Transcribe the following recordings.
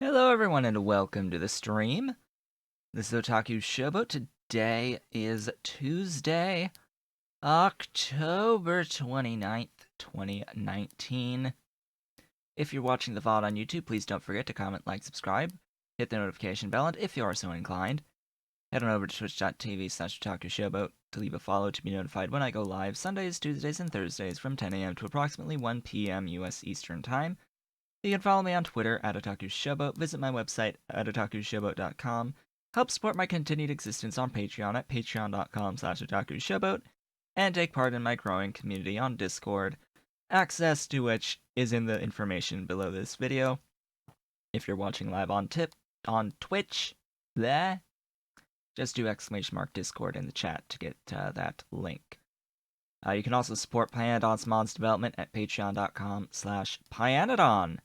Hello everyone and welcome to the stream. This is Otaku Showboat. Today is Tuesday, October 29th, 2019. If you're watching the VOD on YouTube, please don't forget to comment, like, subscribe, hit the notification bell, and if you are so inclined, head on over to twitch.tv/OtakuShowboat to leave a follow to be notified when I go live Sundays, Tuesdays, and Thursdays from 10 a.m. to approximately 1 p.m. US Eastern Time. You can follow me on Twitter at Otaku visit my website at otakushowboat.com, help support my continued existence on Patreon at patreon.com/otakushowboat, and take part in my growing community on Discord, access to which is in the information below this video. If you're watching live on Twitch, bleh, just do !Discord in the chat to get that link. You can also support Pyanodon's mods development at patreon.com/Pyanodon.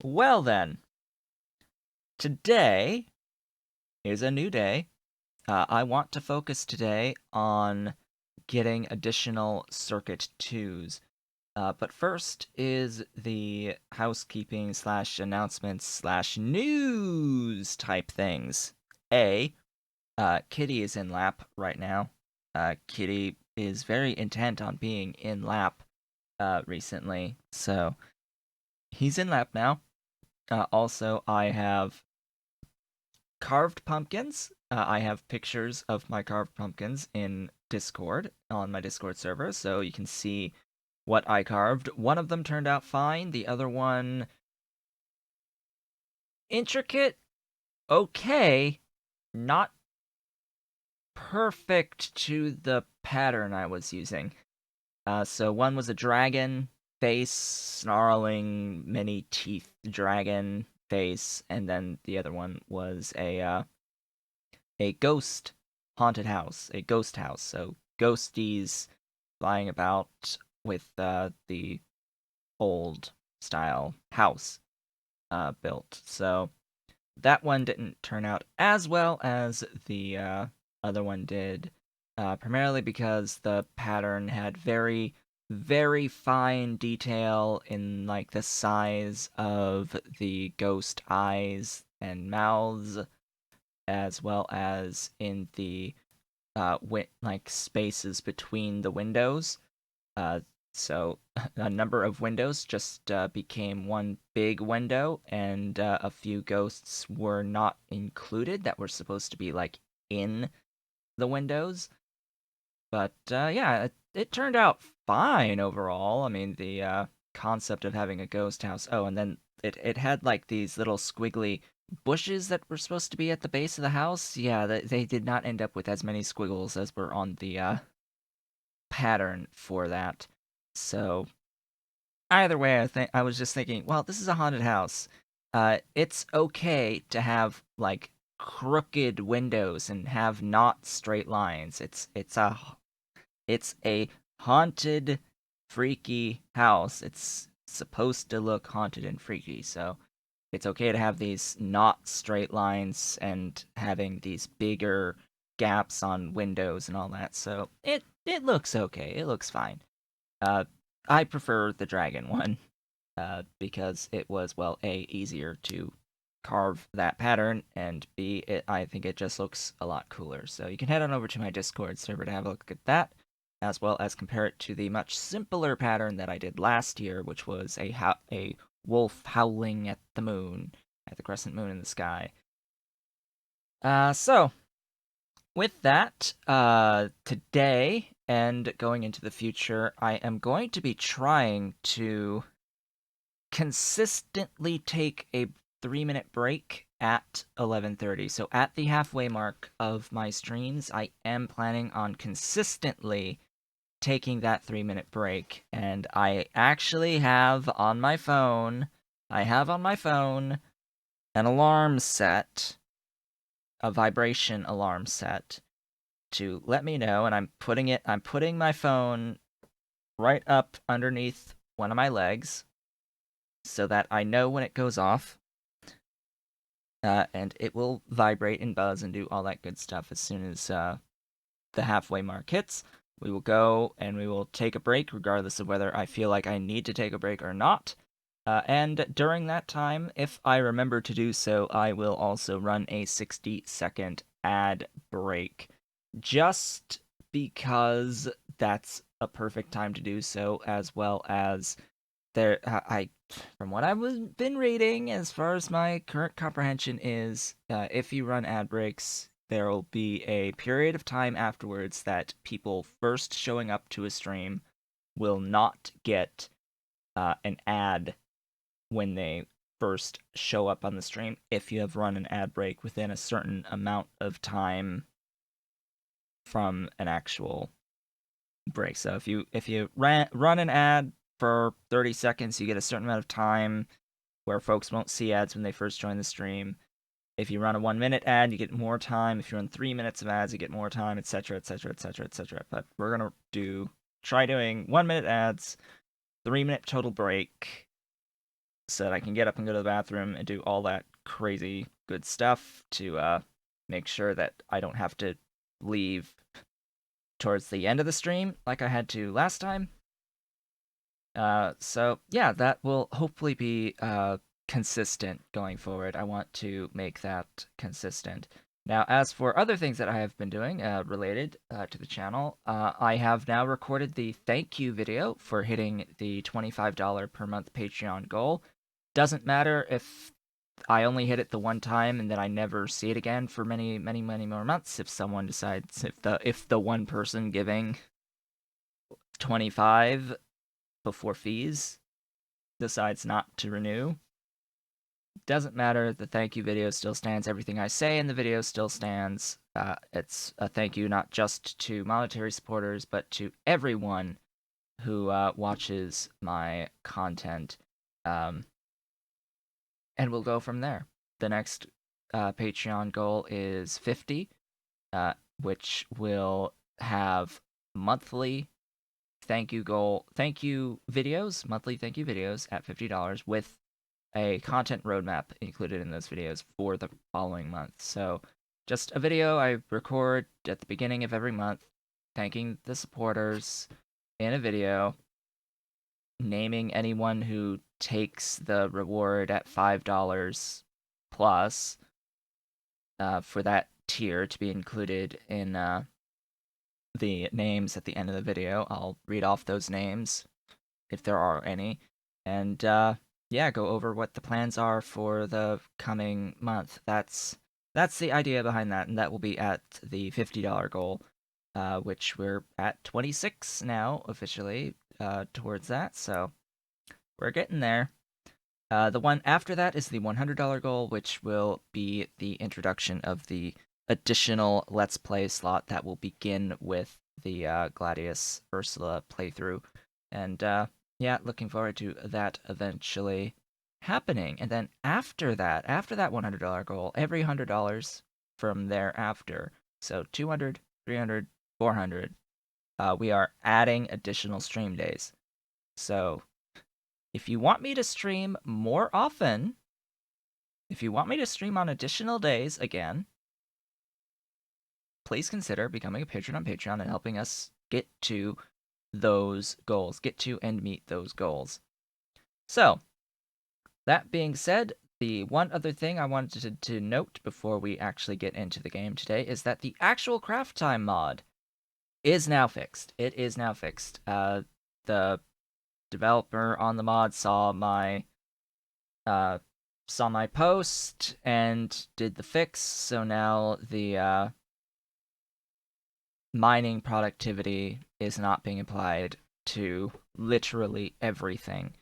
Well then, today is a new day. I want to focus today on getting additional Circuit 2s. But first is the housekeeping / announcements / news type things. Kitty is in lap right now. Kitty is very intent on being in lap recently, so he's in lap now. Also, I have carved pumpkins. I have pictures of my carved pumpkins in Discord, on my Discord server, so you can see what I carved. One of them turned out fine, the other one... intricate? Okay. Not perfect to the pattern I was using. So one was a dragon face, snarling, many teeth dragon face, and then the other one was a ghost haunted house, a ghost house. So ghosties flying about with the old style house built. So that one didn't turn out as well as the other one did, primarily because the pattern had very, very fine detail in like the size of the ghost eyes and mouths, as well as in the like spaces between the windows. So a number of windows just became one big window, and a few ghosts were not included that were supposed to be like in the windows. But yeah, it turned out fine overall. I mean, the concept of having a ghost house. Oh, and then it had like these little squiggly bushes that were supposed to be at the base of the house. Yeah, they did not end up with as many squiggles as were on the pattern for that. So either way, I was just thinking, well, this is a haunted house. It's okay to have like crooked windows and have not straight lines. It's a haunted, freaky house. It's supposed to look haunted and freaky, so it's okay to have these not straight lines and having these bigger gaps on windows and all that. So it looks okay. It looks fine. I prefer the dragon one because it was, well, A, easier to carve that pattern, and B, I think it just looks a lot cooler. So you can head on over to my Discord server to have a look at that, as well as compare it to the much simpler pattern that I did last year, which was a wolf howling at the moon, at the crescent moon in the sky. So, with that, today and going into the future, I am going to be trying to consistently take a 3-minute break at 11:30. So at the halfway mark of my streams, I am planning on consistently taking that 3-minute break, and I actually have on my phone, an alarm set, a vibration alarm set to let me know, and I'm putting my phone right up underneath one of my legs so that I know when it goes off. And it will vibrate and buzz and do all that good stuff as soon as the halfway mark hits. We will go and we will take a break regardless of whether I feel like I need to take a break or not. And during that time, if I remember to do so, I will also run a 60-second ad break, just because that's a perfect time to do so, as well as from what I've been reading, as far as my current comprehension is, if you run ad breaks, there will be a period of time afterwards that people first showing up to a stream will not get an ad when they first show up on the stream if you have run an ad break within a certain amount of time from an actual break. So if you run an ad for 30 seconds, you get a certain amount of time where folks won't see ads when they first join the stream. If you run a 1 minute ad, you get more time. If you run 3 minutes of ads, you get more time, etc., etc., etc., etc. But we're gonna try doing 1 minute ads, 3 minute total break, so that I can get up and go to the bathroom and do all that crazy good stuff to make sure that I don't have to leave towards the end of the stream like I had to last time. So yeah, that will hopefully be consistent going forward. I want to make that consistent. Now, as for other things that I have been doing related to the channel, I have now recorded the thank you video for hitting the $25 per month Patreon goal. Doesn't matter if I only hit it the one time and then I never see it again for many, many, many more months. If someone decides, if the one person giving 25 before fees decides not to renew, doesn't matter. The thank you video still stands. Everything I say in the video still stands. It's a thank you not just to monetary supporters, but to everyone who watches my content. And we'll go from there. The next Patreon goal is 50, which will have monthly monthly thank you videos at $50 with a content roadmap included in those videos for the following month. So just a video I record at the beginning of every month, thanking the supporters in a video, naming anyone who takes the reward at $5 plus for that tier to be included in the names at the end of the video. I'll read off those names if there are any, and yeah, go over what the plans are for the coming month. That's the idea behind that, and that will be at the $50 goal, which we're at 26 now officially towards that. So we're getting there. The one after that is the $100 goal, which will be the introduction of the additional Let's Play slot that will begin with the Gladius Ursula playthrough. And yeah, looking forward to that eventually happening. And then after that $100 goal, every $100 from thereafter, so 200, 300, 400, we are adding additional stream days. So if you want me to stream more often, if you want me to stream on additional days again, please consider becoming a patron on Patreon and helping us get to those goals, get to and meet those goals. So, that being said, the one other thing I wanted to note before we actually get into the game today is that the actual craft time mod is now fixed. It is now fixed. The developer on the mod saw my post and did the fix, so now the mining productivity is not being applied to literally everything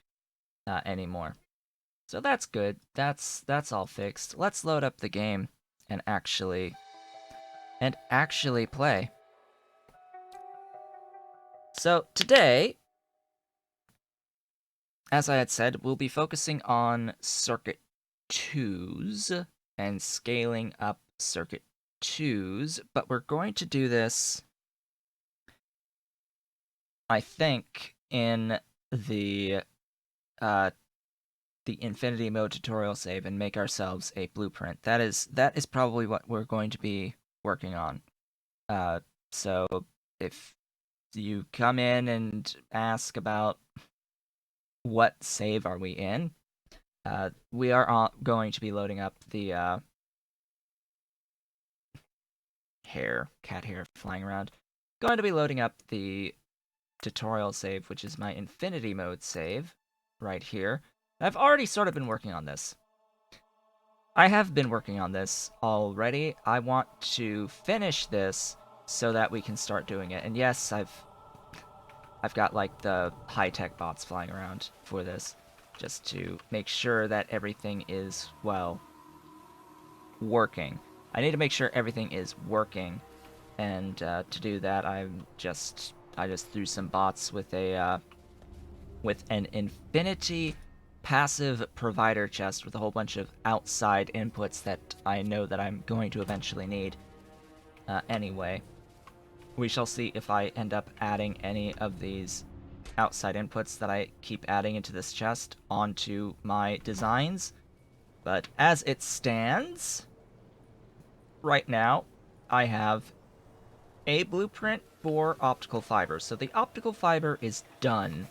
anymore. So that's good. That's all fixed. Let's load up the game and actually play. So today, as I had said, we'll be focusing on Circuit 2s and scaling up Circuit 2s, but we're going to do this, I think, in the Infinity Mode tutorial save and make ourselves a blueprint. That is probably what we're going to be working on. So if you come in and ask about what save are we in, We are going to be loading up the cat hair flying around. Going to be loading up the tutorial save, which is my infinity mode save, right here. I've already sort of been working on this. I have been working on this already. I want to finish this so that we can start doing it. And yes, I've got like the high-tech bots flying around for this, just to make sure that everything is, well, working. I need to make sure everything is working, and to do that, I just threw some bots with a with an infinity passive provider chest with a whole bunch of outside inputs that I know that I'm going to eventually need. Anyway, we shall see if I end up adding any of these outside inputs that I keep adding into this chest onto my designs. But as it stands, right now, I have a blueprint for optical fiber. So the optical fiber is done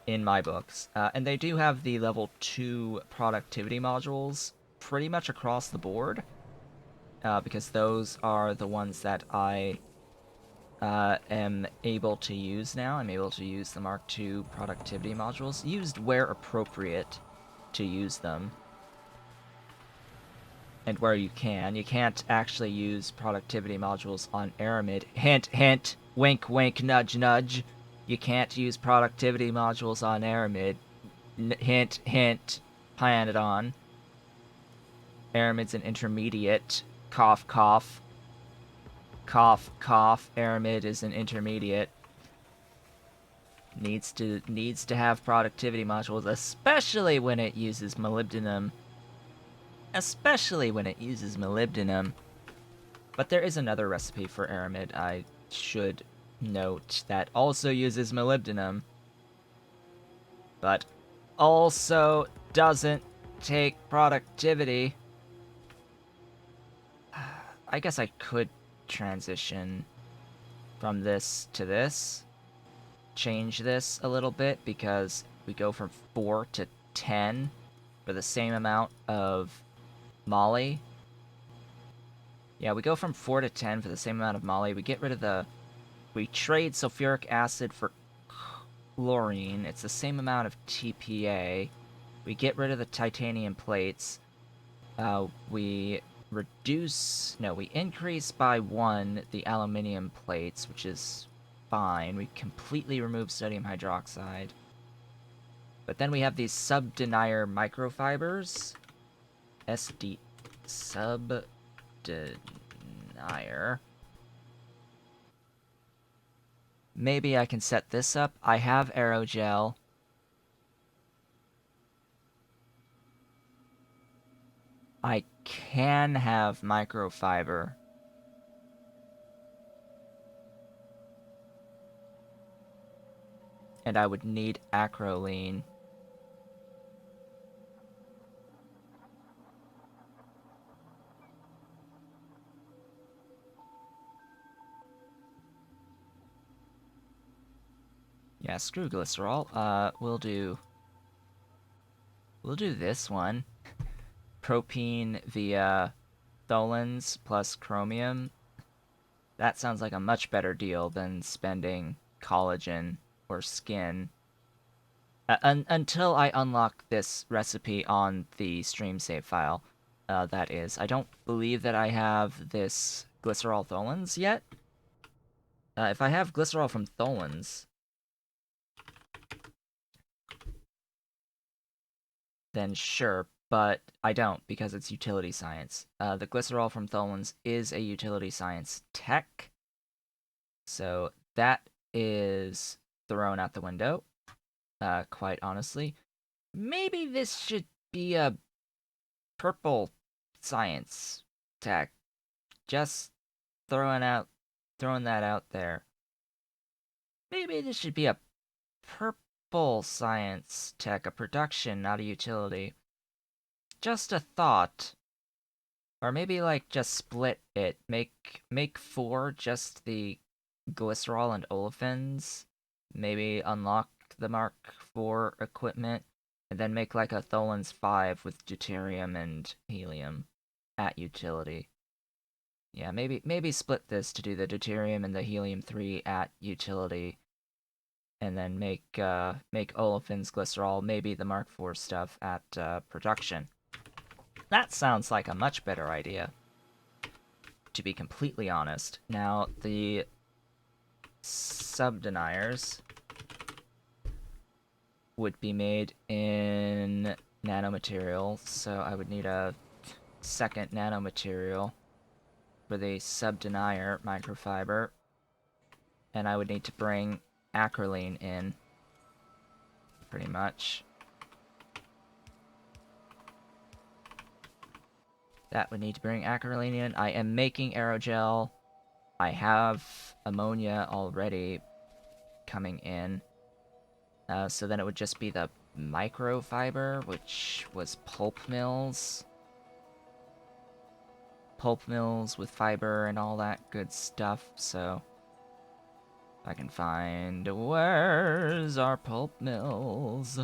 in my books. And they do have the level 2 productivity modules pretty much across the board. Because those are the ones that I am able to use now. I'm able to use the Mark II productivity modules, used where appropriate to use them. And where you can. You can't actually use productivity modules on Aramid. Hint, hint, wink, wink, nudge, nudge. You can't use productivity modules on Aramid. Hint, hint, Pyanodon. Aramid's an intermediate. Cough, cough. Cough, cough. Aramid is an intermediate. Needs to have productivity modules, especially when it uses molybdenum. Especially when it uses molybdenum. But there is another recipe for Aramid I should note that also uses molybdenum, but also doesn't take productivity. I guess I could transition from this to this. Change this a little bit because we go from 4 to 10 for the same amount of Molly. Yeah, we go from 4 to 10 for the same amount of Molly. We get rid of the... We trade sulfuric acid for chlorine. It's the same amount of TPA. We get rid of the titanium plates. We reduce... No, we increase by 1 the aluminium plates, which is fine. We completely remove sodium hydroxide. But then we have these sub-denier microfibers. SD... Sub-denier... Maybe I can set this up. I have aerogel. I can have microfiber. And I would need acrolein. Yeah, screw glycerol. We'll do this one. Propene via tholins plus chromium. That sounds like a much better deal than spending collagen or skin. Until I unlock this recipe on the stream save file, that is. I don't believe that I have this glycerol tholins yet. If I have glycerol from tholins, then sure, but I don't because it's utility science. The glycerol from tholins is a utility science tech, so that is thrown out the window, quite honestly. Maybe this should be a purple science tech. Just throwing that out there. Maybe this should be a purple science tech, a production, not a utility. Just a thought. Or maybe like just split it. Make 4 just the glycerol and olefins. Maybe unlock the Mark IV equipment. And then make like a Tholins 5 with deuterium and helium at utility. Yeah, maybe split this to do the deuterium and the helium 3 at utility, and then make olefins glycerol, maybe the Mark IV stuff at production. That sounds like a much better idea, to be completely honest. Now, the subdeniers would be made in nanomaterial, so I would need a second nanomaterial for the subdenier microfiber, and I would need to bring acrolein in, pretty much. That would need to bring acrolein in. I am making aerogel. I have ammonia already coming in. So then it would just be the microfiber, which was pulp mills. Pulp mills with fiber and all that good stuff, so... if I can find... where's our pulp mills?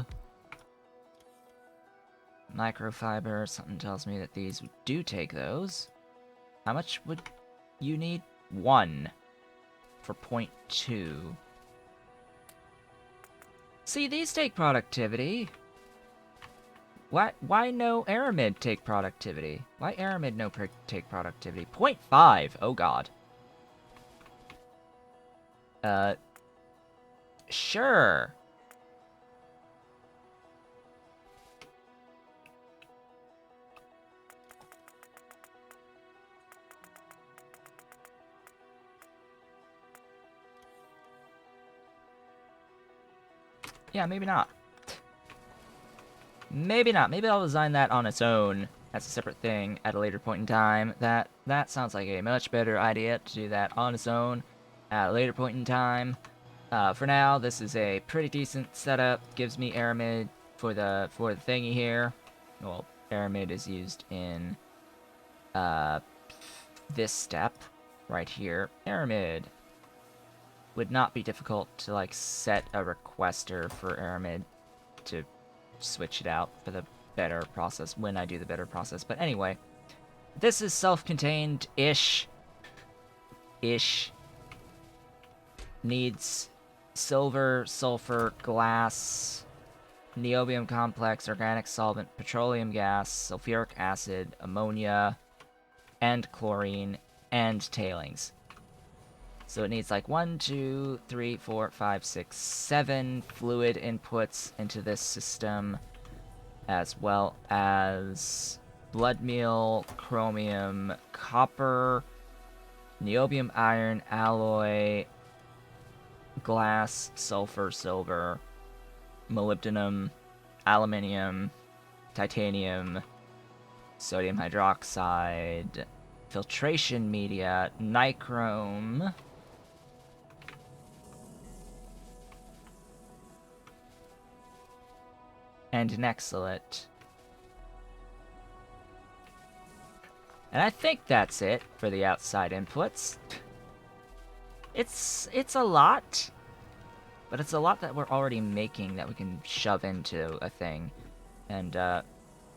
Microfiber, something tells me that these do take those. How much would you need? 1 for 0.2. See, these take productivity. Why no aramid take productivity? Why aramid no take productivity? 0.5, oh god. Sure. Yeah, maybe not. Maybe not. Maybe I'll design that on its own as a separate thing at a later point in time. That sounds like a much better idea, to do that on its own at a later point in time. For now, this is a pretty decent setup. Gives me aramid for the thingy here. Well, aramid is used in this step right here. Aramid would not be difficult to like set a requester for aramid to switch it out for the better process when I do the better process. But anyway, this is self-contained-ish. Needs silver, sulfur, glass, niobium complex, organic solvent, petroleum gas, sulfuric acid, ammonia, and chlorine, and tailings. So it needs like 1, 2, 3, 4, 5, 6, 7 fluid inputs into this system, as well as blood meal, chromium, copper, niobium iron, alloy, glass, sulfur, silver, molybdenum, aluminium, titanium, sodium hydroxide, filtration media, nichrome, and an exolate. And I think that's it for the outside inputs. It's a lot, but it's a lot that we're already making that we can shove into a thing. And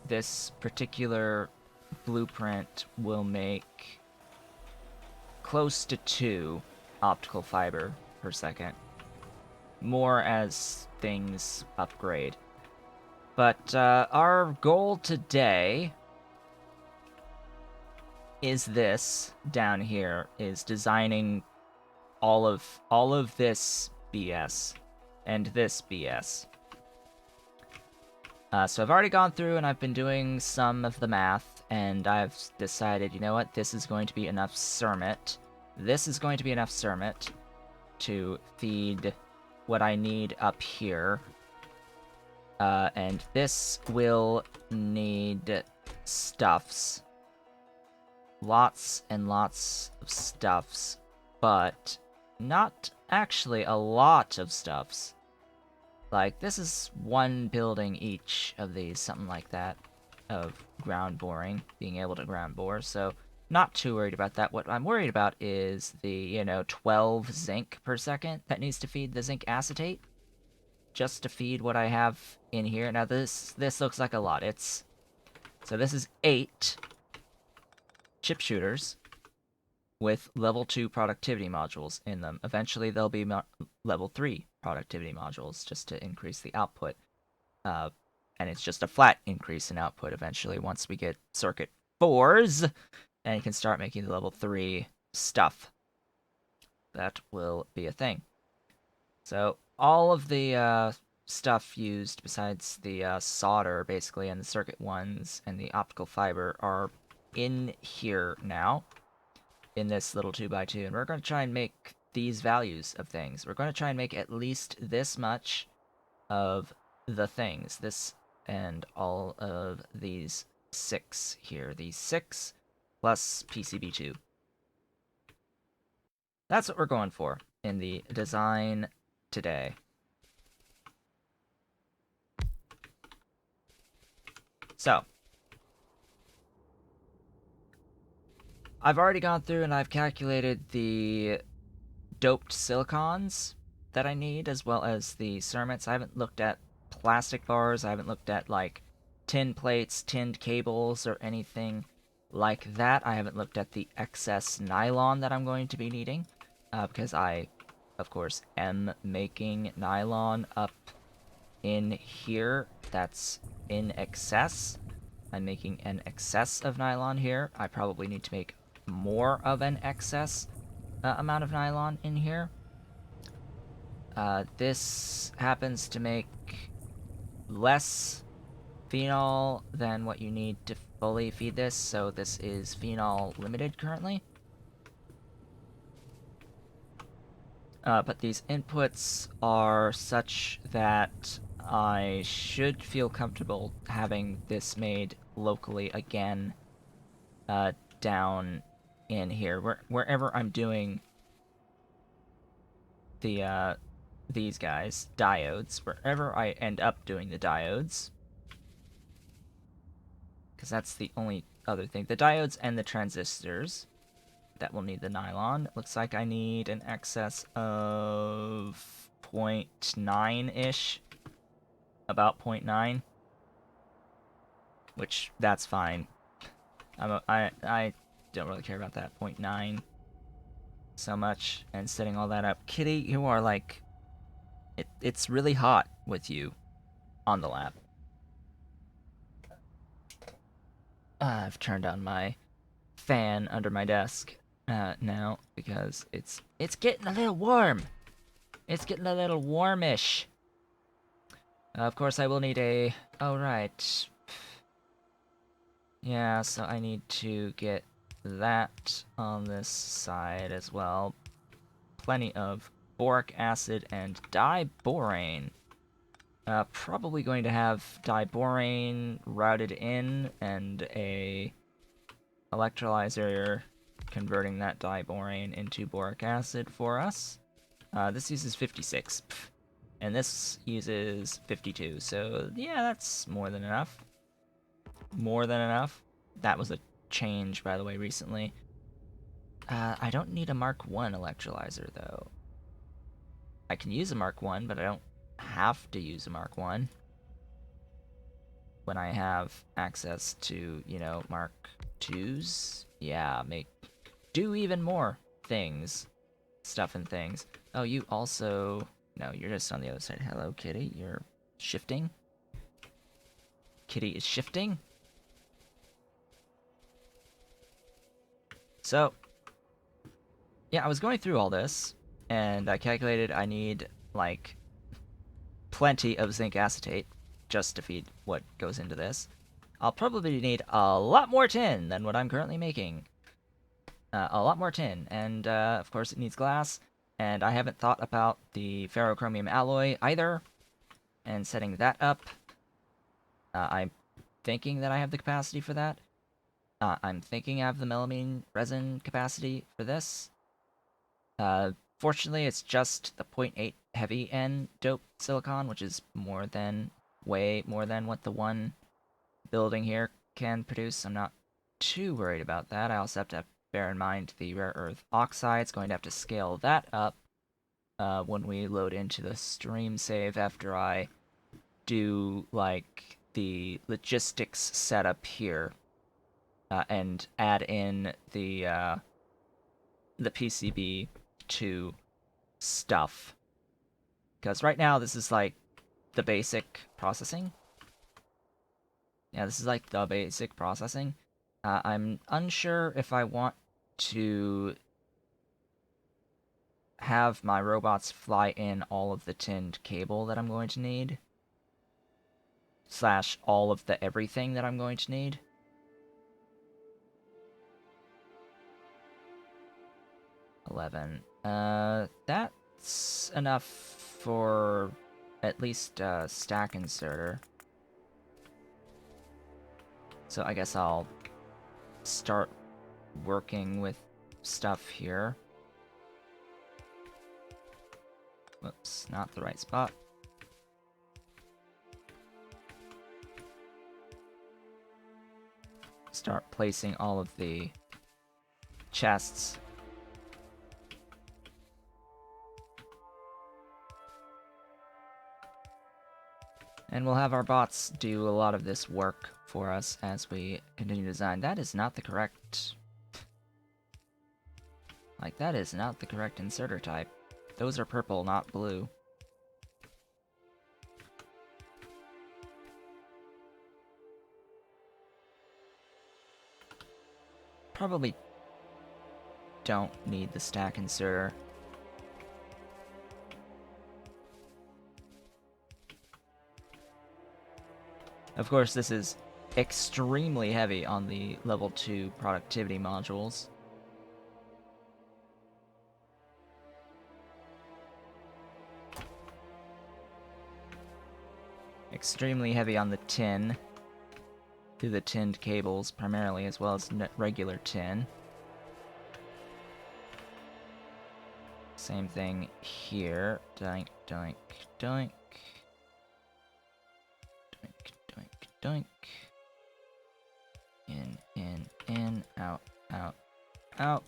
this particular blueprint will make close to 2 optical fiber per second. More as things upgrade. But our goal today is this down here, is designing all of this BS and this BS. So I've already gone through and I've been doing some of the math, and I've decided, you know what, this is going to be enough cermet. This is going to be enough cermet to feed what I need up here. And this will need stuffs. Lots and lots of stuffs, but not actually a lot of stuffs. Like, this is 1 building each of these, something like that, of ground boring, being able to ground bore, so not too worried about that. What I'm worried about is the, 12 zinc per second that needs to feed the zinc acetate. just to feed what I have in here. Now this looks like a lot. So this is 8 chip shooters with level 2 productivity modules in them. Eventually there'll be level 3 productivity modules just to increase the output. And it's just a flat increase in output eventually once we get circuit 4s and you can start making the level 3 stuff. That will be a thing. So all of the stuff used besides the solder, basically, and the circuit ones and the optical fiber are in here now, in this little 2x2, and we're going to try and make these values of things. We're going to try and make at least this much of the things, this and all of these 6 here. These 6 plus PCB2. That's what we're going for in the design today. So, I've already gone through and I've calculated the doped silicons that I need, as well as the cermets. I haven't looked at plastic bars, I haven't looked at, like, tin plates, tinned cables, or anything like that. I haven't looked at the excess nylon that I'm going to be needing, because I, of course, am making nylon up in here. That's in excess. I'm making an excess of nylon here. I probably need to make more of an excess amount of nylon in here. This happens to make less phenol than what you need to fully feed this, so this is phenol limited currently. But these inputs are such that I should feel comfortable having this made locally again down in here. Wherever I'm doing these guys, diodes, wherever I end up doing the diodes, because that's the only other thing. The diodes and the transistors that will need the nylon. Looks like I need an excess of 0.9-ish. About 0.9. Which, that's fine. I don't really care about that 0.9 so much. And setting all that up. Kitty, you are like... It's really hot with you on the lap. I've turned on my fan under my desk now because it's getting a little warm. It's getting a little warmish. Of course, I will need a... Oh, right. Yeah, so I need to get that on this side as well. Plenty of boric acid and diborane. Probably going to have diborane routed in and a electrolyzer converting that diborane into boric acid for us. This uses 56, and this uses 52, so yeah, that's more than enough. More than enough. That was a change, by the way, recently. I don't need a Mark 1 electrolyzer, though. I can use a Mark 1, but I don't have to use a Mark 1 when I have access to, you know, Mark 2s. Yeah, do even more things. Stuff and things. Oh, you also... No, you're just on the other side. Hello, Kitty. You're shifting. Kitty is shifting. So, yeah, I was going through all this, and I calculated I need, like, plenty of zinc acetate just to feed what goes into this. I'll probably need a lot more tin than what I'm currently making. A lot more tin, and of course it needs glass, and I haven't thought about the ferrochromium alloy either, and setting that up. I'm thinking that I have the capacity for that. I'm thinking I have the melamine resin capacity for this. Fortunately, it's just the 0.8 heavy N dope silicon, which is way more than what the one building here can produce. I'm not too worried about that. I also have to bear in mind the rare earth oxide. It's going to have to scale that up when we load into the stream save after I do like the logistics setup here and add in the PCB to stuff. Because right now this is like the basic processing. Yeah, this is like the basic processing. I'm unsure if I want to have my robots fly in all of the tinned cable that I'm going to need. Slash all of the everything that I'm going to need. That's enough for at least a stack inserter. So I guess I'll start working with stuff here. Whoops, not the right spot. Start placing all of the chests. And we'll have our bots do a lot of this work for us as we continue to design. That is not the correct... Like, that is not the correct inserter type. Those are purple, not blue. Probably don't need the stack inserter. Of course, this is extremely heavy on the level 2 productivity modules. Extremely heavy on the tin, through the tinned cables primarily, as well as regular tin. Same thing here. Doink, doink, doink. Doink, doink, doink. In, out, out, out.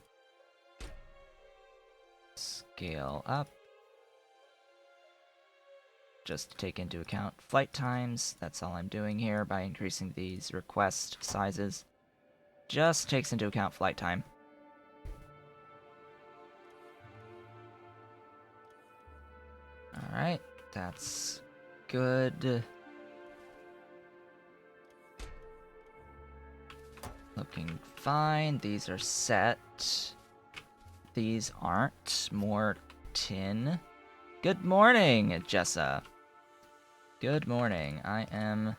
Scale up. Just to take into account flight times. That's all I'm doing here by increasing these request sizes. Just takes into account flight time. Alright, that's good. Looking fine. These are set. These aren't. More tin. Good morning, Jessa. Good morning. I am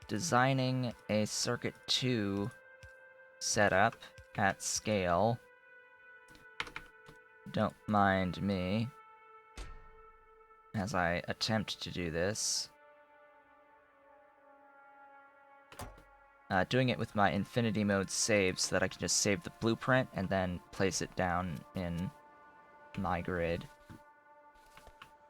designing a Circuit 2 setup at scale. Don't mind me as I attempt to do this. Doing it with my infinity mode save so that I can just save the blueprint and then place it down in my grid.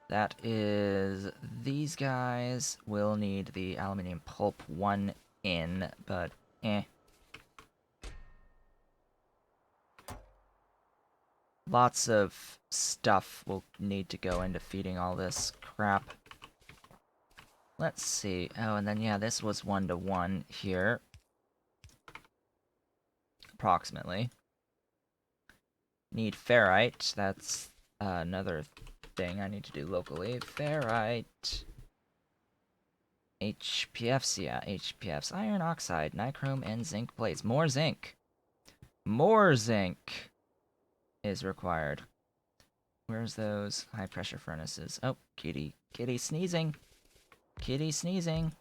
That is... These guys will need the aluminium pulp 1 in, but eh. Lots of stuff will need to go into feeding all this crap. Let's see. Oh, and then, yeah, this was 1-to-1 here. Approximately. Need ferrite. That's another thing I need to do locally. Ferrite. HPFs, yeah, HPFs. Iron oxide, nichrome, and zinc plates. More zinc. More zinc is required. Where's those high pressure furnaces? Oh, kitty. Kitty sneezing. Kitty sneezing.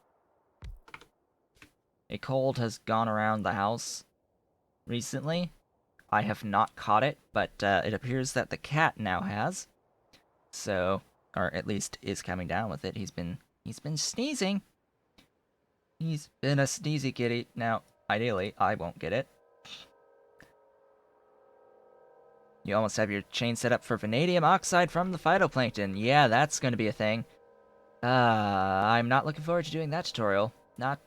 A cold has gone around the house recently. I have not caught it, but it appears that the cat now has. So, or at least is coming down with it. He's been sneezing. He's been a sneezy kitty. Now, ideally, I won't get it. You almost have your chain set up for vanadium oxide from the phytoplankton. Yeah, that's going to be a thing. I'm not looking forward to doing that tutorial. Not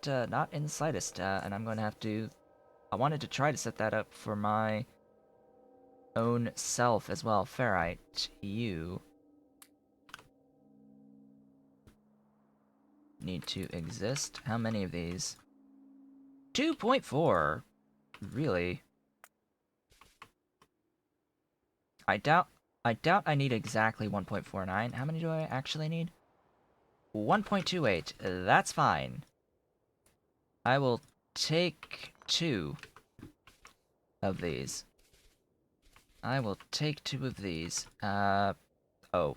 in the slightest. And I'm going to have to... I wanted to try to set that up for my own self as well. Ferrite, you. need to exist. How many of these? 2.4? Really? I doubt I need exactly 1.49. How many do I actually need? 1.28. That's fine. I will take 2 of these. I will take 2 of these. Oh.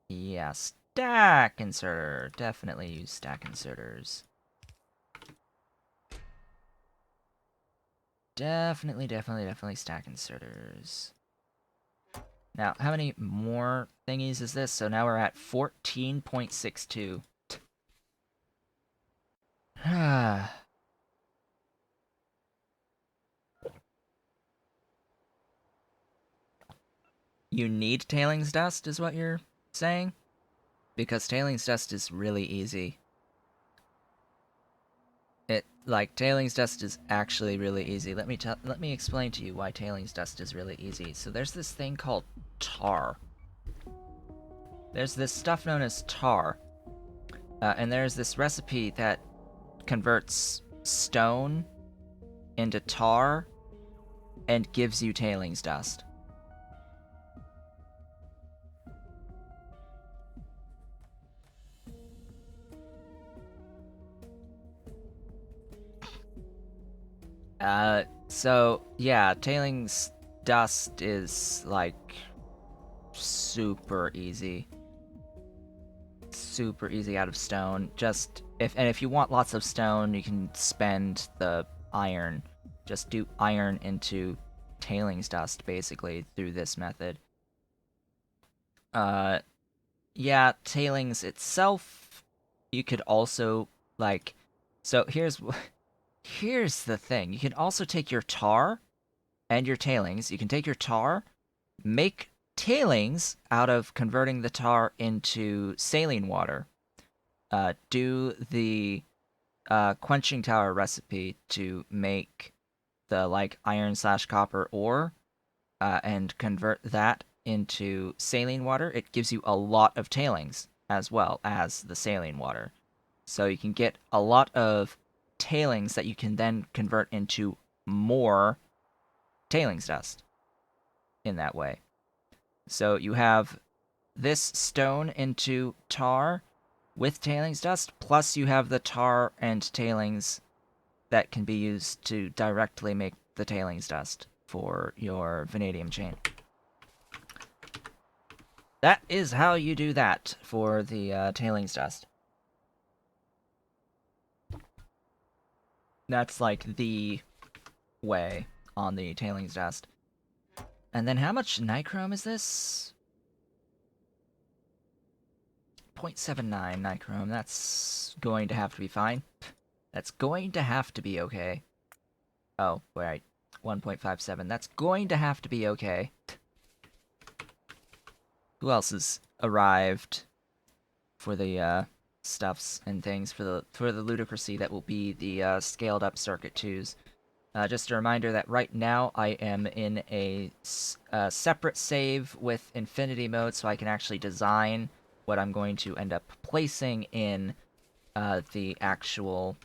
Yeah, stack inserter. Definitely use stack inserters. Definitely stack inserters. Now, how many more thingies is this? So now we're at 14.62. You need tailings dust, is what you're saying? Because tailings dust is really easy. Tailings dust is actually really easy. Let me explain to you why tailings dust is really easy. So there's this thing called tar. There's this stuff known as tar. And there's this recipe that converts stone into tar and gives you tailings dust. So yeah, tailings dust is like super easy. Super easy out of stone. If you want lots of stone, you can spend the iron. Just do iron into tailings dust basically through this method. Yeah, tailings itself you could also like so here's the thing. You can also take your tar and your tailings. You can take your tar, make tailings out of converting the tar into saline water. Do the quenching tower recipe to make the like iron/copper ore, and convert that into saline water. It gives you a lot of tailings as well as the saline water. So you can get a lot of tailings that you can then convert into more tailings dust in that way. So you have this stone into tar with tailings dust, plus you have the tar and tailings that can be used to directly make the tailings dust for your vanadium chain. That is how you do that for the tailings dust. That's like the way on the tailings dust. And then how much nichrome is this? 0.79 nichrome. That's going to have to be fine. That's going to have to be okay. Oh, right. 1.57. That's going to have to be okay. Who else has arrived for the stuffs and things for the ludicrousy that will be the scaled up circuit 2s? Just a reminder that right now I am in a separate save with infinity mode, so I can actually design what I'm going to end up placing in the actual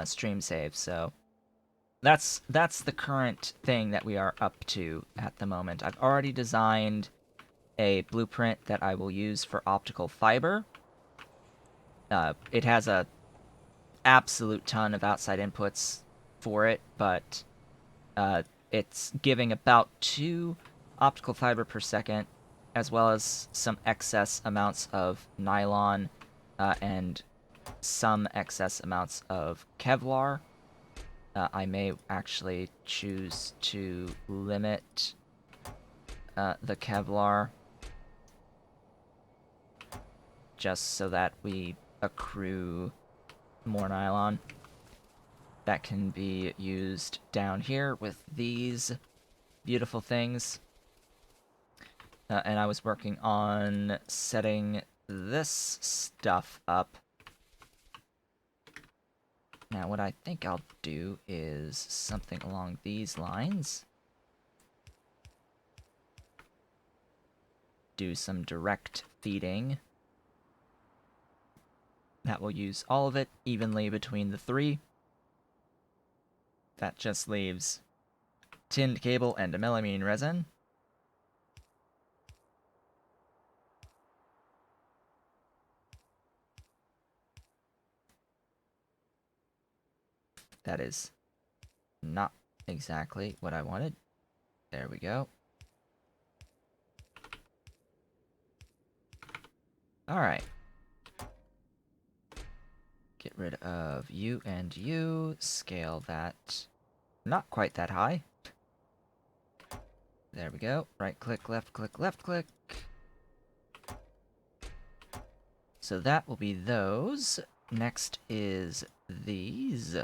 stream save. So that's the current thing that we are up to at the moment. I've already designed a blueprint that I will use for optical fiber. It has a absolute ton of outside inputs for it, but it's giving about 2 optical fiber per second, as well as some excess amounts of nylon and some excess amounts of Kevlar. I may actually choose to limit the Kevlar just so that we accrue more nylon that can be used down here with these beautiful things. And I was working on setting this stuff up. Now, what I think I'll do is something along these lines. Do some direct feeding That will use all of it evenly between the three. That just leaves tinned cable and a melamine resin. That is not exactly what I wanted. There we go. Alright. Get rid of you and you. Scale that. Not quite that high. There we go. Right click, left click, left click. So that will be those. Next is these.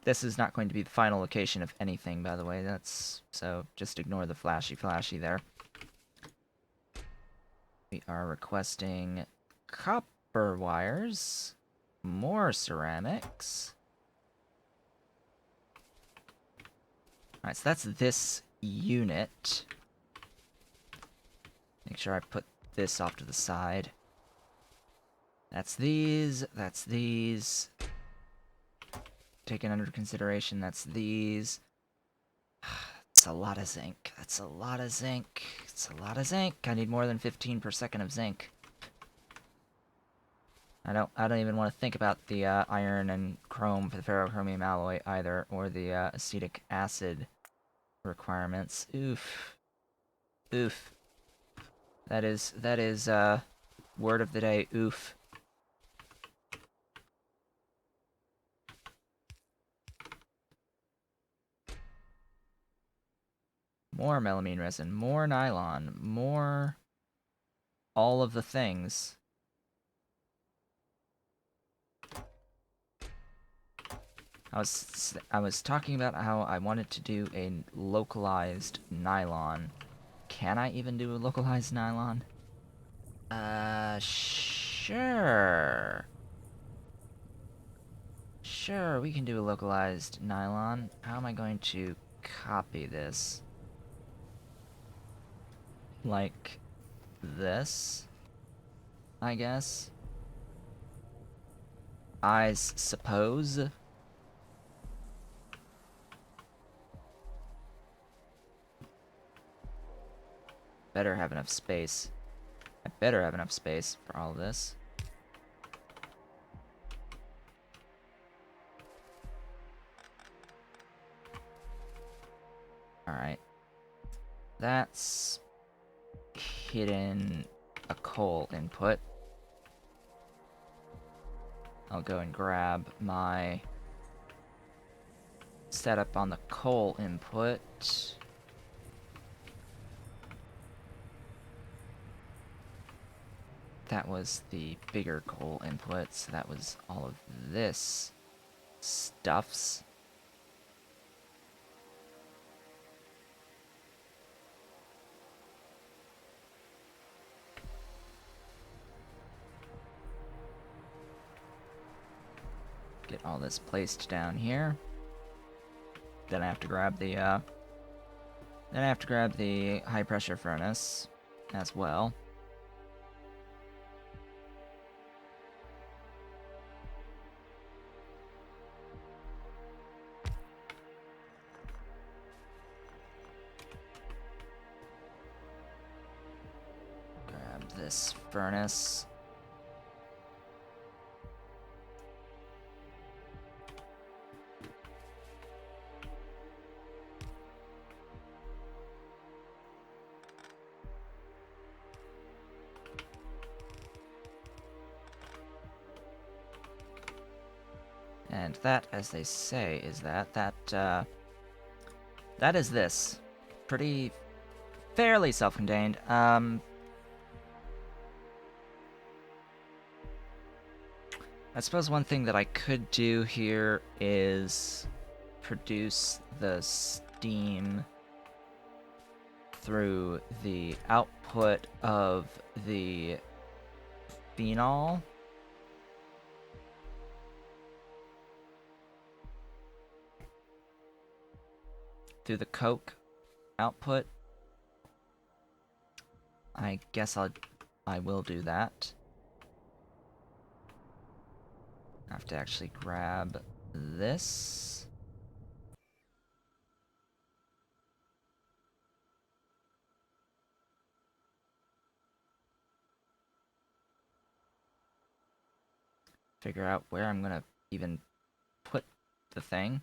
This is not going to be the final location of anything, by the way. So just ignore the flashy there. We are requesting copper wires, more ceramics. Alright, so that's this unit. Make sure I put this off to the side. That's these, that's these. Taken under consideration, that's these. That's a lot of zinc. That's a lot of zinc. It's a lot of zinc. I need more than 15 per second of zinc. I don't even want to think about the iron and chrome for the ferrochromium alloy either, or the acetic acid requirements. Oof. Oof. That is word of the day, oof. More melamine resin, more nylon, more all of the things. I was talking about how I wanted to do a localized nylon. Can I even do a localized nylon? Sure. Sure, we can do a localized nylon. How am I going to copy this? Like this, I guess. I suppose. Better have enough space. I better have enough space for all of this. Alright. That's hidden a coal input. I'll go and grab my setup on the coal input. That was the bigger coal input, so that was all of this stuffs. Get all this placed down here. Then I have to grab the high pressure furnace as well. Grab this furnace. And that, as they say, is that is this. Pretty fairly self-contained. I suppose one thing that I could do here is produce the steam through the output of the phenol. Through the coke output. I guess I will do that. I have to actually grab this. Figure out where I'm gonna even put the thing.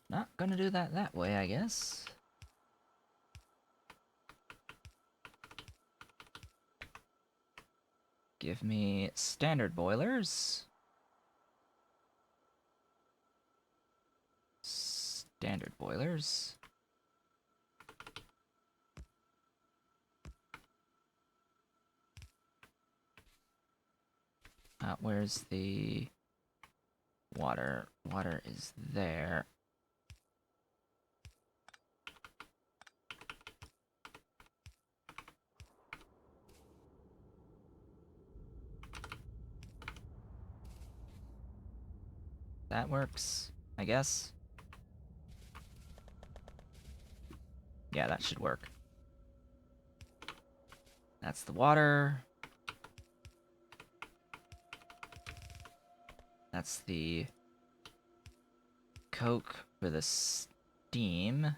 Not gonna do that way, I guess. Give me standard boilers. Standard boilers. Where's the water? Water is there. That works, I guess. Yeah, that should work. That's the water. That's the coke for the steam.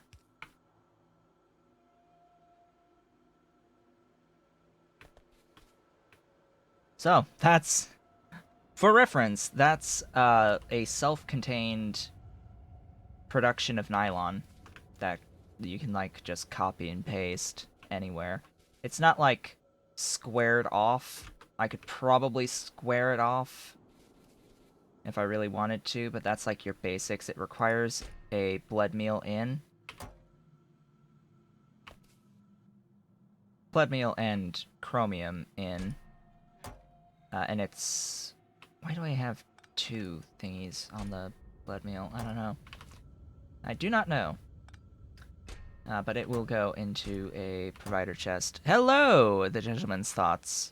So, that's... For reference, that's a self-contained production of nylon that you can, like, just copy and paste anywhere. It's not, like, squared off. I could probably square it off if I really wanted to, but that's, like, your basics. It requires a blood meal in. Blood meal and chromium in. And it's... Why do I have two thingies on the blood meal? I don't know. I do not know. But it will go into a provider chest. Hello, the gentleman's thoughts.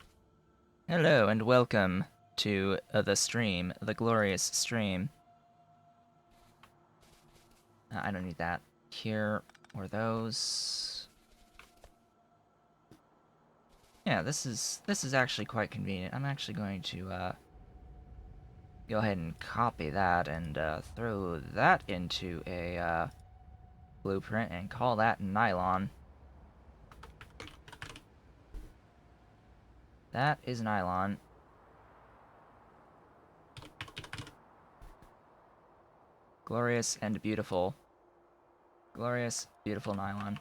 Hello, and welcome to the stream, the glorious stream. I don't need that here or those. Yeah, this is actually quite convenient. I'm actually going to go ahead and copy that and throw that into a blueprint and call that nylon. That is nylon. Glorious and beautiful. Glorious, beautiful nylon.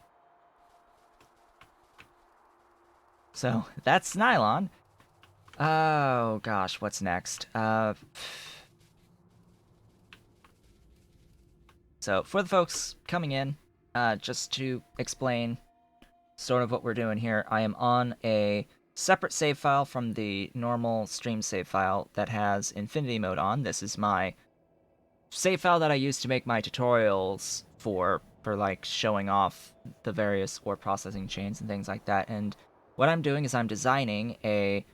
So, that's nylon. Oh, gosh, what's next? So, for the folks coming in, just to explain sort of what we're doing here, I am on a separate save file from the normal stream save file that has infinity mode on. This is my save file that I use to make my tutorials for like showing off the various ore processing chains and things like that. And what I'm doing is I'm designing a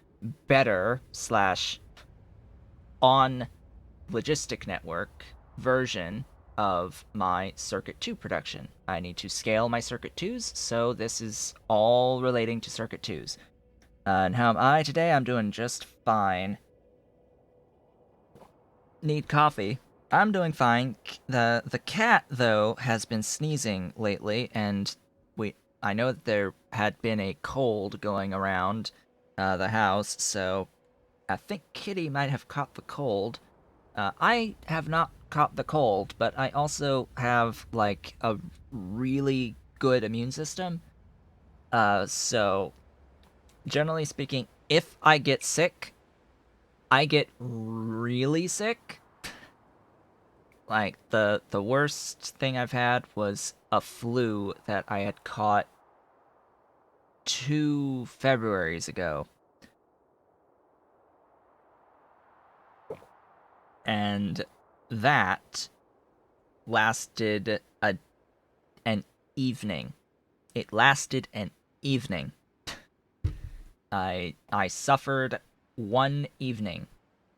better slash on logistic network version of my Circuit 2 production. I need to scale my Circuit 2s, so this is all relating to Circuit 2s. And how am I today? I'm doing just fine. Need coffee. I'm doing fine. The cat, though, has been sneezing lately, and I know that there had been a cold going around the house, so I think Kitty might have caught the cold. I have not caught the cold, but I also have, like, a really good immune system. So, generally speaking, if I get sick, I get really sick. Like, the worst thing I've had was a flu that I had caught 2 Februaries ago. And that lasted an evening. It lasted an evening. I suffered one evening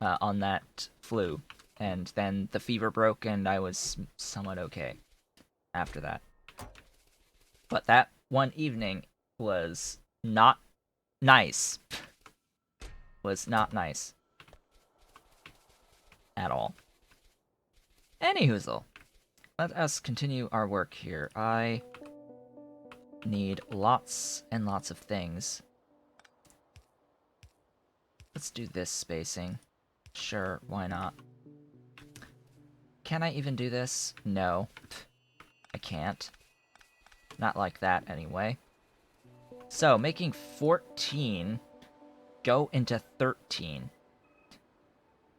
on that flu. And then the fever broke, and I was somewhat okay after that. But that one evening was not nice. Was not nice. At all. Anyhoozle. Let us continue our work here. I need lots and lots of things. Let's do this spacing. Sure, why not? Can I even do this? No. I can't. Not like that, anyway. So, making 14 go into 13.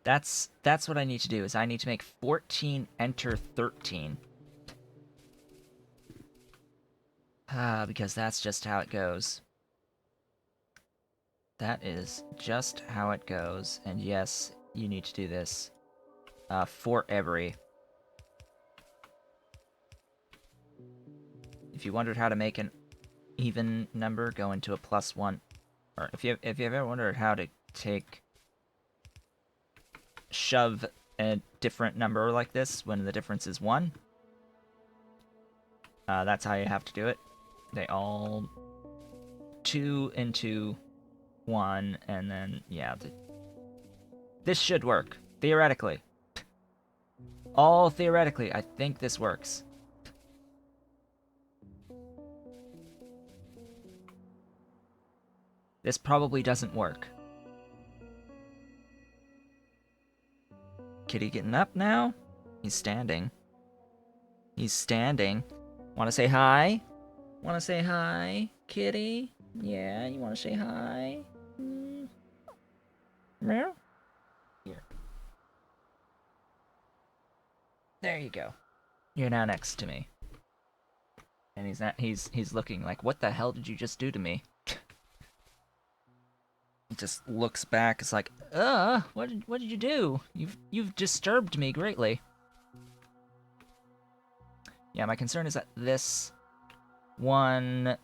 That's what I need to do, is I need to make 14 enter 13. Because that's just how it goes. That is just how it goes. And yes, you need to do this. For every. If you wondered how to make an even number go into a +1, or if you've ever wondered how to shove a different number like this when the difference is 1, that's how you have to do it. They all 2 into 1, and then, yeah, this should work, theoretically. All theoretically, I think this works. This probably doesn't work. Kitty getting up now? He's standing. He's standing. Want to say hi? Want to say hi, kitty? Yeah, you want to say hi? Meow? Here. There you go. You're now next to me. And he's looking like, what the hell did you just do to me? He just looks back, it's like, what did you do? You've disturbed me greatly. Yeah, my concern is that this one,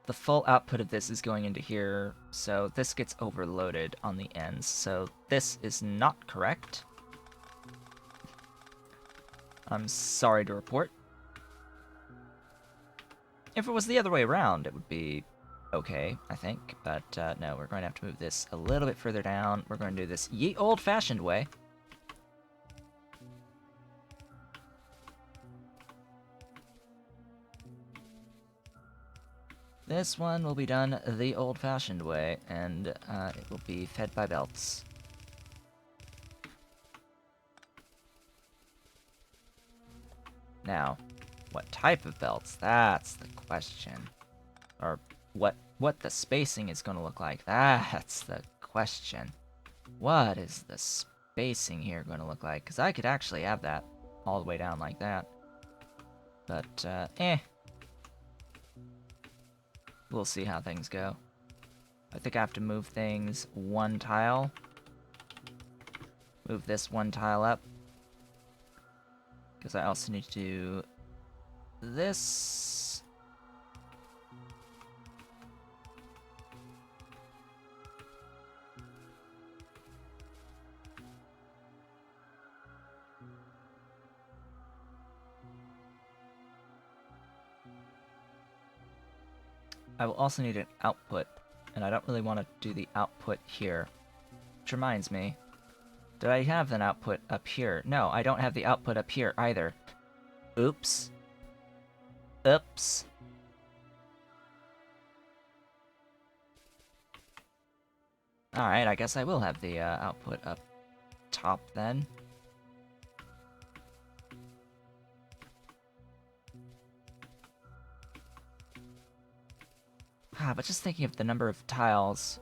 the full output of this is going into here, so this gets overloaded on the ends, so this is not correct. I'm sorry to report. If it was the other way around, it would be okay, I think, but no, we're going to have to move this a little bit further down. We're going to do this ye old-fashioned way. This one will be done the old-fashioned way, and it will be fed by belts. Now, what type of belts? That's the question. Or what the spacing is going to look like. That's the question. What is the spacing here going to look like? Because I could actually have that all the way down like that. But, we'll see how things go. I think I have to move things one tile. Move this one tile up. Because I also need to do this. I will also need an output, and I don't really want to do the output here. Which reminds me, did I have an output up here? No, I don't have the output up here either. Oops. Oops. Alright, I guess I will have the output up top then. But just thinking of the number of tiles.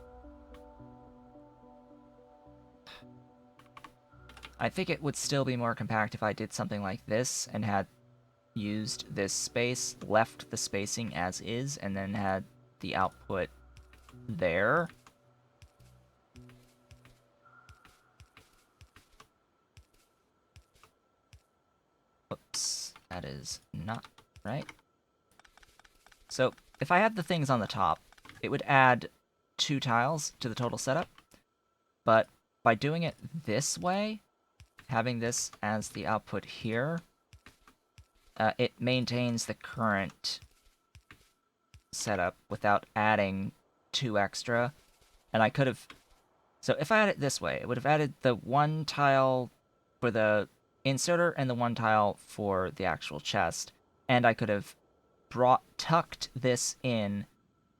I think it would still be more compact if I did something like this and had used this space, left the spacing as is, and then had the output there. Oops, that is not right. So, if I had the things on the top, it would add 2 tiles to the total setup, but by doing it this way, having this as the output here, it maintains the current setup without adding 2 extra. And I could have... So if I had it this way, it would have added the 1 tile for the inserter and the 1 tile for the actual chest. And I could have tucked this in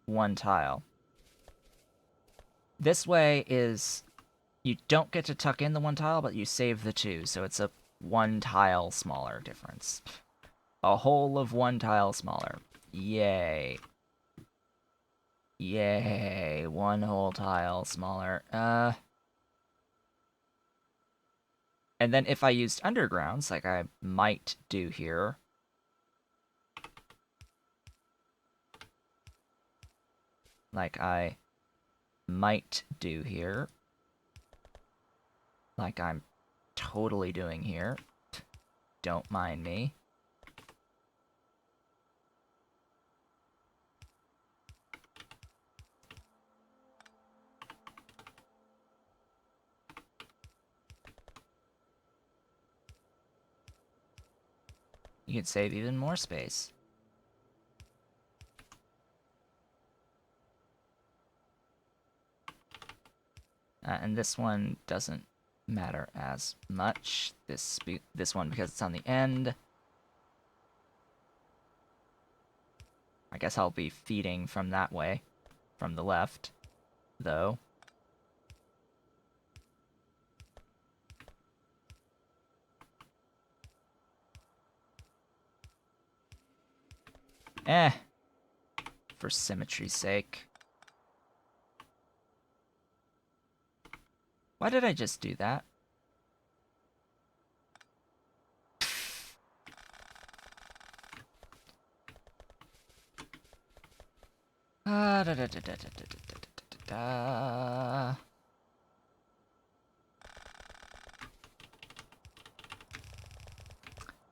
1 tile. This way is... You don't get to tuck in the 1 tile, but you save the 2, so it's a 1 tile smaller difference. A whole of 1 tile smaller. Yay. Yay. 1 whole tile smaller. And then if I used undergrounds, like I might do here... Like I'm totally doing here. Don't mind me. You can save even more space. And this one doesn't matter as much. This one, because it's on the end. I guess I'll be feeding from that way, from the left, though. For symmetry's sake. Why did I just do that?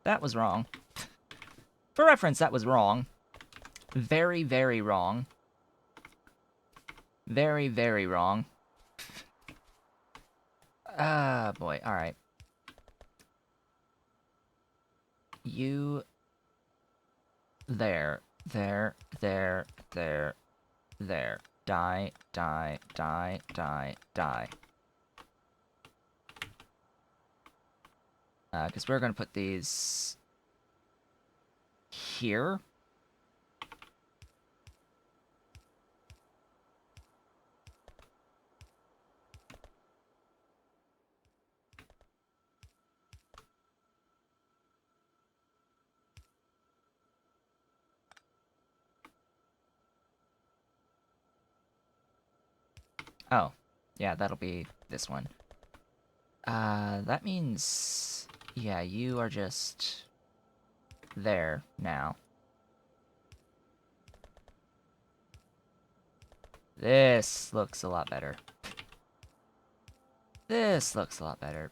That was wrong. For reference, that was wrong. Very, very wrong. Very, very wrong. Ah, boy. Alright. You... There. There. There. There. There. Die. Die. Die. Die. Die. Because we're going to put these... here. Oh, yeah, that'll be this one. That means... Yeah, you are just... there now. This looks a lot better. This looks a lot better.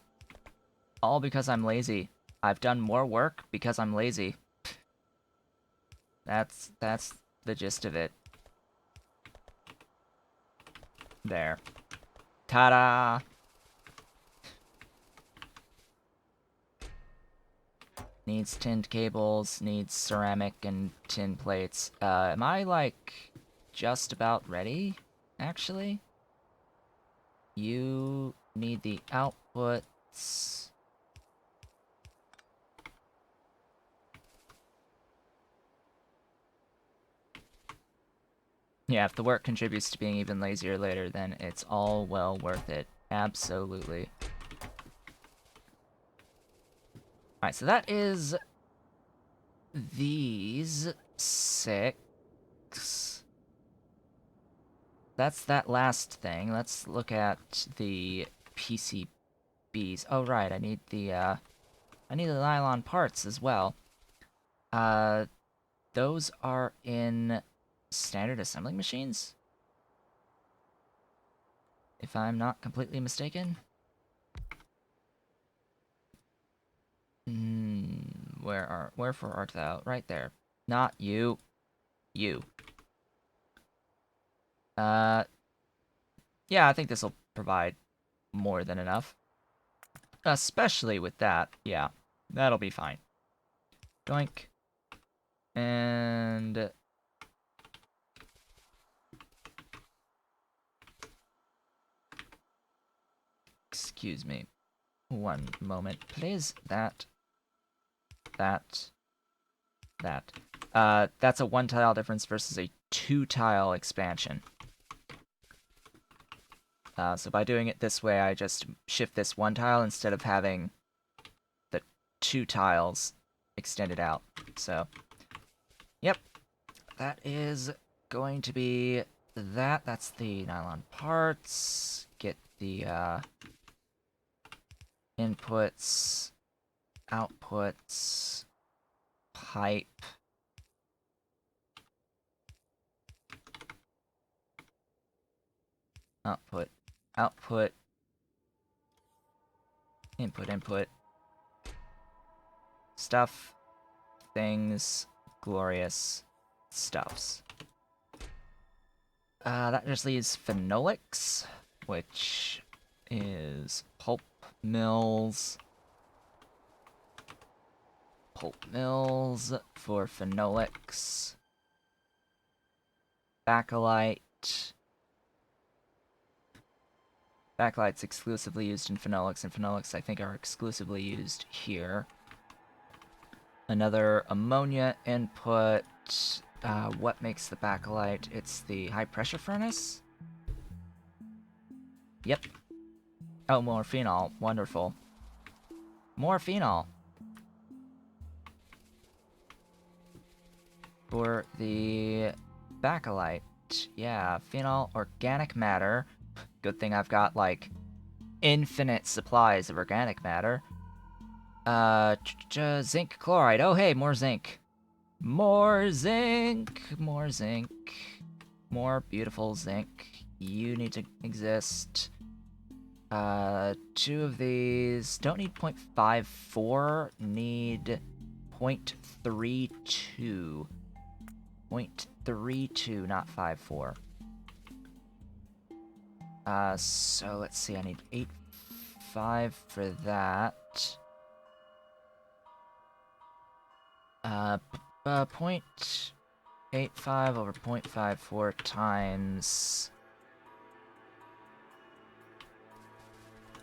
All because I'm lazy. I've done more work because I'm lazy. That's the gist of it. There. Ta-da! Needs tinned cables, needs ceramic and tin plates. Am I, like, just about ready, actually? You need the outputs. Yeah, if the work contributes to being even lazier later, then it's all well worth it. Absolutely. Alright, so that is these 6. That's that last thing. Let's look at the PCBs. Oh, right, I need the nylon parts as well. Those are in standard assembling machines? If I'm not completely mistaken. Wherefore art thou? Right there. Not you. You. Yeah, I think this will provide more than enough. Especially with that, yeah. That'll be fine. Doink. And... excuse me. One moment, please. That. That's a one-tile difference versus a two-tile expansion. So by doing it this way, I just shift this one tile instead of having the two tiles extended out. So, yep, that is going to be that. That's the nylon parts. Get the inputs, outputs, pipe. Output, output, input, input. Stuff, things, glorious stuffs. That just leaves phenolics, which is pulp mills. Pulp mills for phenolics. Bakelite. Bakelite's exclusively used in phenolics, and phenolics I think are exclusively used here. Another ammonia input. What makes the bakelite? It's the high pressure furnace? Yep. Oh, more phenol. Wonderful. More phenol. For the bakelite. Yeah, phenol, organic matter. Good thing I've got, like, infinite supplies of organic matter. Zinc chloride. Oh, hey, more zinc. More zinc. More zinc. More beautiful zinc. You need to exist. Two of these don't need 0.54, need 0.32. 0.32, not 54. So let's see, I need 8.5 for that. 0.85 over 0.54 times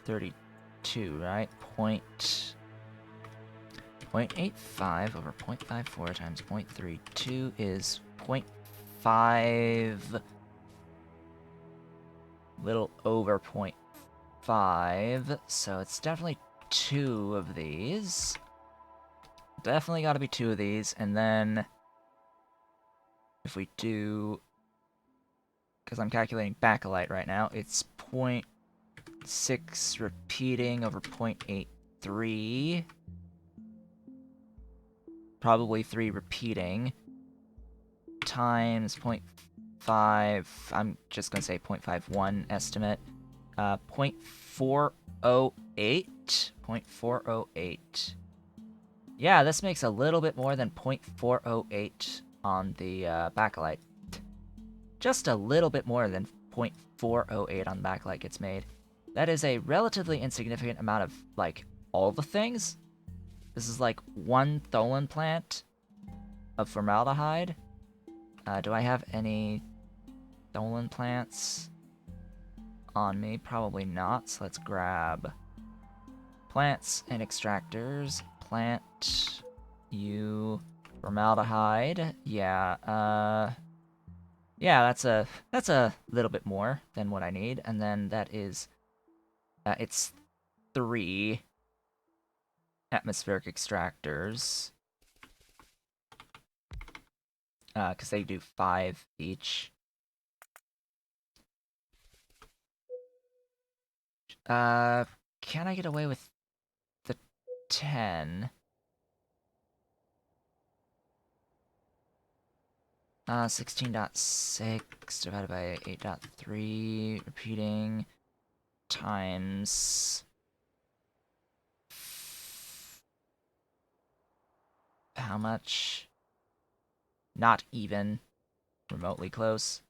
32, right? 0.85 over 0.54 times 0.32 is 0.5, little over 0.5, so it's definitely two of these. Definitely gotta be two of these, and then if we do, because I'm calculating bakelite right now, it's 0.6 repeating over 0.83. Probably 3 repeating. Times 0.5, I'm just gonna say 0.51 estimate. 0.408. 0.408. Yeah, this makes a little bit more than 0.408 on the bakelite. Just a little bit more than 0.408 on the bakelite gets made. That is a relatively insignificant amount of, like, all the things. This is like one Tholen plant of formaldehyde. Do I have any Tholen plants on me? Probably not, so let's grab plants and extractors. Plant, you, formaldehyde. Yeah, yeah, that's a little bit more than what I need, and then that is, it's 3 atmospheric extractors, because they do 5 each. Can I get away with the 10? 16.6 divided by 8.3, repeating, times... how much? Not even. Remotely close.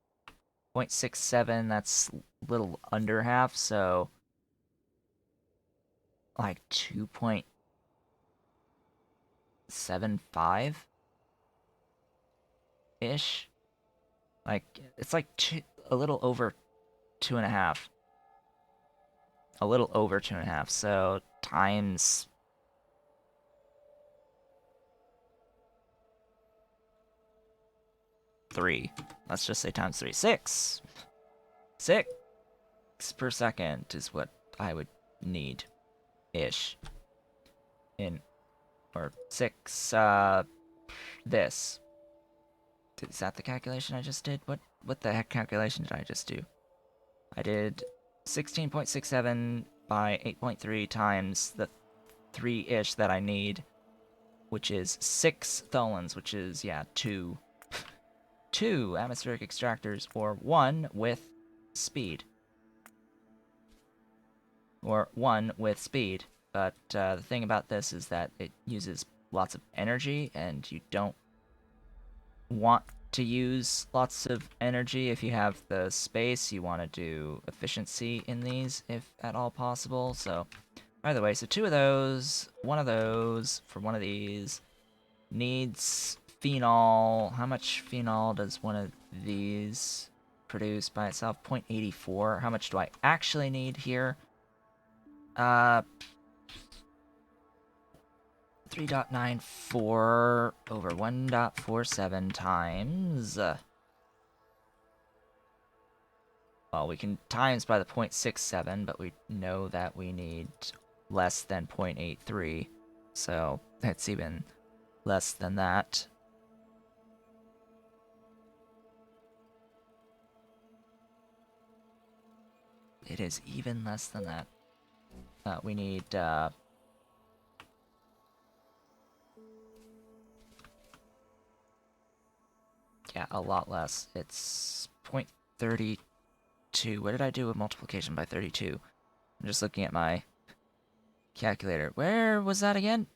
0.67, that's a little under half, so... like 2.75 ish. Like it's like a little over 2.5. A little over 2.5. So times 3. Let's just say times 3. 6. 6 per second is what I would need ish. In or 6 this. Is that the calculation I just did? What the heck calculation did I just do? I did 16.67 by 8.3 times the 3-ish that I need, which is 6 tholins, which is, yeah, 2. 2 atmospheric extractors, or 1 with speed. Or 1 with speed. But the thing about this is that it uses lots of energy, and you don't want to use lots of energy. If you have the space, you want to do efficiency in these, if at all possible. So, by the way, so 2 of those, 1 of those for 1 of these needs phenol. How much phenol does 1 of these produce by itself? 0.84. How much do I actually need here? 3.94 over 1.47 times. Well, we can times by the 0.67, but we know that we need less than 0.83. So that's even less than that. It is even less than that. We need, yeah, a lot less. It's 0.32. What did I do with multiplication by 32? I'm just looking at my calculator. Where was that again?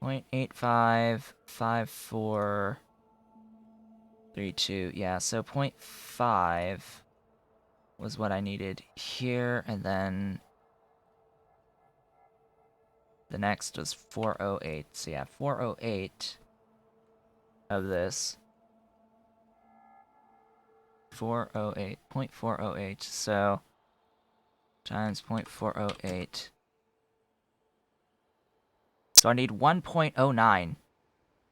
0.855432. Yeah, so 0.5 was what I needed here, and then the next was 408. So yeah, 408 of this. 408, 0.408, so times 0.408. So I need 1.09,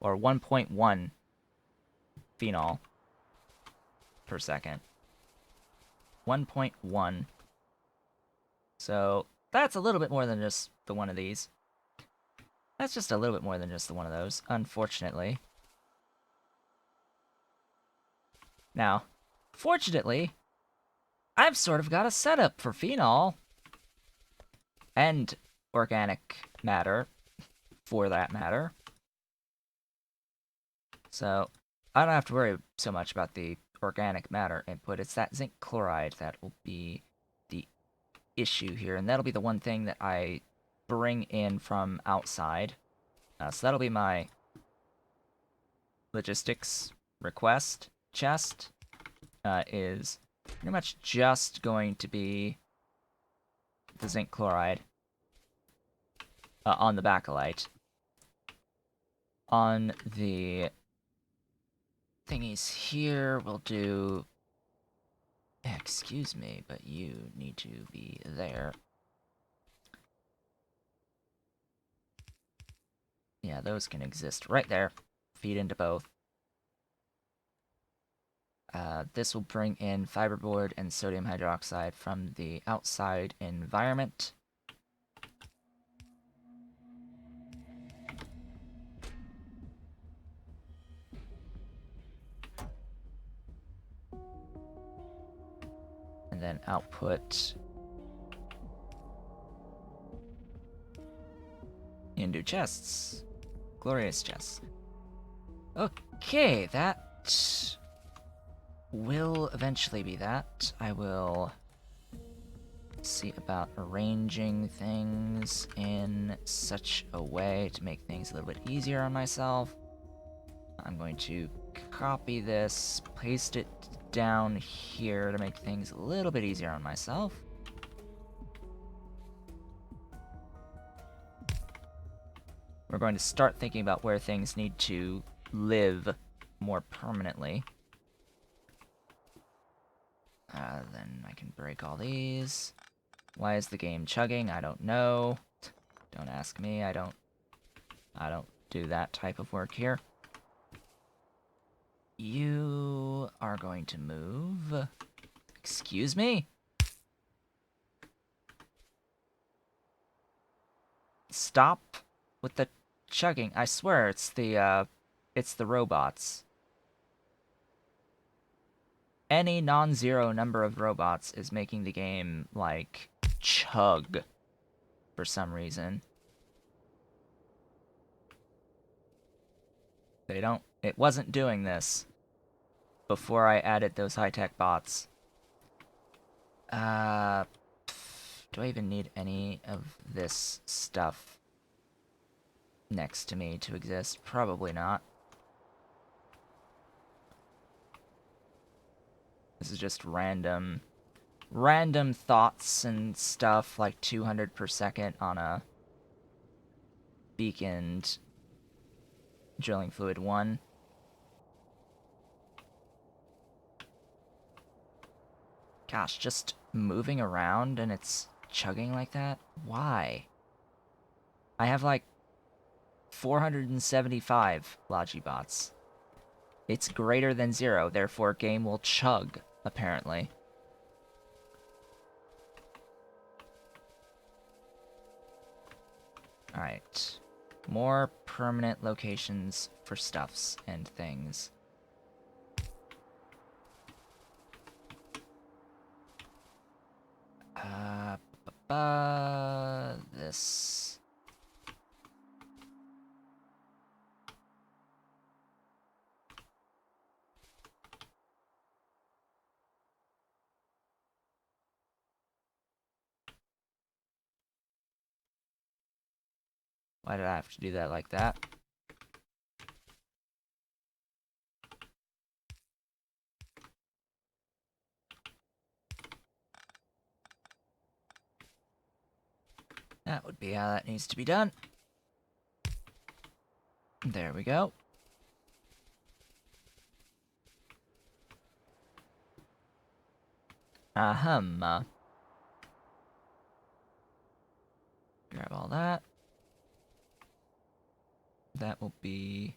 or 1.1 phenol per second. 1.1. So that's a little bit more than just the one of these. That's just a little bit more than just the one of those, unfortunately. Now, fortunately, I've sort of got a setup for phenol and organic matter, for that matter. So I don't have to worry so much about the organic matter input. It's that zinc chloride that will be the issue here, and that'll be the one thing that I bring in from outside. So that'll be my logistics request chest, is pretty much just going to be the zinc chloride on the bakelite. On the thingies here, we'll do... Excuse me, but you need to be there. Yeah, those can exist right there. Feed into both. This will bring in fiberboard and sodium hydroxide from the outside environment. And then output into chests. Glorious chests. Okay, that will eventually be that. I will see about arranging things in such a way to make things a little bit easier on myself. I'm going to copy this, paste it down here to make things a little bit easier on myself. We're going to start thinking about where things need to live more permanently. Then I can break all these. Why is the game chugging? I don't know. Don't ask me. I don't do that type of work here. You are going to move. Excuse me? Stop with the chugging. I swear it's the robots. Any non-zero number of robots is making the game, like, chug for some reason. It wasn't doing this before I added those high-tech bots. Do I even need any of this stuff next to me to exist? Probably not. This is just random thoughts and stuff, like 200 per second on a beaconed drilling fluid 1. Gosh, just moving around and it's chugging like that? Why? I have like 475 Logibots. It's greater than 0, therefore game will chug, apparently. Alright. More permanent locations for stuffs and things. This. Why did I have to do that like that? That would be how that needs to be done. There we go. Grab all that. That will be...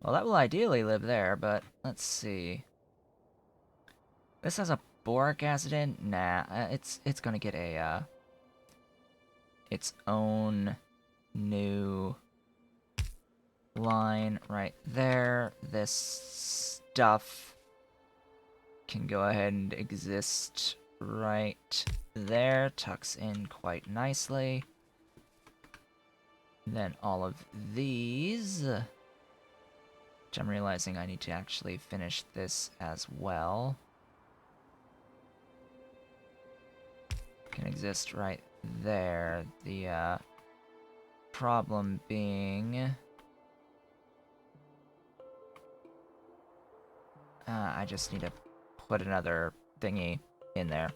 Well, that will ideally live there, but let's see. This has a boric acid in? Nah, it's gonna get a, its own new line right there. This stuff can go ahead and exist right there. Tucks in quite nicely. Then all of these, which I'm realizing I need to actually finish this as well, can exist right there. The problem being, I just need to put another thingy in there.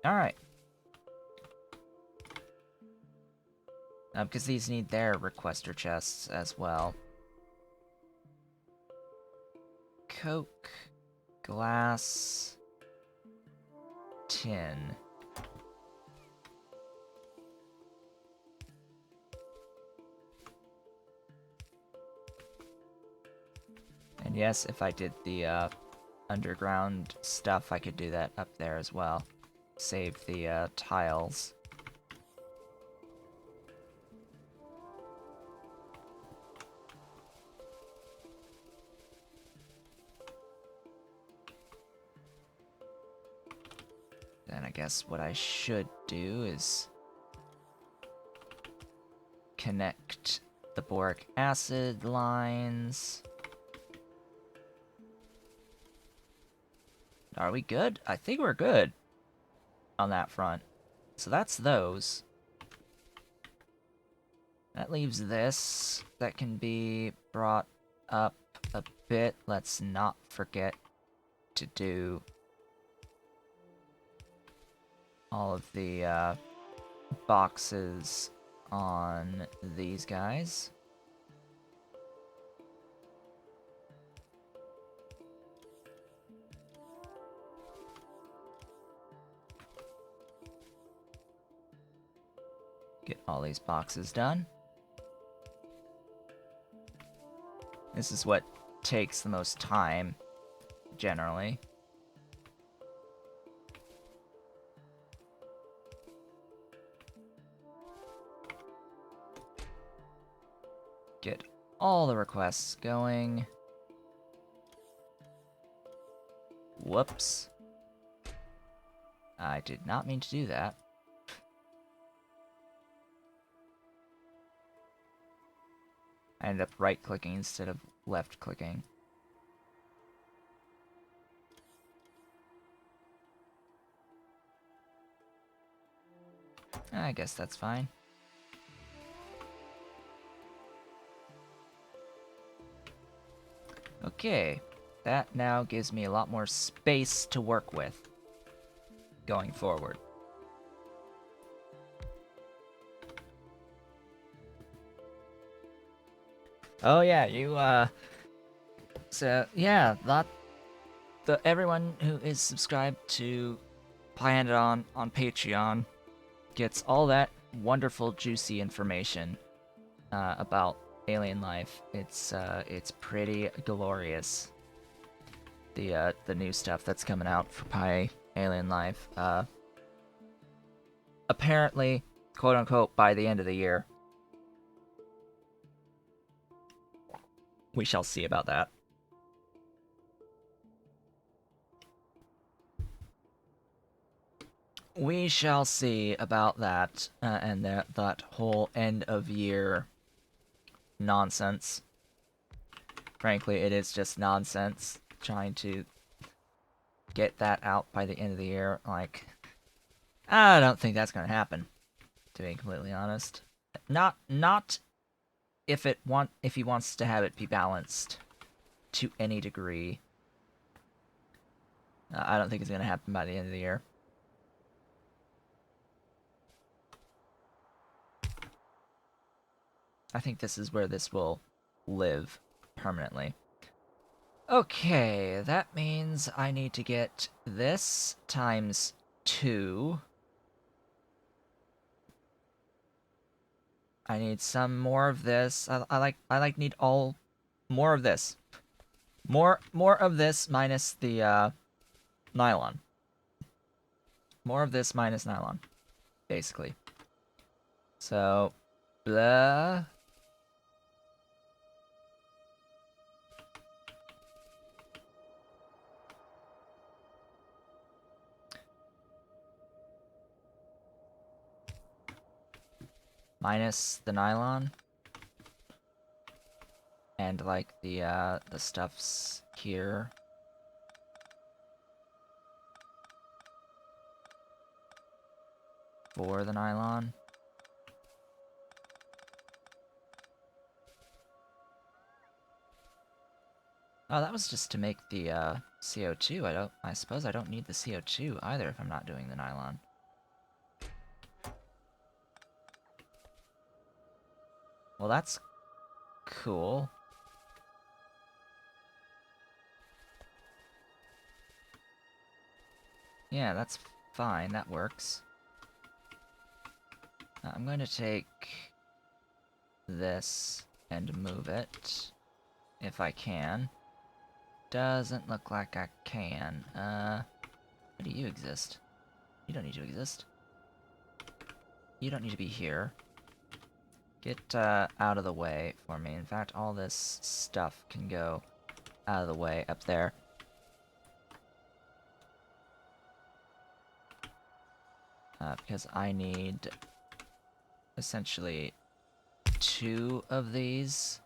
Alright. Because these need their requester chests as well. Coke, glass, tin. And yes, if I did the underground stuff, I could do that up there as well. Save the tiles. Then I guess what I should do is connect the boric acid lines. Are we good? I think we're good on that front. So that's those. That leaves this that can be brought up a bit. Let's not forget to do all of the boxes on these guys. Get all these boxes done. This is what takes the most time, generally. Get all the requests going. Whoops. I did not mean to do that. I ended up right-clicking instead of left-clicking. I guess that's fine. Okay, that now gives me a lot more space to work with going forward. Oh yeah, so yeah, everyone who is subscribed to Pyanodon on Patreon gets all that wonderful, juicy information about alien life. It's pretty glorious. The new stuff that's coming out for Alien Life. Apparently, quote unquote, by the end of the year. We shall see about that. We shall see about that, and that whole end of year nonsense. Frankly, it is just nonsense trying to get that out by the end of the year. Like, I don't think that's gonna happen, to be completely honest. Not if he wants to have it be balanced to any degree. I don't think it's gonna happen by the end of the year. I think this is where this will live permanently. Okay, that means I need to get this times 2. I need some more of this. I need all more of this. More of this minus the nylon. More of this minus nylon, basically. So, blah. Minus the nylon. And like the stuffs here. For the nylon. Oh, that was just to make the CO2. I suppose I don't need the CO2 either if I'm not doing the nylon. Well, that's cool. Yeah, that's fine. That works. I'm going to take this and move it, if I can. Doesn't look like I can. Why do you exist? You don't need to exist. You don't need to be here. Get out of the way for me. In fact, all this stuff can go out of the way up there. Because I need essentially 2 of these.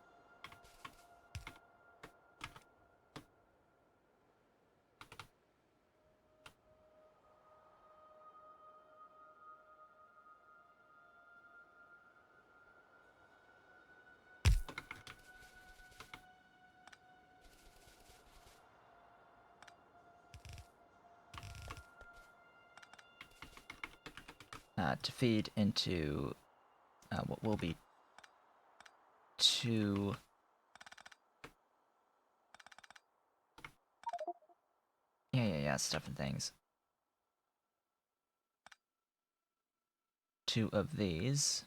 to feed into what will be 2... Yeah, stuff and things. 2 of these.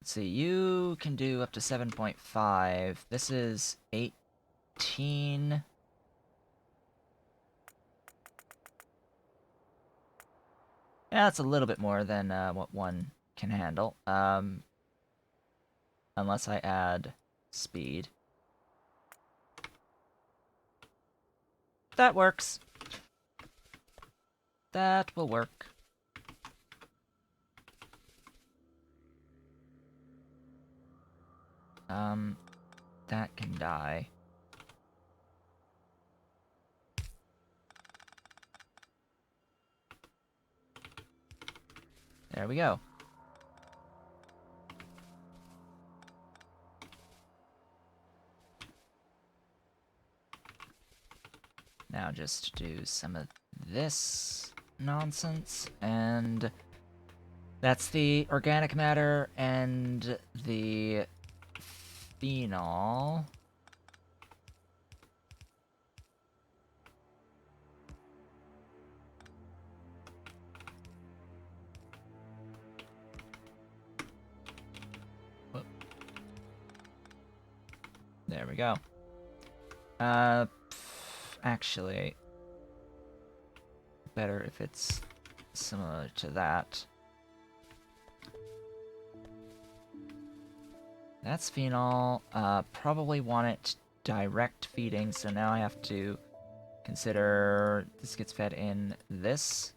Let's see, you can do up to 7.5. This is 18. Yeah, that's a little bit more than what one can handle. Unless I add speed. That works. That will work. That can die. There we go. Now just do some of this nonsense, and that's the organic matter and the phenol. Whoop. There we go. Actually, better if it's similar to that. That's phenol. Probably want it direct feeding, so now I have to consider this gets fed in this.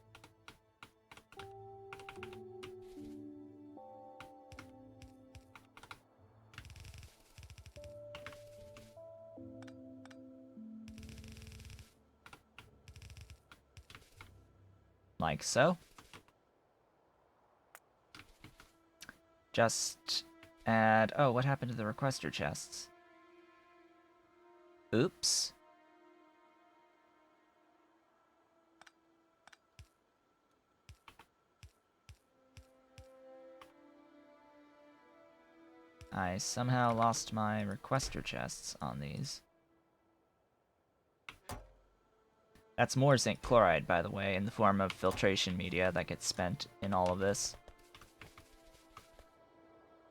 Like so. Just add... Oh, what happened to the requester chests? Oops. I somehow lost my requester chests on these. That's more zinc chloride, by the way, in the form of filtration media that gets spent in all of this.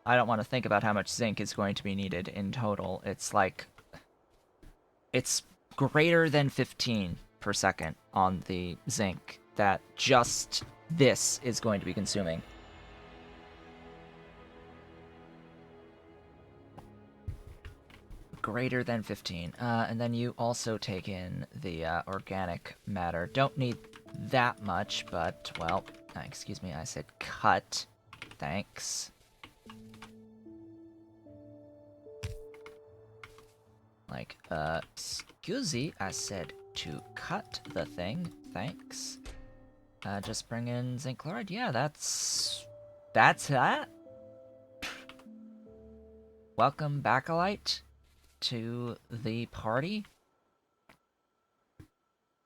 I don't want to think about how much zinc is going to be needed in total. It's like... It's greater than 15 per second on the zinc that just this is going to be consuming. Greater than 15. And then you also take in the organic matter. Don't need that much, but, well, excuse me, I said cut. Thanks. Like, excusey, I said to cut the thing. Thanks. Just bring in zinc chloride. Yeah, that's that. Welcome, Bakelite, to the party.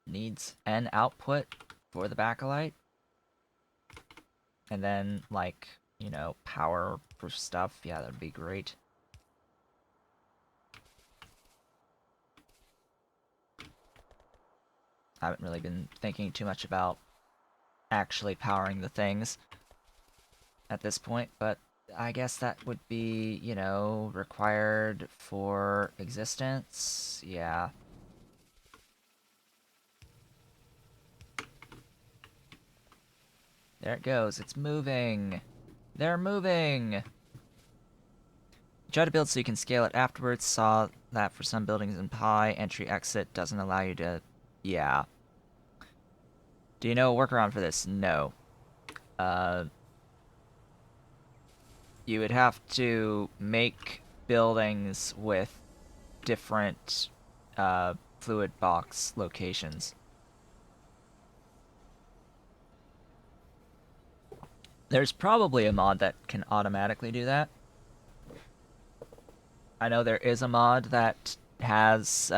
Needs an output for the Bakelite. And then, like, you know, power for stuff. Yeah, that'd be great. I haven't really been thinking too much about actually powering the things at this point, but I guess that would be, you know, required for existence. Yeah. There it goes. It's moving. They're moving. Try to build so you can scale it afterwards. Saw that for some buildings in Pi, entry exit doesn't allow you to... Yeah. Do you know a workaround for this? No. You would have to make buildings with different fluid box locations. There's probably a mod that can automatically do that. I know there is a mod that has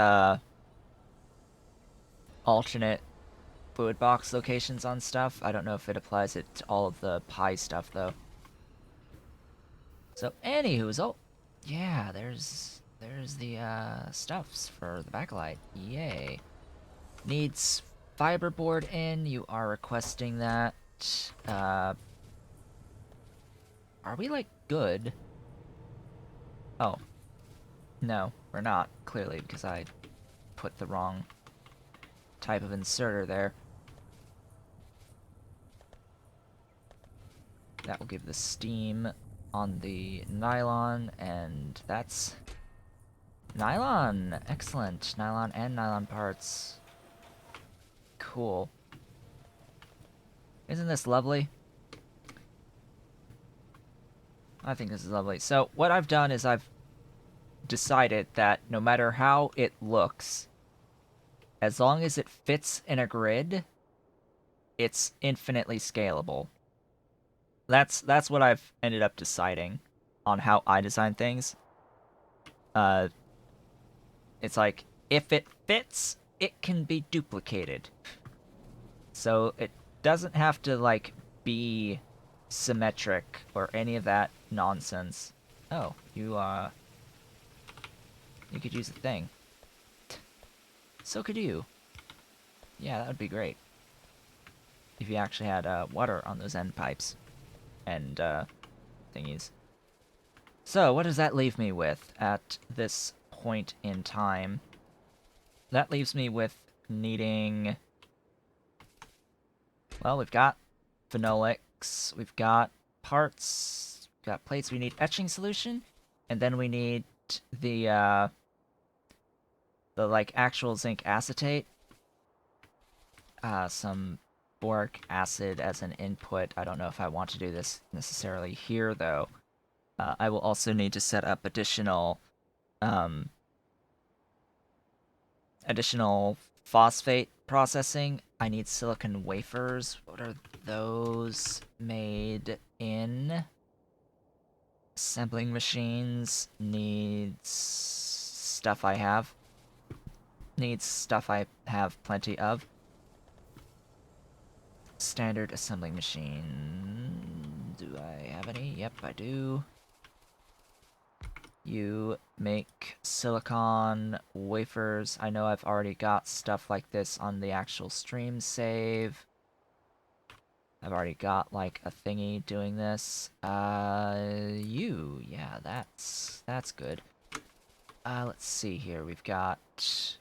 alternate fluid box locations on stuff. I don't know if it applies it to all of the pie stuff, though. So, anywho's, oh, yeah, there's the, stuffs for the backlight. Yay. Needs fiberboard in. You are requesting that. Uh, are we, like, good? Oh. No, we're not, clearly, because I put the wrong type of inserter there. That will give the steam on the nylon, and that's nylon! Excellent. Nylon and nylon parts. Cool. Isn't this lovely? I think this is lovely. So, what I've done is I've decided that no matter how it looks, as long as it fits in a grid, it's infinitely scalable. That's what I've ended up deciding on how I design things. Uh, it's like, if it fits, it can be duplicated. So it doesn't have to, like, be symmetric or any of that nonsense. Oh, you could use the thing. So could you. Yeah, that would be great. If you actually had, water on those end pipes. And, thingies. So, what does that leave me with at this point in time? That leaves me with needing... Well, we've got phenolics, we've got parts, we've got plates, we need etching solution, and then we need the like, actual zinc acetate. Some boric acid as an input. I don't know if I want to do this necessarily here, though. I will also need to set up um, additional phosphate processing. I need silicon wafers. What are those made in? Assembling machines needs stuff I have. Needs stuff I have plenty of. Standard assembling machine. Do I have any? Yep, I do. You make silicon wafers. I know I've already got stuff like this on the actual stream save. I've already got, like, a thingy doing this. Yeah, that's good. Let's see here. We've got...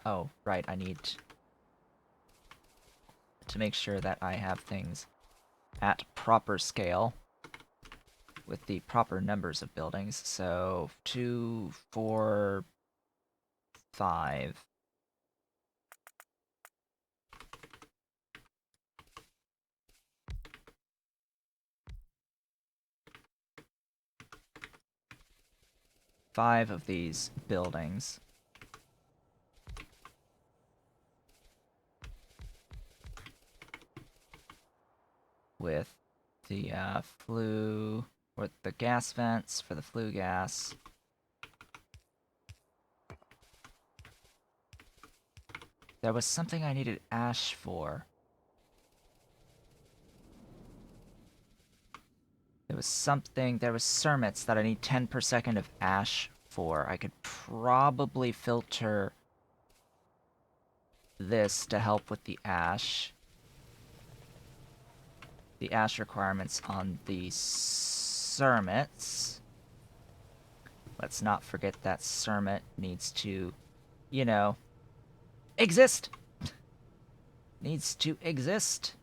oh, right, I need to make sure that I have things at proper scale with the proper numbers of buildings. So, 2, 4, 5. 5 of these buildings. With the flue, or the gas vents for the flue gas. There was something I needed ash for. There was cermets that I need 10 per second of ash for. I could probably filter this to help with the ash. The ash requirements on the cermets. Let's not forget that cermet needs to, you know, exist! Needs to exist.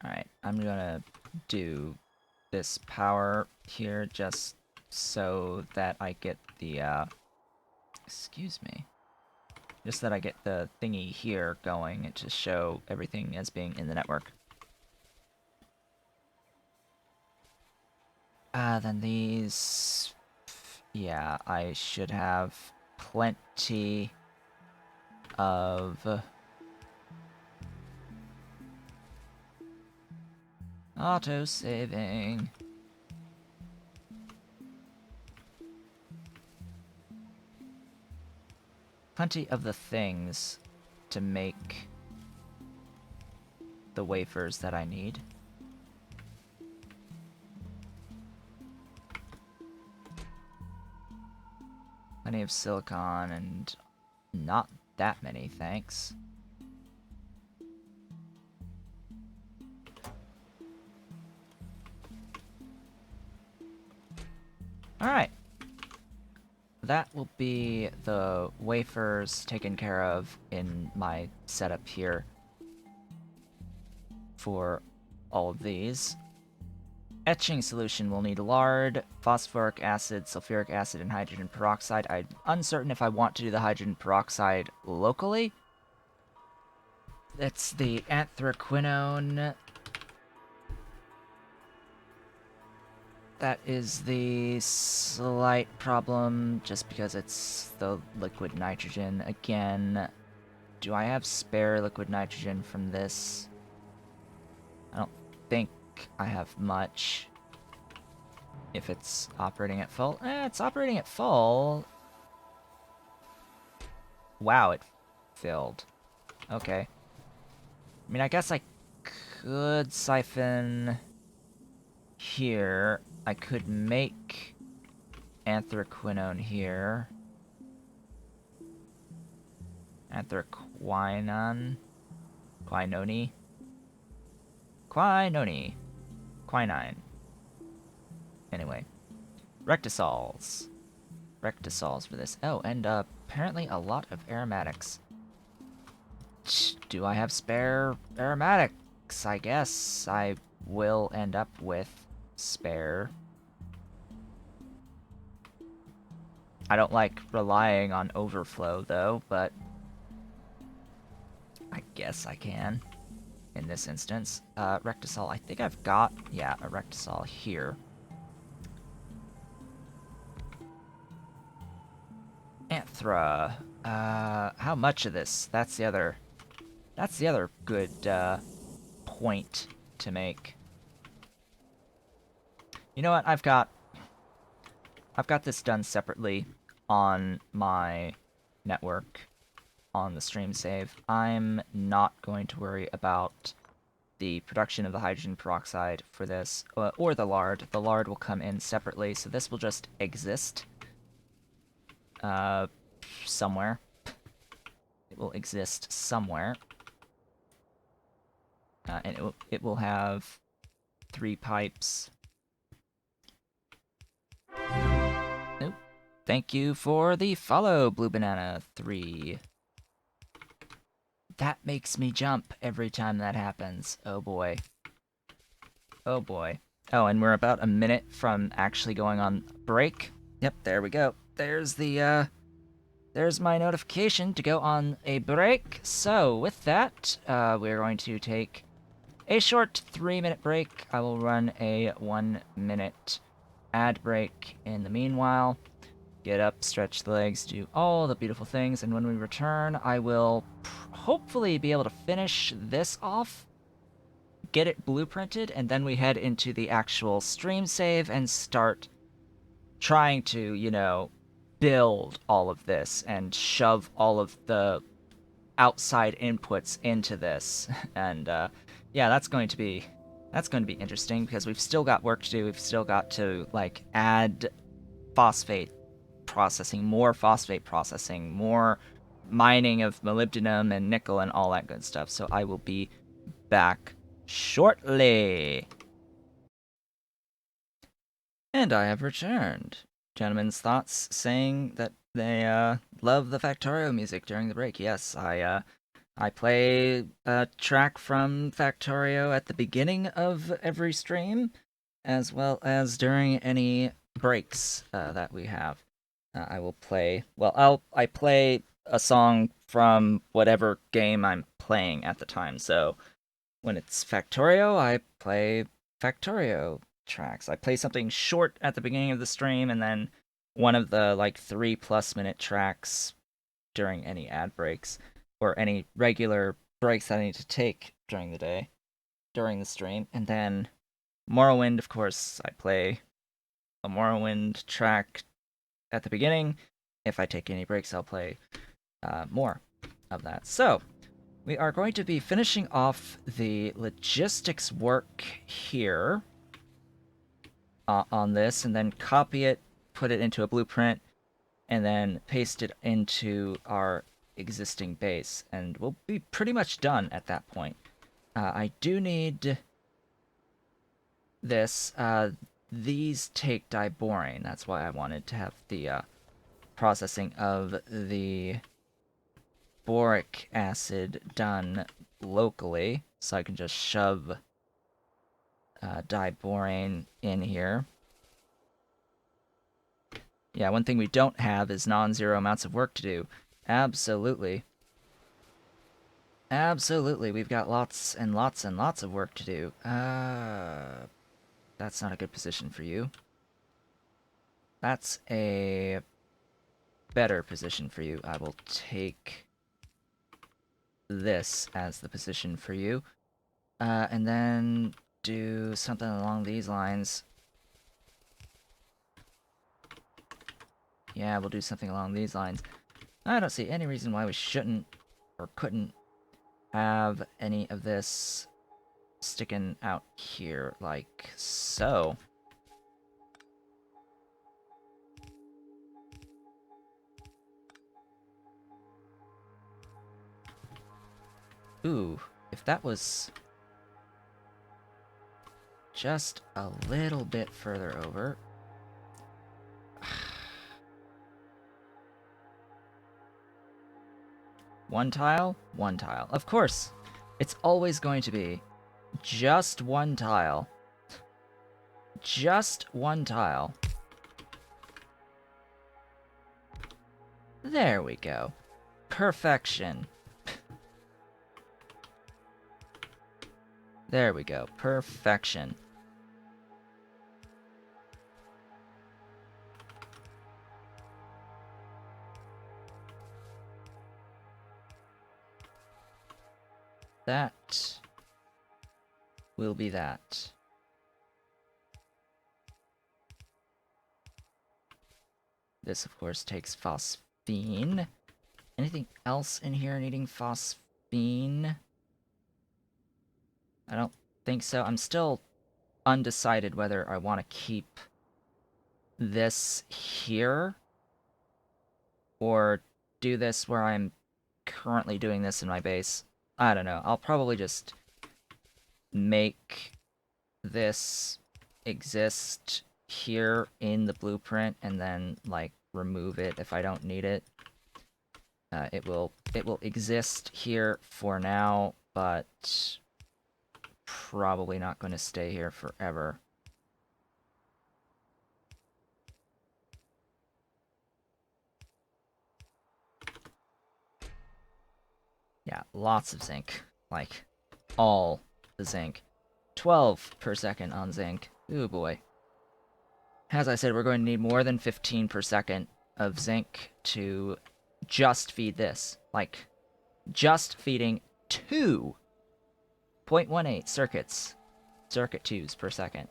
Alright, I'm gonna do this power here just so that I get the, excuse me. Just that I get the thingy here going to show everything as being in the network. Then these... Yeah, I should have plenty of... Auto-saving. Plenty of the things to make the wafers that I need. Plenty of silicon and not that many, thanks. Alright. That will be the wafers taken care of in my setup here for all of these. Etching solution will need lard, phosphoric acid, sulfuric acid, and hydrogen peroxide. I'm uncertain if I want to do the hydrogen peroxide locally. That's the anthraquinone. That is the slight problem, just because it's the liquid nitrogen. Again, do I have spare liquid nitrogen from this? I don't think I have much. If it's operating at full. It's operating at full. Wow, it filled. Okay. I mean, I guess I could siphon here. I could make anthraquinone here. Anthraquinone? Quinone? Quinone. Quinine. Anyway. Rectisols. Rectisols for this. Oh, and apparently a lot of aromatics. Do I have spare aromatics? I guess I will end up with spare. I don't like relying on overflow, though, but I guess I can in this instance. Rectisol, I think I've got, yeah, a Rectisol here. Anthra. How much of this? That's the other good, point to make. You know what? I've got this done separately on my network on the stream save. I'm not going to worry about the production of the hydrogen peroxide for this, or the lard. The lard will come in separately, so this will just exist somewhere. It will exist somewhere. And it will have 3 pipes. Nope. Thank you for the follow, Blue Banana 3. That makes me jump every time that happens. Oh boy. Oh boy. Oh, and we're about a minute from actually going on break. Yep, there we go. There's the, there's my notification to go on a break. So, with that, we're going to take a short 3-minute break. I will run a 1-minute ad break in the meanwhile. Get up, stretch the legs, do all the beautiful things, and when we return, I will hopefully be able to finish this off, get it blueprinted, and then we head into the actual stream save and start trying to, you know, build all of this and shove all of the outside inputs into this. And yeah, that's going to be interesting because we've still got work to do. We've still got to like add phosphate processing, more phosphate processing, more mining of molybdenum and nickel and all that good stuff. So I will be back shortly. And I have returned. Gentlemen's thoughts saying that they love the Factorio music during the break. Yes, I play a track from Factorio at the beginning of every stream, as well as during any breaks that we have. I will play. Well, I play a song from whatever game I'm playing at the time. So when it's Factorio, I play Factorio tracks. I play something short at the beginning of the stream, and then one of the like 3+ minute tracks during any ad breaks or any regular breaks that I need to take during the day, during the stream, and then Morrowind, of course, I play a Morrowind track at the beginning. If I take any breaks, I'll play more of that. So, we are going to be finishing off the logistics work here on this, and then copy it, put it into a blueprint, and then paste it into our existing base. And we'll be pretty much done at that point. I do need this. These take diborane. That's why I wanted to have the processing of the boric acid done locally, so I can just shove diborane in here. Yeah, one thing we don't have is non-zero amounts of work to do. Absolutely. Absolutely, we've got lots and lots and lots of work to do. That's not a good position for you. That's a better position for you. I will take this as the position for you. And then do something along these lines. Yeah, we'll do something along these lines. I don't see any reason why we shouldn't or couldn't have any of this sticking out here like so. Ooh, if that was just a little bit further over. One tile, one tile. Of course, it's always going to be just one tile. Just one tile. There we go. Perfection. There we go. Perfection. That will be that. This, of course, takes phosphine. Anything else in here needing phosphine? I don't think so. I'm still undecided whether I want to keep this here or do this where I'm currently doing this in my base. I don't know. I'll probably just make this exist here in the blueprint and then like remove it if I don't need it. It will exist here for now, but probably not going to stay here forever. Yeah, lots of zinc. Like, all the zinc. 12 per second on zinc. Ooh boy. As I said, we're going to need more than 15 per second of zinc to just feed this. Like, just feeding 2.18 circuits. Circuit 2s per second.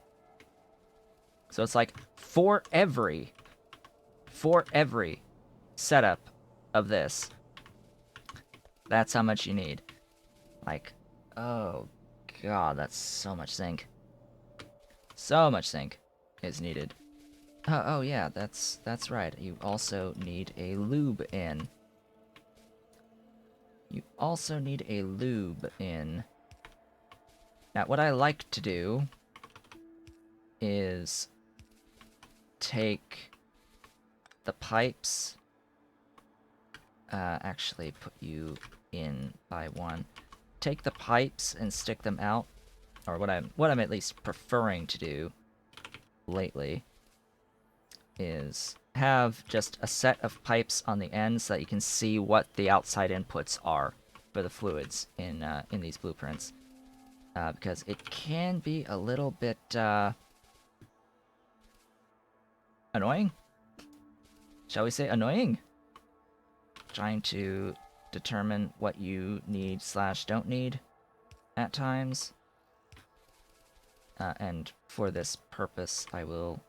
So it's like, for every setup of this, that's how much you need. Like, oh god, that's so much zinc. So much zinc is needed. Oh yeah, that's right. You also need a lube in. You also need a lube in. Now, what I like to do is take the pipes. Actually, put you in by one. Take the pipes and stick them out, or what I'm at least preferring to do lately is have just a set of pipes on the end so that you can see what the outside inputs are for the fluids in these blueprints, because it can be a little bit annoying. Shall we say annoying? Trying to determine what you need / don't need at times. And for this purpose, I will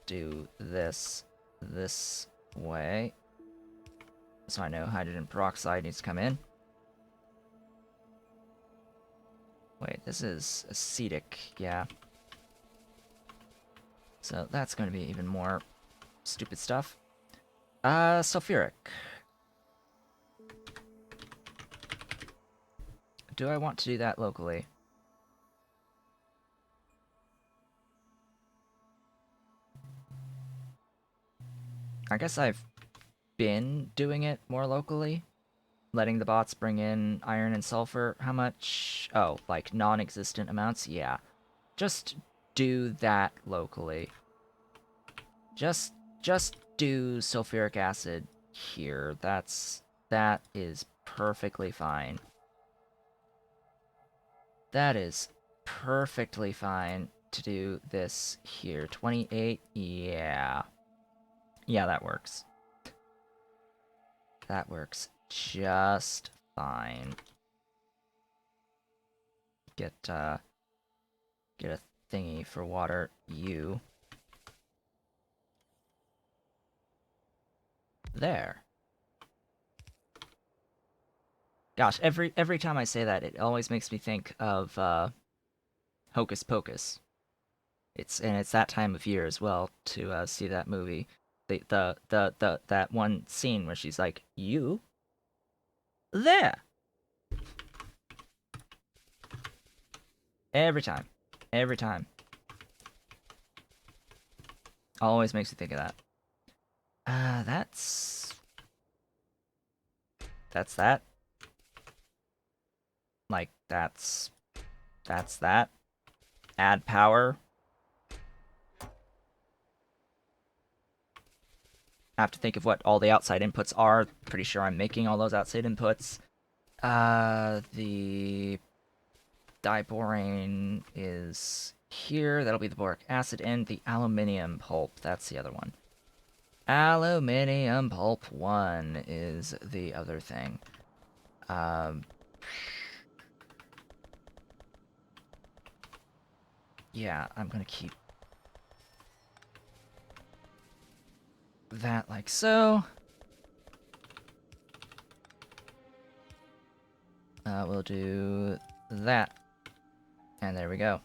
do this way. So I know hydrogen peroxide needs to come in. Wait, this is acetic, yeah. So that's going to be even more stupid stuff. Sulfuric. Do I want to do that locally? I guess I've been doing it more locally. Letting the bots bring in iron and sulfur. How much? Oh, like non-existent amounts? Yeah. Just do that locally. Just do sulfuric acid here. That is perfectly fine. That is perfectly fine to do this here. 28, yeah. Yeah, that works. That works just fine. Get a thingy for water. You. There. Gosh, every time I say that, it always makes me think of Hocus Pocus. It's that time of year as well to see that movie. That one scene where she's like, "You there?" Every time, every time, always makes me think of that. That's that. Like that's that. Add power. I have to think of what all the outside inputs are. Pretty sure I'm making all those outside inputs. The diborane is here. That'll be the boric acid, and the aluminium pulp. That's the other one. Aluminium pulp 1 is the other thing. Yeah, I'm gonna keep that like so. We'll do that. And there we go.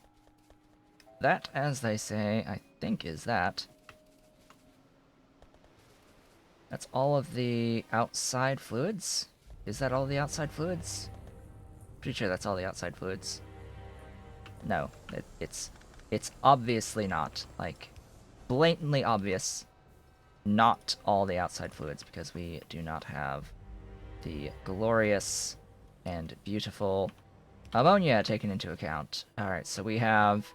That, as they say, I think is that. That's all of the outside fluids? Is that all the outside fluids? Pretty sure that's all the outside fluids. No, it's obviously not. Like, blatantly obvious. Not all the outside fluids, because we do not have the glorious and beautiful ammonia taken into account. Alright, so we have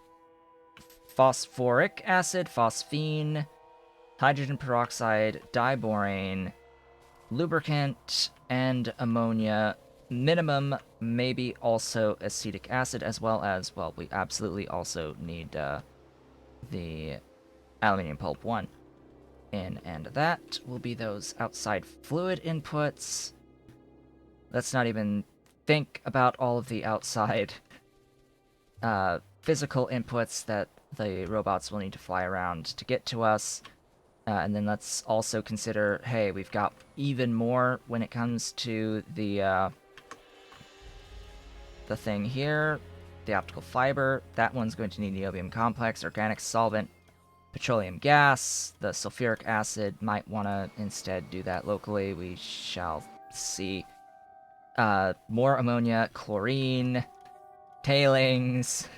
phosphoric acid, phosphine, hydrogen peroxide, diborane, lubricant, and ammonia. Minimum, maybe also acetic acid, as well as, well, we absolutely also need the aluminium pulp 1 in, and that will be those outside fluid inputs. Let's not even think about all of the outside physical inputs that the robots will need to fly around to get to us. And then let's also consider, hey, we've got even more when it comes to the thing here, the optical fiber. That one's going to need niobium complex, organic solvent, petroleum gas. The sulfuric acid might want to instead do that locally. We shall see. More ammonia, chlorine, tailings,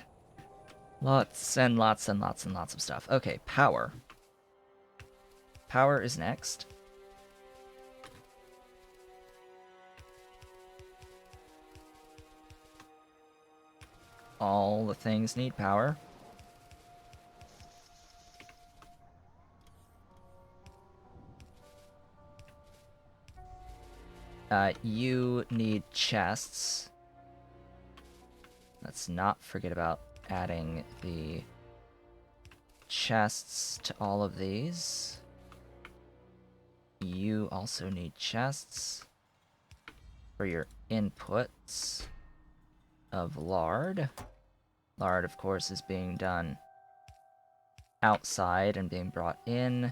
lots and lots and lots and lots of stuff. Okay, power. Power is next. All the things need power. You need chests. Let's not forget about adding the chests to all of these. You also need chests for your inputs of lard. Lard, of course, is being done outside and being brought in.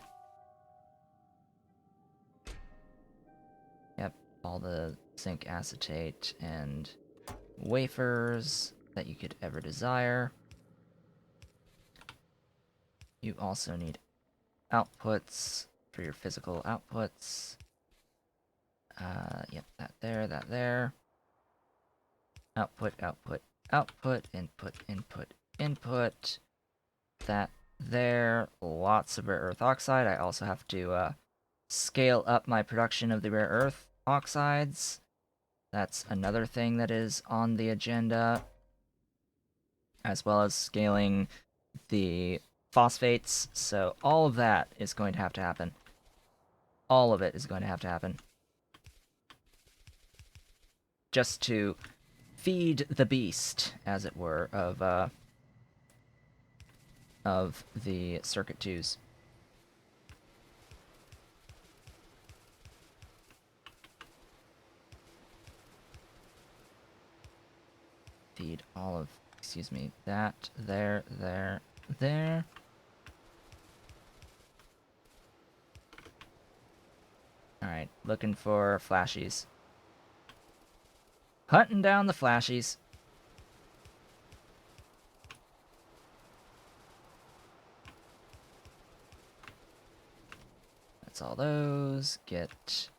Yep, all the zinc acetate and wafers that you could ever desire. You also need outputs for your physical outputs. Yep, that there. Output, output, output, input, input, input. That there. Lots of rare earth oxide. I also have to scale up my production of the rare earth oxides. That's another thing that is on the agenda, as well as scaling the phosphates. So all of that is going to have to happen. All of it is going to have to happen. Just to feed the beast, as it were, of the circuit 2s. Feed all of, excuse me, that, there. Alright, looking for flashies. Hunting down the flashies. That's all those. Get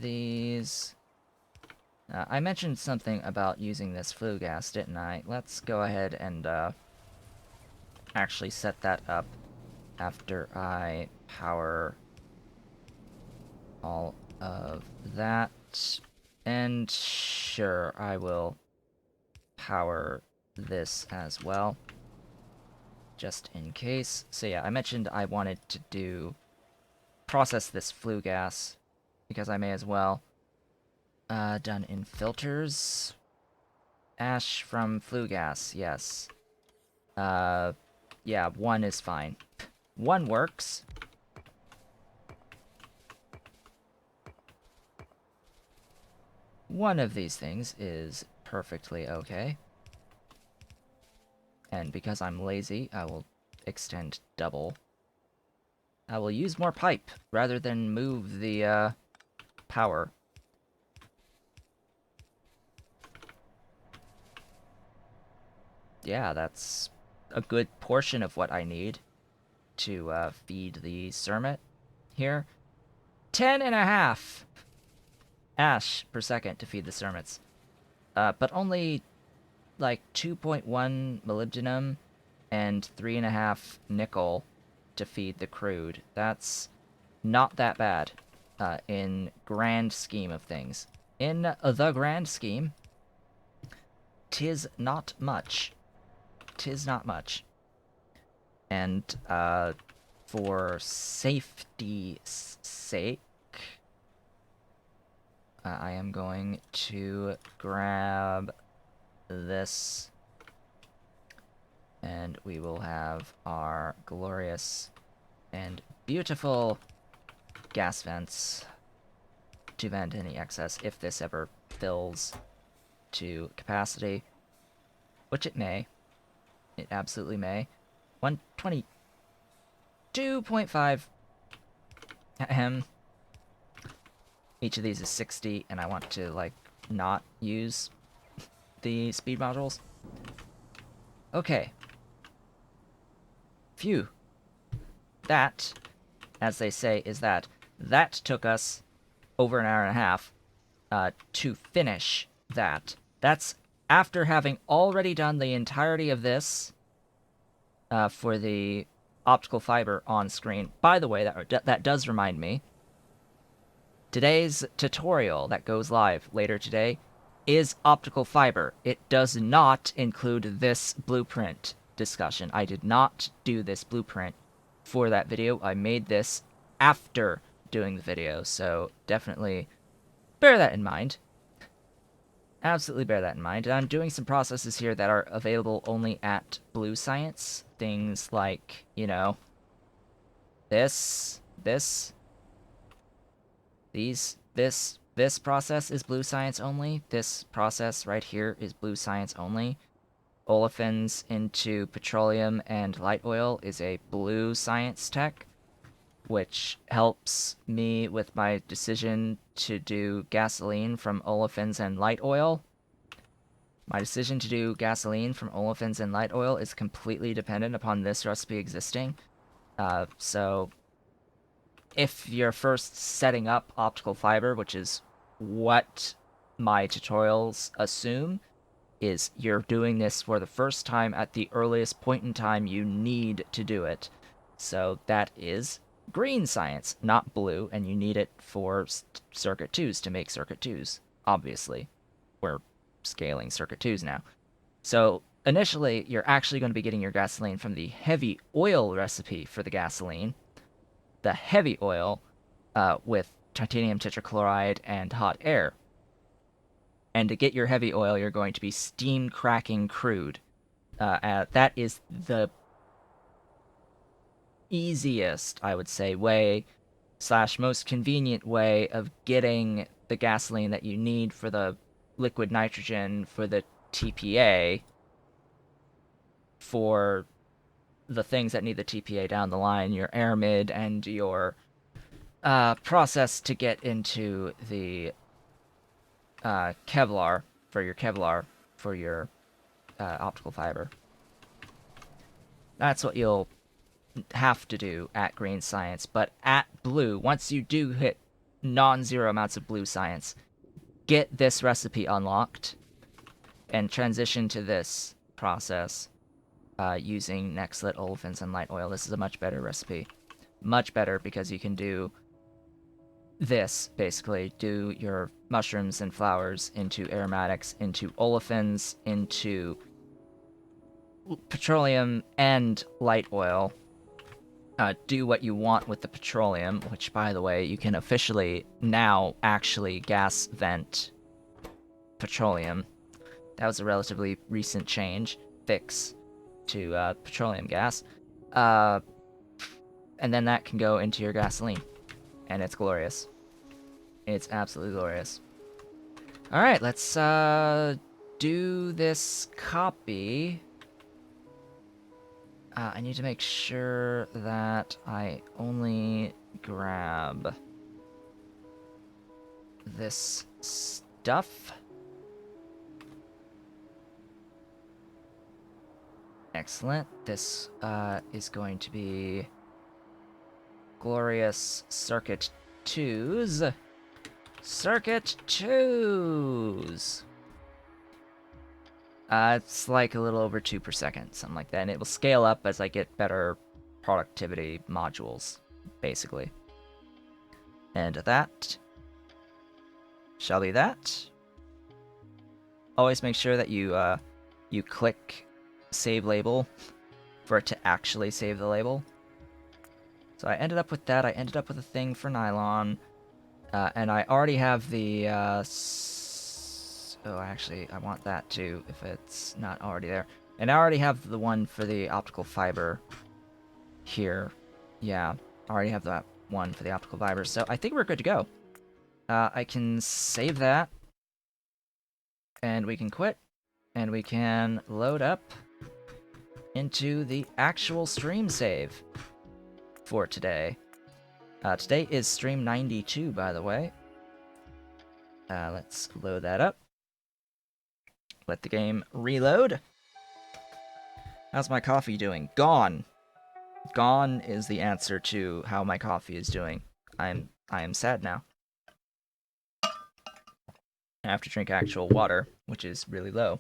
these. I mentioned something about using this flue gas, didn't I? Let's go ahead and actually set that up after I power all of that. And sure, I will power this as well, just in case. So yeah, I mentioned I wanted to process this flue gas, because I may as well. Done in filters. Ash from flue gas, yes. Yeah, 1 is fine. 1 works. One of these things is perfectly okay. And because I'm lazy, I will extend double. I will use more pipe rather than move the power. Yeah, that's a good portion of what I need to feed the Cermet here. 10.5 ash per second to feed the Cermets. But only like 2.1 molybdenum and 3.5 nickel to feed the crude. That's not that bad in grand scheme of things. In the grand scheme, 'tis not much. 'Tis not much. And for safety's sake, I am going to grab this, and we will have our glorious and beautiful gas vents to vent any excess if this ever fills to capacity, which it may. It absolutely may. 122.5 ahem. Each of these is 60, and I want to, like, not use the speed modules. Okay. Phew. That, as they say, is that. That took us over an hour and a half to finish that. That's after having already done the entirety of this for the optical fiber on screen. By the way, that does remind me. Today's tutorial that goes live later today is optical fiber. It does not include this blueprint discussion. I did not do this blueprint for that video. I made this after doing the video, so definitely bear that in mind. Absolutely bear that in mind. And I'm doing some processes here that are available only at Blue Science. Things like, you know, this process is Blue Science only. This process right here is Blue Science only. olefins into petroleum and light oil is a blue science tech, which helps me with my decision to do gasoline from olefins and light oil. My decision to do gasoline from olefins and light oil is completely dependent upon this recipe existing. So if you're first setting up optical fiber, which is what my tutorials assume, is you're doing this for the first time at the earliest point in time you need to do it. So that is green science, not blue, and you need it for circuit 2s to make circuit 2s, obviously. We're scaling circuit 2s now. So initially, you're actually going to be getting your gasoline from the heavy oil recipe for the gasoline. The heavy oil with titanium tetrachloride and hot air. And to get your heavy oil, you're going to be steam cracking crude. That is the easiest, I would say, way / most convenient way of getting the gasoline that you need for the liquid nitrogen for the TPA for the things that need the TPA down the line, your aramid and your process to get into the Kevlar for your optical fiber. That's what you'll have to do at green science, but at blue, once you do hit non-zero amounts of blue science, get this recipe unlocked and transition to this process using Nextlit, olefins, and light oil. This is a much better recipe. Much better because you can do this, basically. Do your mushrooms and flowers into aromatics, into olefins, into petroleum and light oil. Do what you want with the petroleum, which, by the way, you can officially now actually gas vent petroleum. That was a relatively recent fix to petroleum gas. And then that can go into your gasoline. And it's glorious. It's absolutely glorious. Alright, let's do this copy. I need to make sure that I only grab this stuff. Excellent. This is going to be glorious circuit 2s. Circuit 2s! It's like a little over 2 per second, something like that. And it will scale up as I get better productivity modules, basically. And that shall be that. Always make sure that you click save label for it to actually save the label. So I ended up with that. I ended up with a thing for nylon. And I already have the, oh, actually, I want that too, if it's not already there. And I already have the one for the optical fiber here. Yeah, I already have that one for the optical fiber, so I think we're good to go. I can save that, and we can quit, and we can load up into the actual stream save for today. Today is stream 92, by the way. Let's load that up. Let the game reload. How's my coffee doing? Gone. Gone is the answer to how my coffee is doing. I am sad now. I have to drink actual water, which is really low.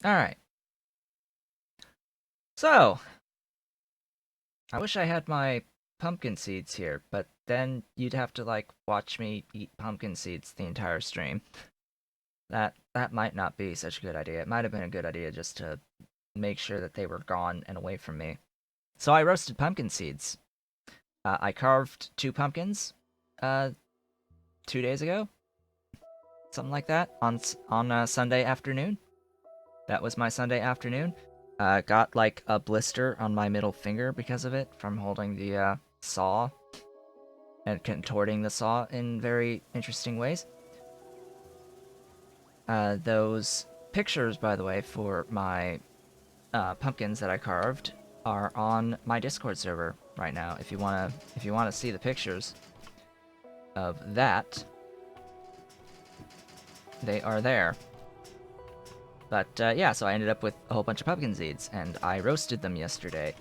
Alright. So, I wish I had my pumpkin seeds here, but then you'd have to, like, watch me eat pumpkin seeds the entire stream. That might not be such a good idea. It might have been a good idea just to make sure that they were gone and away from me. So I roasted pumpkin seeds. I carved 2 pumpkins 2 days ago. Something like that, on Sunday afternoon. That was my Sunday afternoon. Got like a blister on my middle finger because of it from holding the saw and contorting the saw in very interesting ways. Those pictures, by the way, for my pumpkins that I carved are on my Discord server right now. If you wanna see the pictures of that, they are there. But yeah, so I ended up with a whole bunch of pumpkin seeds, and I roasted them yesterday.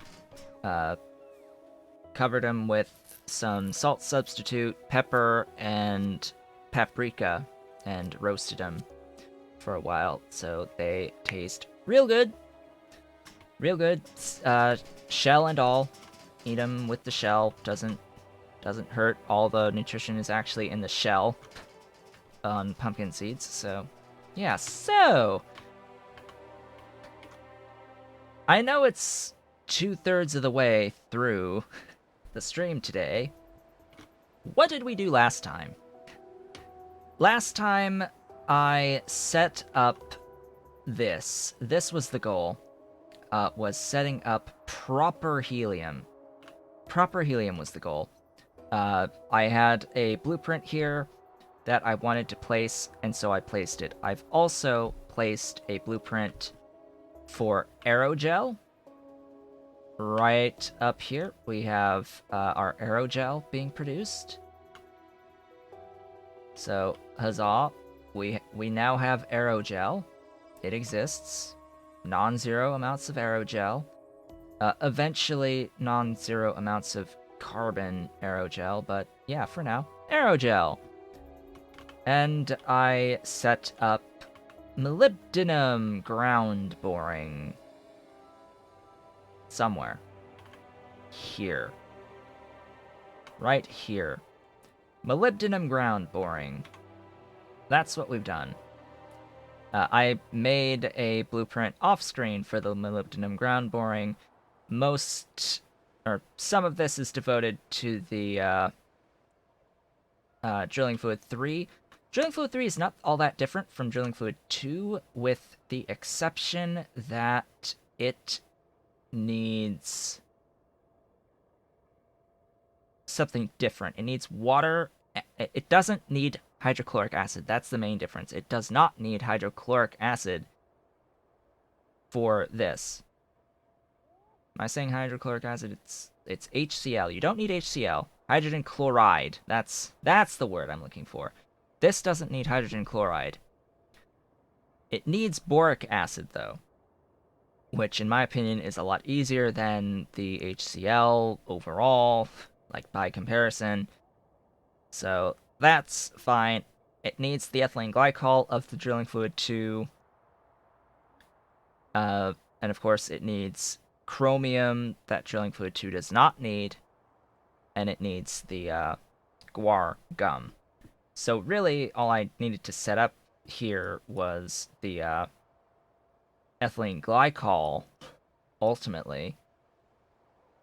Covered them with some salt substitute, pepper, and paprika, and roasted them for a while, so they taste real good. Real good. Shell and all. Eat them with the shell. Doesn't hurt. All the nutrition is actually in the shell on pumpkin seeds, so yeah, so I know it's 2/3 of the way through the stream today. What did we do last time? Last time I set up this. This was the goal. Was setting up proper helium. Proper helium was the goal. I had a blueprint here that I wanted to place, and so I placed it. I've also placed a blueprint for aerogel. Right up here, we have our aerogel being produced. So, huzzah, we now have aerogel. It exists. Non-zero amounts of aerogel. Eventually, non-zero amounts of carbon aerogel, but yeah, for now, aerogel. And I set up molybdenum ground boring. Somewhere. Here. Right here. Molybdenum ground boring. That's what we've done. I made a blueprint off-screen for the molybdenum ground boring. Some of this is devoted to the drilling fluid 3. Drilling fluid 3 is not all that different from drilling fluid 2, with the exception that it needs something different. It needs water. It doesn't need hydrochloric acid. That's the main difference. It does not need hydrochloric acid for this. Am I saying hydrochloric acid? It's HCl. You don't need HCl. Hydrogen chloride. That's the word I'm looking for. This doesn't need hydrogen chloride. It needs boric acid, though, which in my opinion is a lot easier than the HCl overall, like by comparison. So that's fine. It needs the ethylene glycol of the drilling fluid 2. And of course it needs chromium that drilling fluid 2 does not need. And it needs the guar gum. So really all I needed to set up here was the ethylene glycol, ultimately.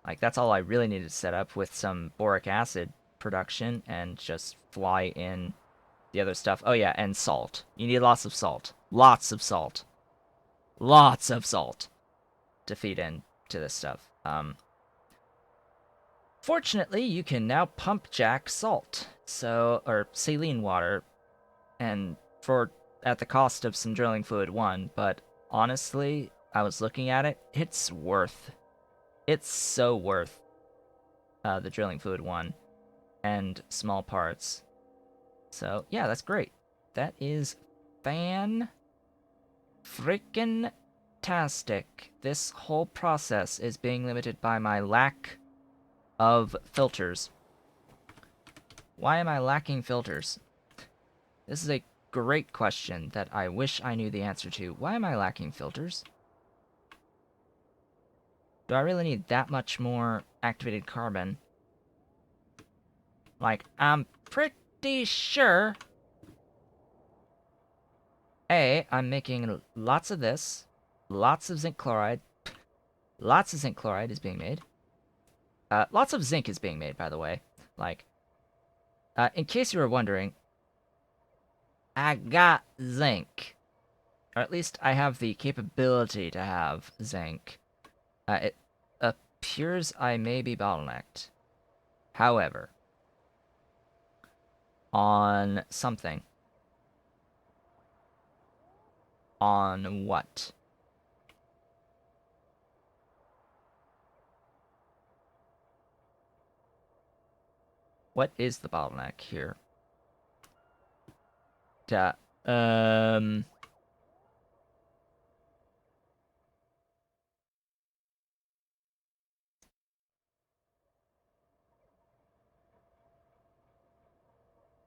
Like, that's all I really needed to set up, with some boric acid production and just fly in the other stuff. Oh yeah, and salt. You need lots of salt. Lots of salt. Lots of salt to feed in to this stuff. Fortunately, you can now pump jack salt, or saline water, and at the cost of some drilling fluid 1, but honestly, I was looking at it, it's so worth the drilling fluid 1 and small parts. So yeah, that's great. That is fan-frickin-tastic. This whole process is being limited by my lack of filters. Why am I lacking filters? This is a great question that I wish I knew the answer to. Why am I lacking filters? Do I really need that much more activated carbon? Like, I'm pretty sure... I'm making lots of this. Lots of zinc chloride. Lots of zinc chloride is being made. Lots of zinc is being made, by the way. Like, in case you were wondering, I got zinc. Or at least I have the capability to have zinc. It appears I may be bottlenecked. However, on something. On what? What is the bottleneck here? Duh.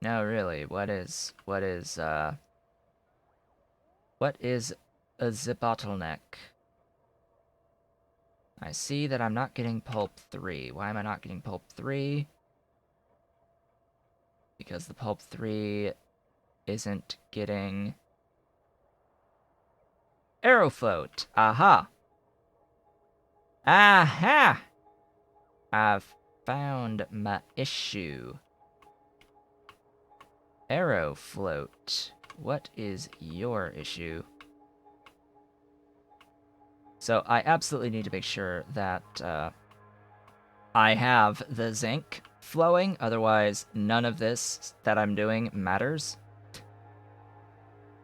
No, really, what is a bottleneck? I see that I'm not getting pulp 3. Why am I not getting pulp 3? Because the pulp 3 isn't getting Aerofloat. Aha! Aha! I've found my issue. Aerofloat. What is your issue? So I absolutely need to make sure that I have the zinc flowing, otherwise none of this that I'm doing matters.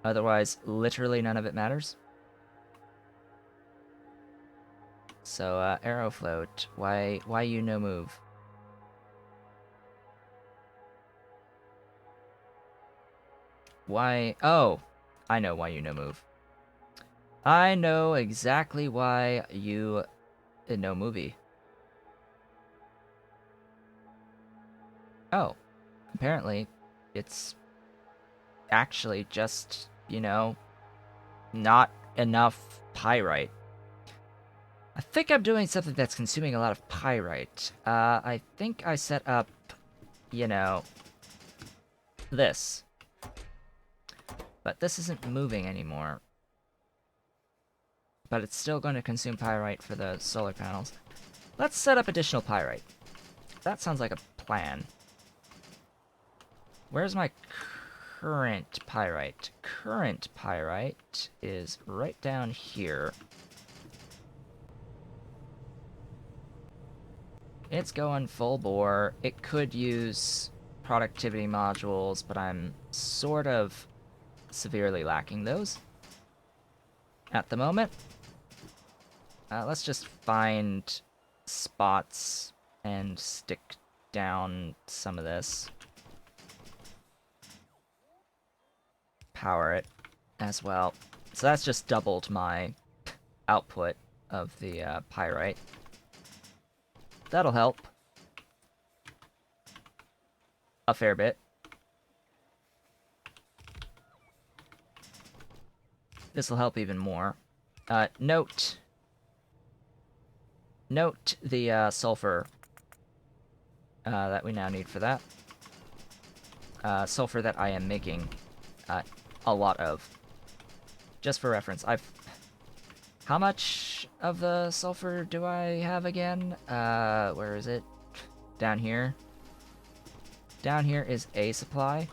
Otherwise, literally none of it matters. So, Aerofloat, why you no move? Why? Oh, I know why you no move. I know exactly why you no movie. Oh, apparently it's actually just, you know, not enough pyrite. I think I'm doing something that's consuming a lot of pyrite. I think I set up, you know, this. But this isn't moving anymore. But it's still going to consume pyrite for the solar panels. Let's set up additional pyrite. That sounds like a plan. Where's my current pyrite? Current pyrite is right down here. It's going full bore. It could use productivity modules, but I'm sort of severely lacking those at the moment. Let's just find spots and stick down some of this. Power it as well. So that's just doubled my output of the pyrite. That'll help a fair bit. This will help even more. Note the sulfur that we now need for that. Sulfur that I am making a lot of. Just for reference, how much of the sulfur do I have again? Where is it? Down here. Down here is a supply.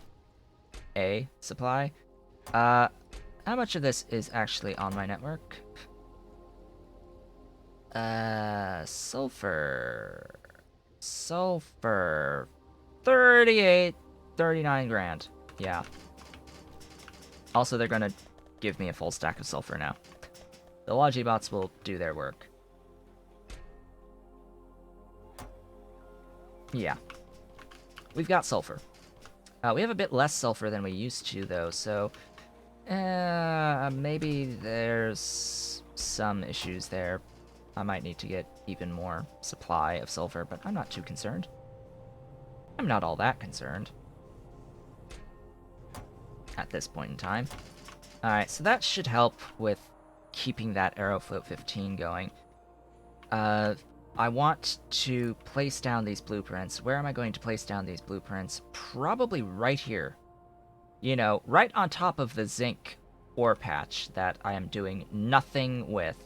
A supply. How much of this is actually on my network? Sulfur. Sulfur. 38, 39 grand. Yeah. Also, they're gonna give me a full stack of sulfur now. The Logibots will do their work. Yeah. We've got sulfur. We have a bit less sulfur than we used to, though, so... maybe there's some issues there. I might need to get even more supply of sulfur, but I'm not too concerned. I'm not all that concerned. At this point in time. Alright, so that should help with keeping that Aerofloat 15 going. I want to place down these blueprints. Where am I going to place down these blueprints? Probably right here. You know, right on top of the zinc ore patch that I am doing nothing with.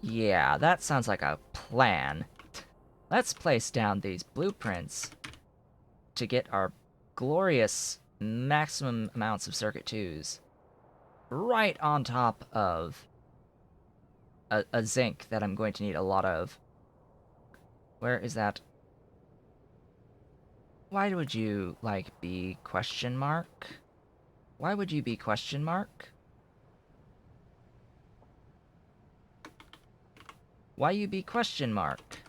Yeah, that sounds like a plan. Let's place down these blueprints to get our glorious maximum amounts of Circuit 2s. right on top of a zinc that I'm going to need a lot of. Where is that? Why would you, like, be question mark? Why would you be question mark? Why you be question mark?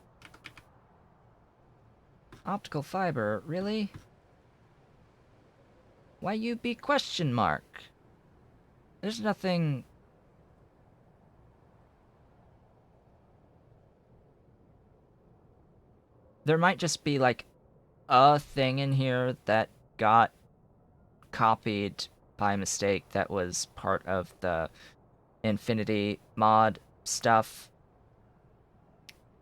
Optical fiber, really? Why you be question mark? There's nothing... There might just be, like, a thing in here that got copied by mistake that was part of the Infinity mod stuff.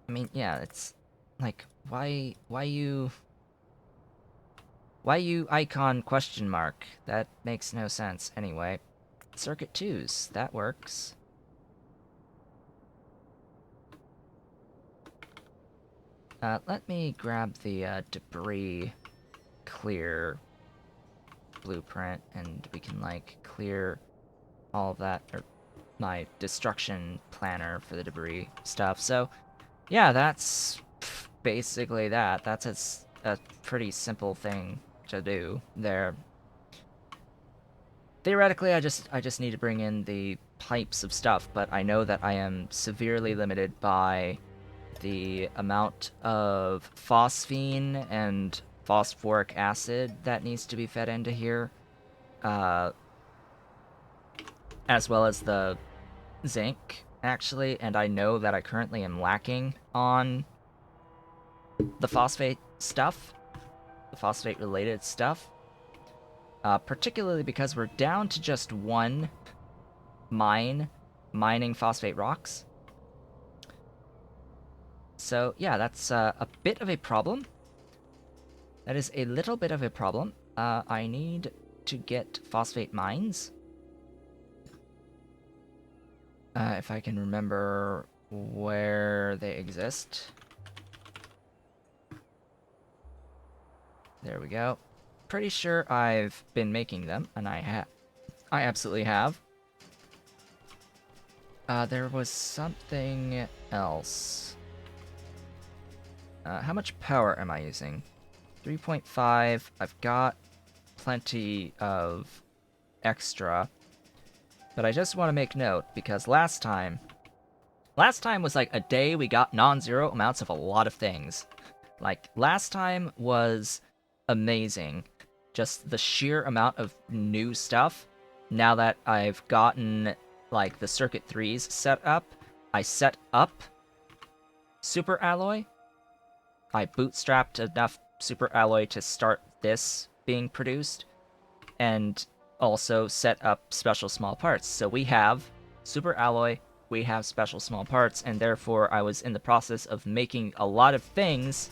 I mean, yeah, it's like, why you icon question mark? That makes no sense anyway. Circuit 2s, that works. Let me grab the debris clear blueprint, and we can, like, clear all of that, or my destruction planner for the debris stuff. So, yeah, that's basically that. That's a pretty simple thing to do there. Theoretically, I just need to bring in the pipes of stuff, but I know that I am severely limited by the amount of phosphine and phosphoric acid that needs to be fed into here, uh, as well as the zinc, actually, and I know that I currently am lacking on the phosphate stuff, the phosphate-related stuff, particularly because we're down to just one mining phosphate rocks. So yeah, that's a bit of a problem. That is a little bit of a problem. I need to get phosphate mines. If I can remember where they exist. There we go. Pretty sure I've been making them, and I absolutely have. There was something else. How much power am I using? 3.5. I've got plenty of extra. But I just want to make note, because last time was like a day we got non-zero amounts of a lot of things. Like, last time was amazing. Just the sheer amount of new stuff. Now that I've gotten, like, the Circuit 3s set up, I set up Super Alloy. I bootstrapped enough Super Alloy to start this being produced, and also set up special small parts. So we have Super Alloy, we have special small parts, and therefore I was in the process of making a lot of things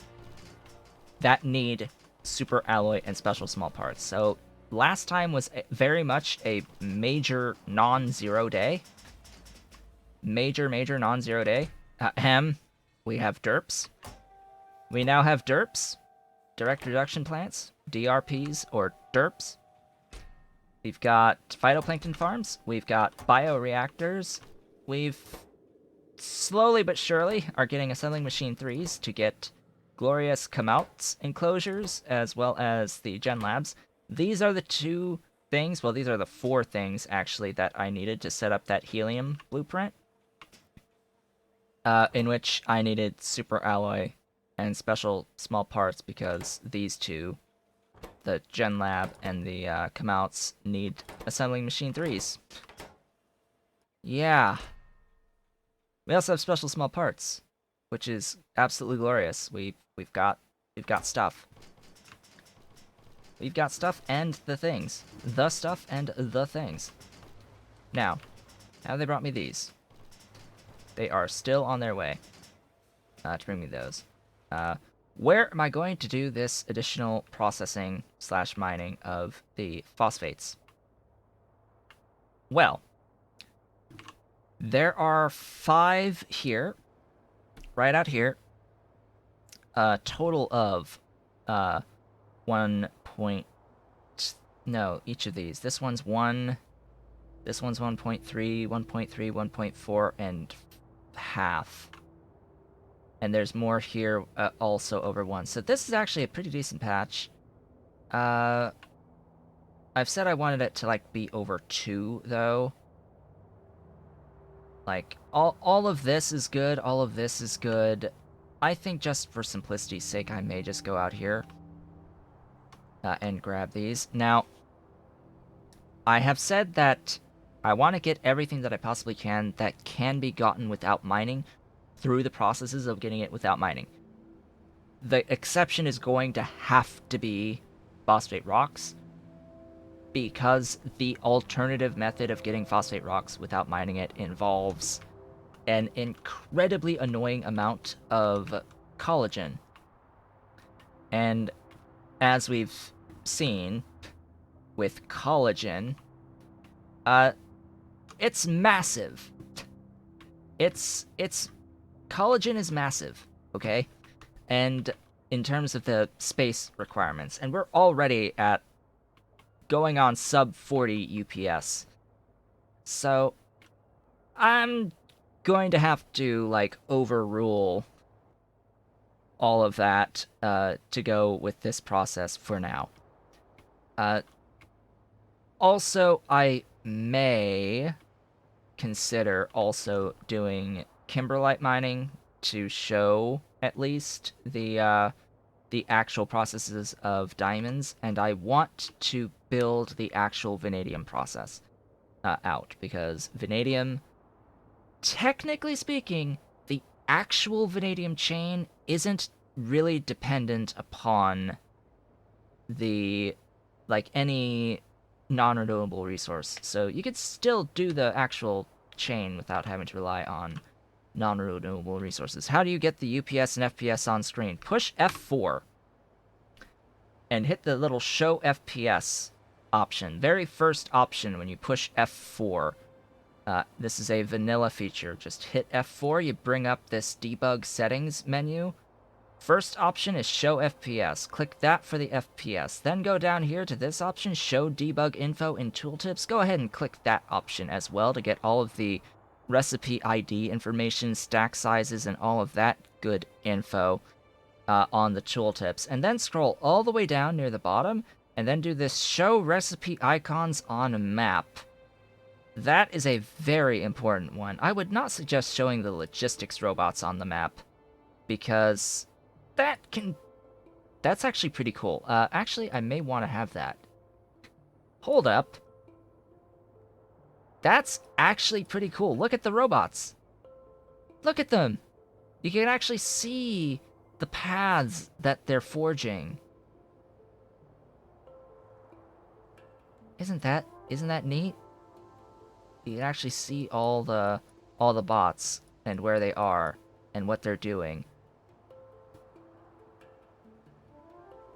that need Super Alloy and special small parts. So last time was very much a major non-zero day. Major non-zero day. We have derps. We now have derps, direct reduction plants, DRPs, or derps. We've got phytoplankton farms. We've got bioreactors. We've slowly but surely are getting assembling machine 3s to get glorious come-outs enclosures, as well as the gen labs. These are the two things, well, these are the four things, actually, that I needed to set up that helium blueprint, in which I needed super alloy and special small parts, because these two, the gen lab and the come-outs, need assembling machine 3s. Yeah. We also have special small parts, which is absolutely glorious. We've got stuff. We've got stuff and the things. The stuff and the things. Now, have they brought me these? They are still on their way to bring me those. Where am I going to do this additional processing / mining of the phosphates? Well, there are 5 here, right out here. A total of 1 point... No, each of these. This one's 1, This one's 1.3, 1.3, 1.4, and half. And there's more here also over 1. So this is actually a pretty decent patch. I've said I wanted it to, like, be over 2, though. Like, all of this is good, all of this is good. I think just for simplicity's sake, I may just go out here and grab these. Now, I have said that I want to get everything that I possibly can that can be gotten without mining through the processes of getting it without mining. The exception is going to have to be phosphate rocks, because the alternative method of getting phosphate rocks without mining it involves an incredibly annoying amount of collagen. And as we've seen with collagen, it's massive. It's collagen is massive, okay? And in terms of the space requirements, and we're already at going on sub 40 UPS. So I'm going to have to, like, overrule all of that to go with this process for now. Also, I may consider also doing kimberlite mining to show at least the actual processes of diamonds, and I want to build the actual vanadium process out, because vanadium, technically speaking, the actual vanadium chain isn't really dependent upon the, like, any non-renewable resource. So you could still do the actual chain without having to rely on non-renewable resources. How do you get the UPS and FPS on screen? Push F4 and hit the little show FPS option. Very first option when you push F4. This is a vanilla feature. Just hit F4, you bring up this debug settings menu. First option is show FPS. Click that for the FPS. Then go down here to this option, show debug info in tooltips. Go ahead and click that option as well to get all of the recipe ID information, stack sizes, and all of that good info on the tooltips. And then scroll all the way down near the bottom, and then do this show recipe icons on a map. That is a very important one. I would not suggest showing the logistics robots on the map, because that's actually pretty cool. Actually, I may want to have that. Hold up. That's actually pretty cool. Look at the robots. Look at them. You can actually see the paths that they're forging. Isn't that neat? You can actually see all the bots and where they are and what they're doing.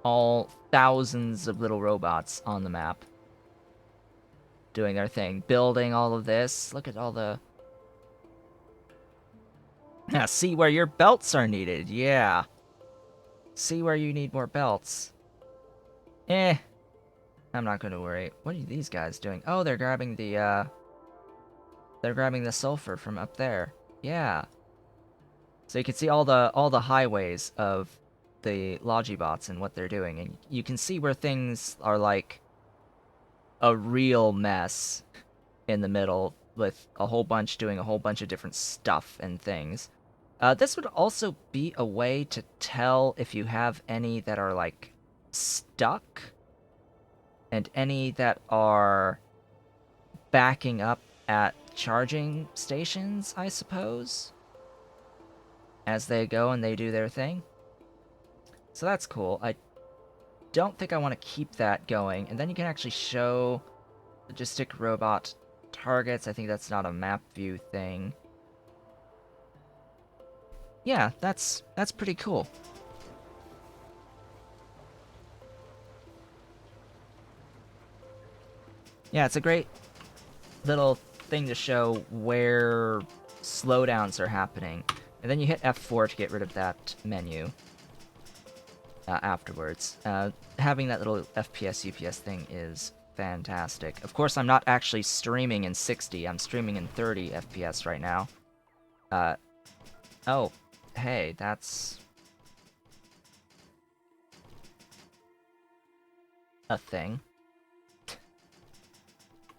All thousands of little robots on the map doing their thing, building all of this. Look at all the... Yeah, see where your belts are needed. Yeah. See where you need more belts. I'm not gonna worry. What are these guys doing? Oh, they're grabbing the sulfur from up there. Yeah. So you can see all the highways of the Logibots and what they're doing, and you can see where things are like a real mess in the middle, with a whole bunch doing a whole bunch of different stuff and things. This would also be a way to tell if you have any that are, like, stuck, and any that are backing up at charging stations, I suppose, as they go and they do their thing. So that's cool. I don't think I want to keep that going. And then you can actually show logistic robot targets. I think that's not a map view thing. Yeah, that's pretty cool. Yeah, it's a great little thing to show where slowdowns are happening. And then you hit F4 to get rid of that menu afterwards. Having that little FPS UPS thing is Fantastic. Of course, I'm not actually streaming in 60. I'm streaming in 30 FPS right now. Oh, hey, that's a thing.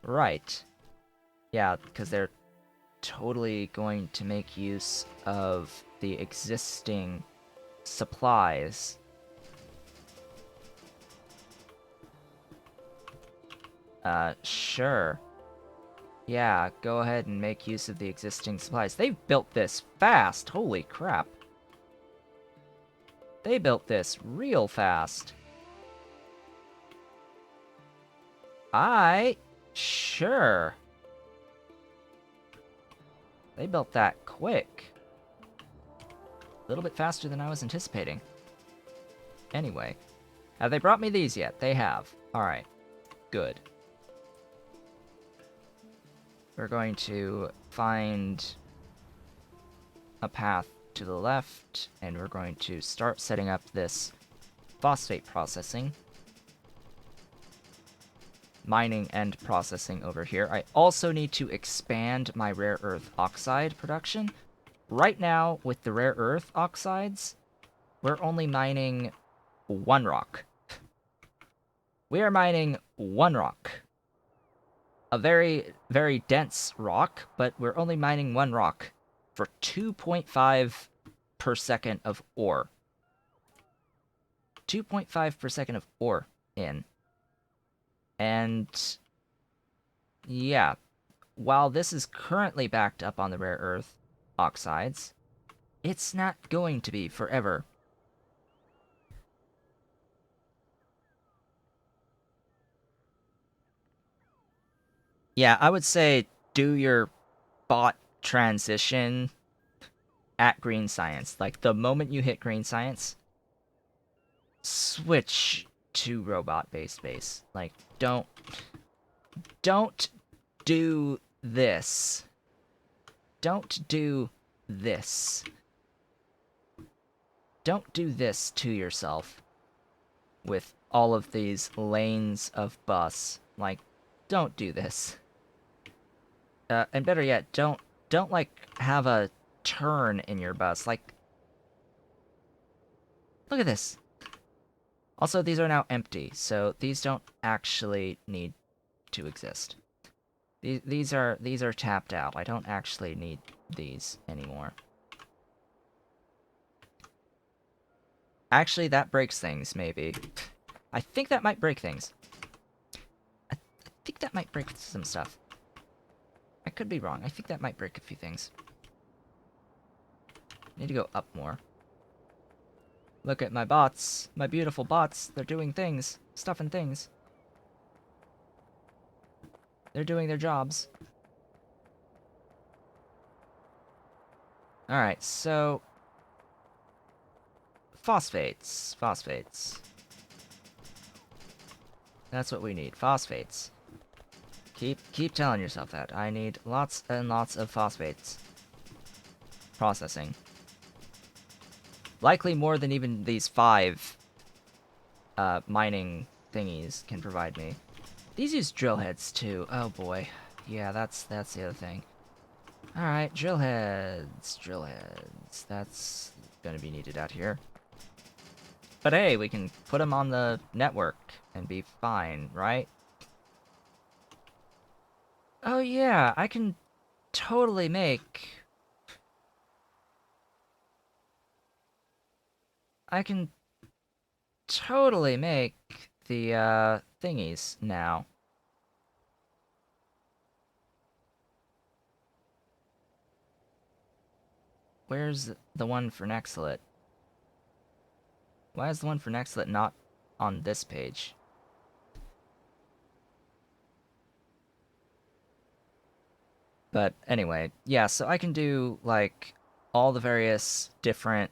Right. Yeah, because they're totally going to make use of the existing supplies. Sure. Yeah, go ahead and make use of the existing supplies. They've built this fast! Holy crap. They built this real fast. Sure. They built that quick. A little bit faster than I was anticipating. Anyway, have they brought me these yet? They have. Alright. Good. We're going to find a path to the left, and we're going to start setting up this phosphate processing. Mining and processing over here. I also need to expand my rare earth oxide production. Right now, with the rare earth oxides, we're only mining one rock. We are mining one rock. A very, very dense rock, but we're only mining one rock for 2.5 per second of ore. 2.5 per second of ore in. And yeah, while this is currently backed up on the rare earth oxides, it's not going to be forever. Yeah, I would say do your bot transition at green science. Like, the moment you hit green science, switch to robot-based base. Like, don't do this. Don't do this. Don't do this to yourself with all of these lanes of bus. Like, don't do this. And better yet, don't like have a turn in your bus. Like, look at this. Also, these are now empty, so these don't actually need to exist. These are tapped out. I don't actually need these anymore. Actually, that breaks things, maybe. I think that might break things. I think that might break some stuff. I could be wrong. I think that might break a few things. Need to go up more. Look at my bots. My beautiful bots. They're doing things. Stuff and things. They're doing their jobs. Alright, so... Phosphates. Phosphates. That's what we need. Phosphates. Keep telling yourself that. I need lots and lots of phosphates. Processing. Likely more than even these 5 mining thingies can provide me. These use drill heads too. Oh boy. Yeah, that's the other thing. Alright, drill heads. Drill heads. That's gonna be needed out here. But hey, we can put them on the network and be fine, right? Oh yeah, I can totally make... I can totally make the, thingies now. Where's the one for Nextlet? Why is the one for Nextlet not on this page? But anyway, yeah, so I can do, like, all the various different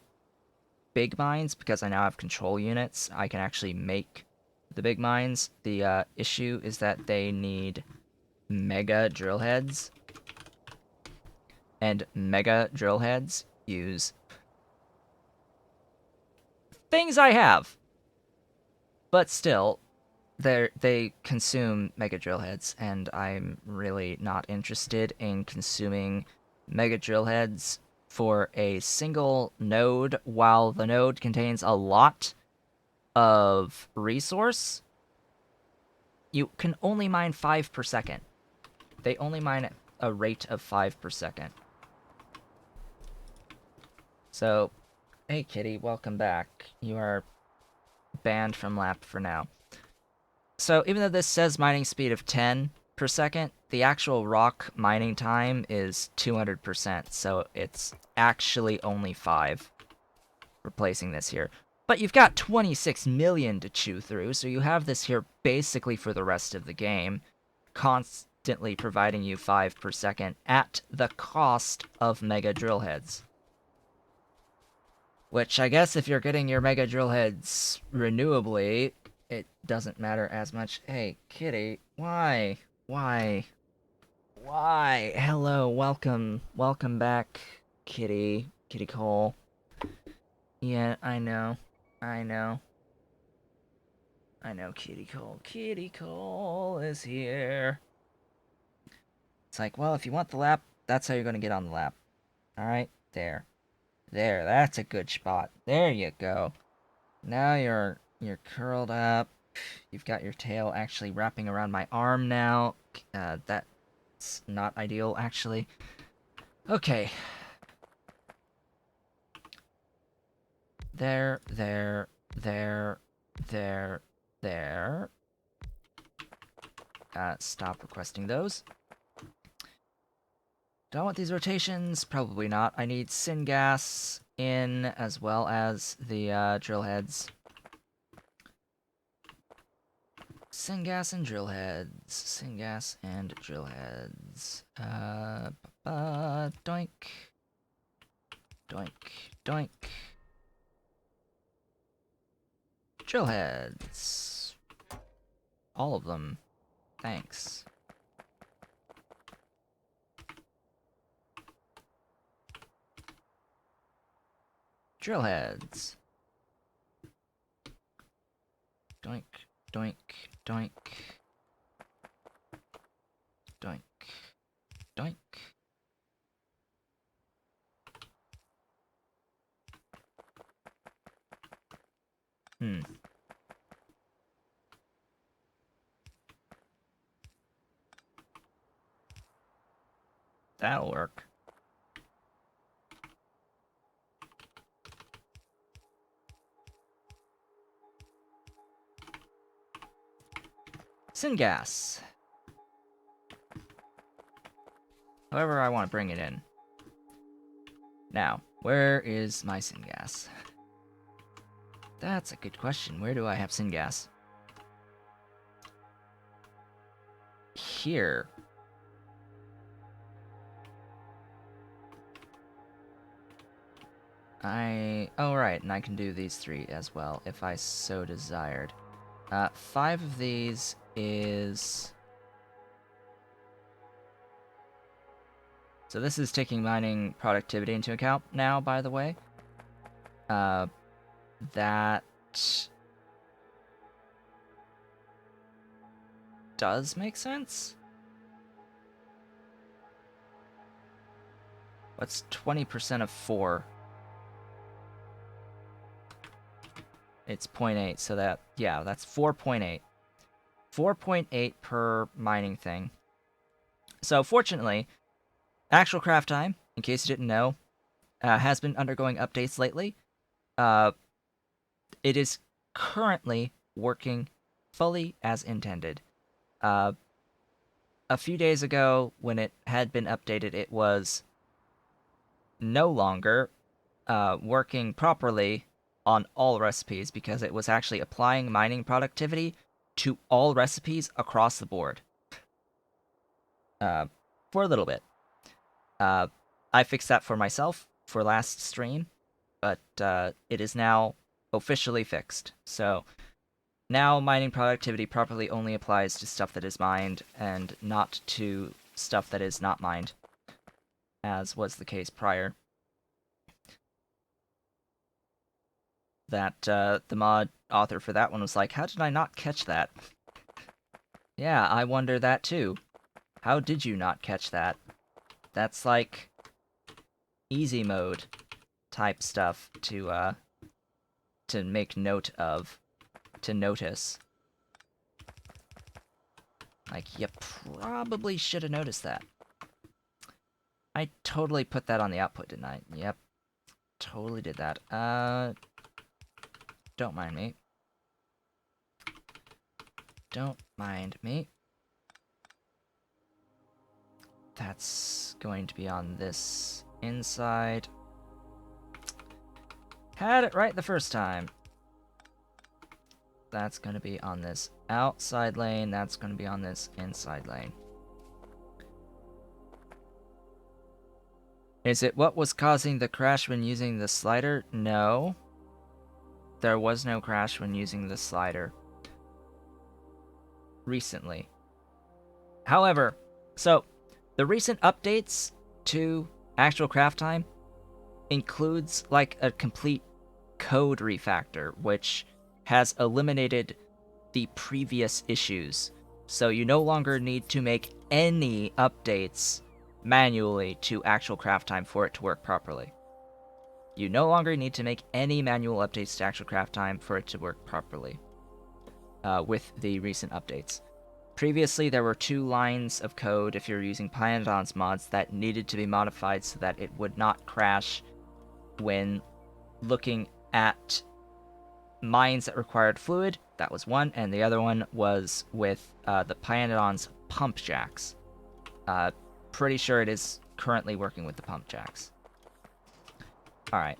big mines, because I now have control units. I can actually make the big mines. The issue is that they need mega drill heads. And mega drill heads use things I have. But still, they consume mega drill heads, and I'm really not interested in consuming mega drill heads for a single node while the node contains a lot of resource. You can only mine 5 per second. They only mine at a rate of 5 per second. So, hey kitty, welcome back. You are banned from lap for now. So even though this says mining speed of 10 per second, the actual rock mining time is 200%, so it's actually only 5 replacing this here. But you've got 26 million to chew through, so you have this here basically for the rest of the game, constantly providing you 5 per second at the cost of mega drill heads. Which I guess if you're getting your mega drill heads renewably, it doesn't matter as much. Hey, kitty, why? Why? Why? Hello, welcome. Welcome back, kitty. Kitty Cole. Yeah, I know. I know. I know, Kitty Cole. Kitty Cole is here. It's like, well, if you want the lap, that's how you're gonna get on the lap. Alright? There. There, that's a good spot. There you go. Now you're curled up. You've got your tail actually wrapping around my arm now. That's not ideal, actually. Okay. There, there, there, there, there. Stop requesting those. Do I want these rotations? Probably not. I need syngas in as well as the drill heads. Syngas and drill heads. Syngas and drill heads. Doink. Doink. Doink. Drill heads. All of them. Thanks. Drill heads. Doink. Doink. Doink. Doink. Doink. That'll work. Syngas. However, I want to bring it in. Now, where is my syngas? That's a good question. Where do I have syngas? Here. Oh, right, and I can do these 3 as well, if I so desired. 5 of these is... So this is taking mining productivity into account now, by the way. That... does make sense? What's 20% of 4? It's 0.8, so that, yeah, that's 4.8. 4.8 per mining thing. So, fortunately, actual craft time, in case you didn't know, has been undergoing updates lately. It is currently working fully as intended. A few days ago, when it had been updated, it was no longer working properly on all recipes because it was actually applying mining productivity to all recipes across the board. For a little bit. I fixed that for myself for last stream, but it is now officially fixed. So now mining productivity properly only applies to stuff that is mined and not to stuff that is not mined, as was the case prior. That the mod author for that one was like, how did I not catch that? Yeah, I wonder that too. How did you not catch that? That's like easy mode type stuff to make note of, to notice. Like, you probably should have noticed that. I totally put that on the output, didn't I? Yep, totally did that. Don't mind me. Don't mind me. That's going to be on this inside. Had it right the first time. That's going to be on this outside lane. That's going to be on this inside lane. Is it what was causing the crash when using the slider? No. There was no crash when using the slider. Recently. However, so the recent updates to actual craft time includes like a complete code refactor, which has eliminated the previous issues. So you no longer need to make any updates manually to actual craft time for it to work properly. You no longer need to make any manual updates to actual craft time for it to work properly with the recent updates. Previously, there were 2 lines of code if you're using Pyanodon's mods that needed to be modified so that it would not crash when looking at mines that required fluid. That was one, and the other one was with the Pyanodon's pump jacks. Pretty sure it is currently working with the pump jacks. Alright.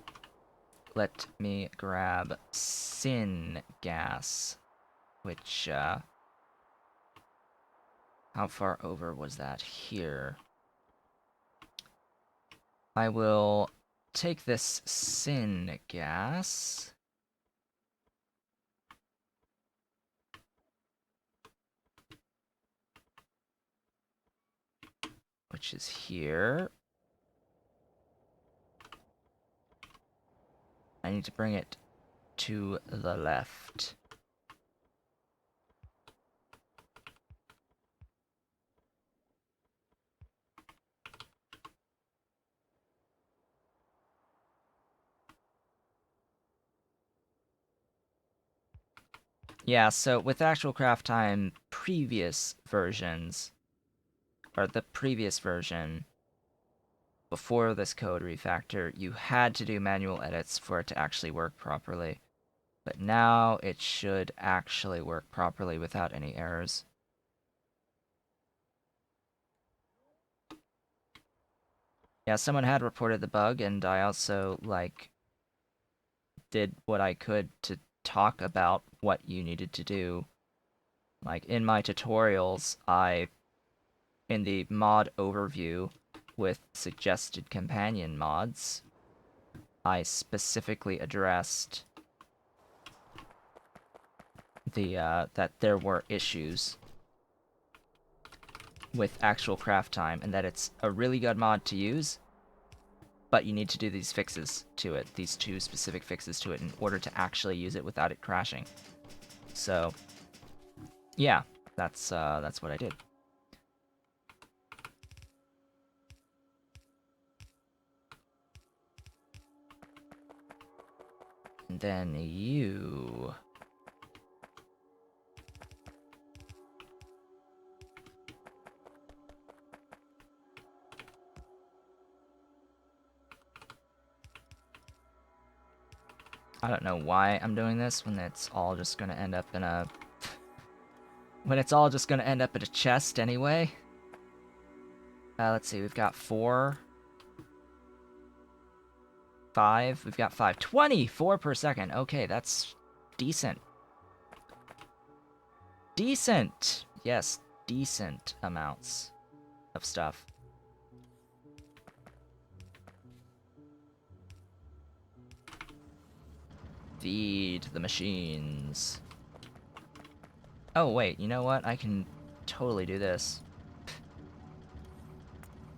Let me grab Syn gas, which, how far over was that? Here. I will take this Syn gas. Which is here. I need to bring it to the left. Yeah, so with actual craft time previous versions, or the previous version, before this code refactor, you had to do manual edits for it to actually work properly. But now it should actually work properly without any errors. Yeah, someone had reported the bug, and I also, like, did what I could to talk about what you needed to do. Like, in my tutorials, in the mod overview with suggested companion mods, I specifically addressed that there were issues with actual craft time, and that it's a really good mod to use, but you need to do these fixes to it, these 2 specific fixes to it, in order to actually use it without it crashing. So, yeah, that's what I did. And then you... I don't know why I'm doing this when it's all just gonna end up in a... when it's all just gonna end up in a chest anyway. Let's see, we've got 4... 5? We've got 5. 24 per second! Okay, that's decent. Decent! Yes, decent amounts of stuff. Feed the machines. Oh, wait, you know what? I can totally do this.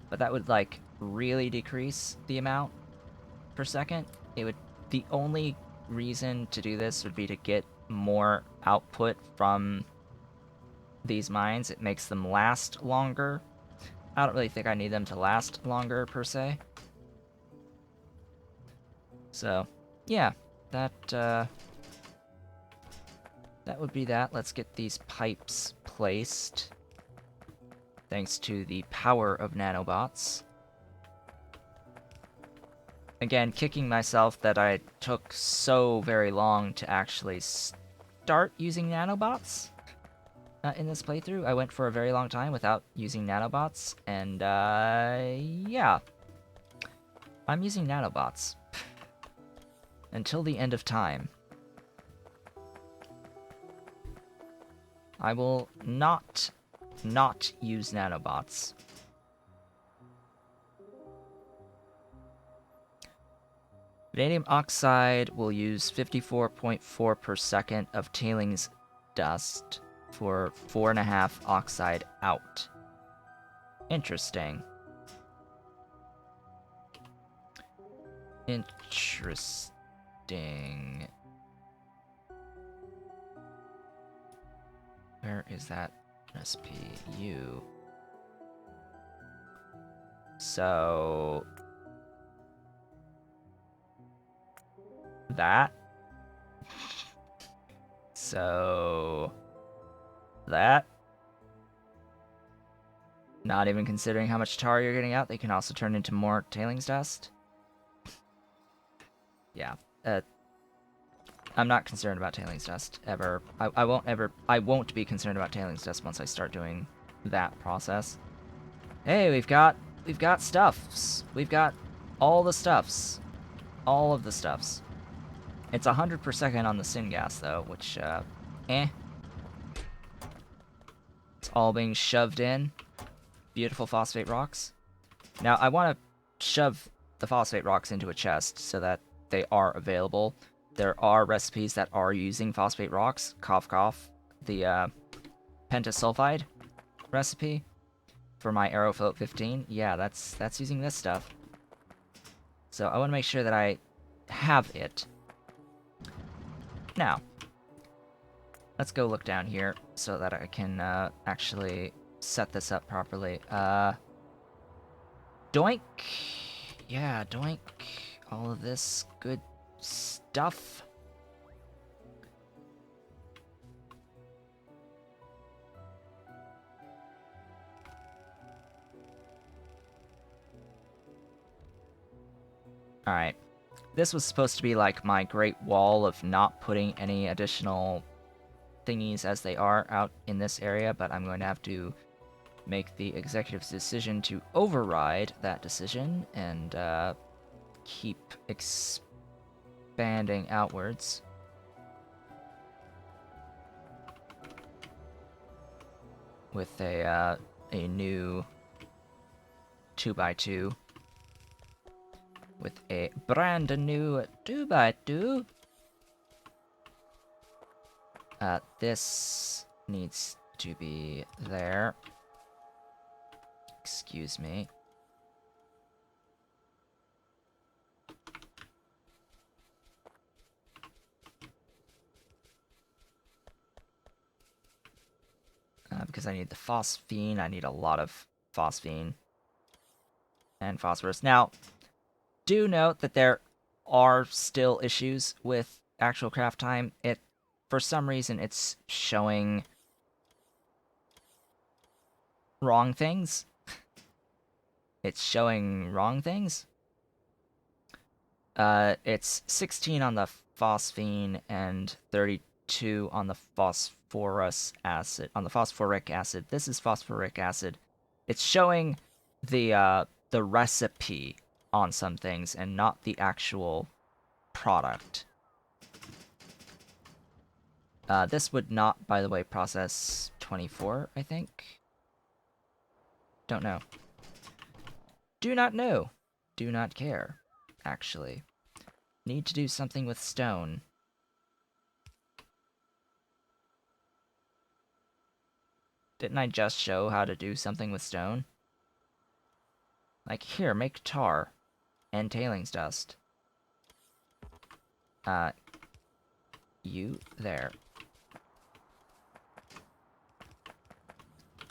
But that would, like, really decrease the amount per second. It would... the only reason to do this would be to get more output from these mines. It makes them last longer. I don't really think I need them to last longer, per se. So, yeah, that would be that. Let's get these pipes placed. Thanks to the power of nanobots. Again, kicking myself that I took so very long to actually start using nanobots in this playthrough. I went for a very long time without using nanobots, and yeah. I'm using nanobots. Until the end of time. I will not use nanobots. Vanadium oxide will use 54.4 per second of tailings dust for 4.5 oxide out. Interesting. Interesting. Where is that recipe? U. So... that. So... that. Not even considering how much tar you're getting out, they can also turn into more tailings dust. Yeah. I'm not concerned about tailings dust, ever. I won't be concerned about tailings dust once I start doing that process. Hey, we've got stuffs. We've got all the stuffs. All of the stuffs. It's 100 per second on the syngas, though, which, eh. It's all being shoved in. Beautiful phosphate rocks. Now, I want to shove the phosphate rocks into a chest so that they are available. There are recipes that are using phosphate rocks. Cough, cough. The pentasulfide recipe for my Aerofloat 15. Yeah, that's using this stuff. So I want to make sure that I have it. Now, let's go look down here so that I can actually set this up properly. Doink. Yeah, doink. All of this good stuff. Alright. This was supposed to be like my great wall of not putting any additional thingies as they are out in this area, but I'm going to have to make the executive's decision to override that decision and keep expanding outwards. With a new 2x2. With a brand new 2x2. This needs to be there. Excuse me. Because I need the phosphine. I need a lot of phosphine and phosphorus. Now, do note that there are still issues with actual craft time. For some reason, it's showing wrong things. It's showing wrong things. It's 16 on the phosphine and 32 on the phosphorus acid, on the phosphoric acid. This is phosphoric acid. It's showing the recipe on some things and not the actual product. This would not, by the way, process 24, I think. Don't know. Do not know. Do not care, actually. Need to do something with stone. Didn't I just show how to do something with stone? Like, here, make tar. And tailings dust. You there.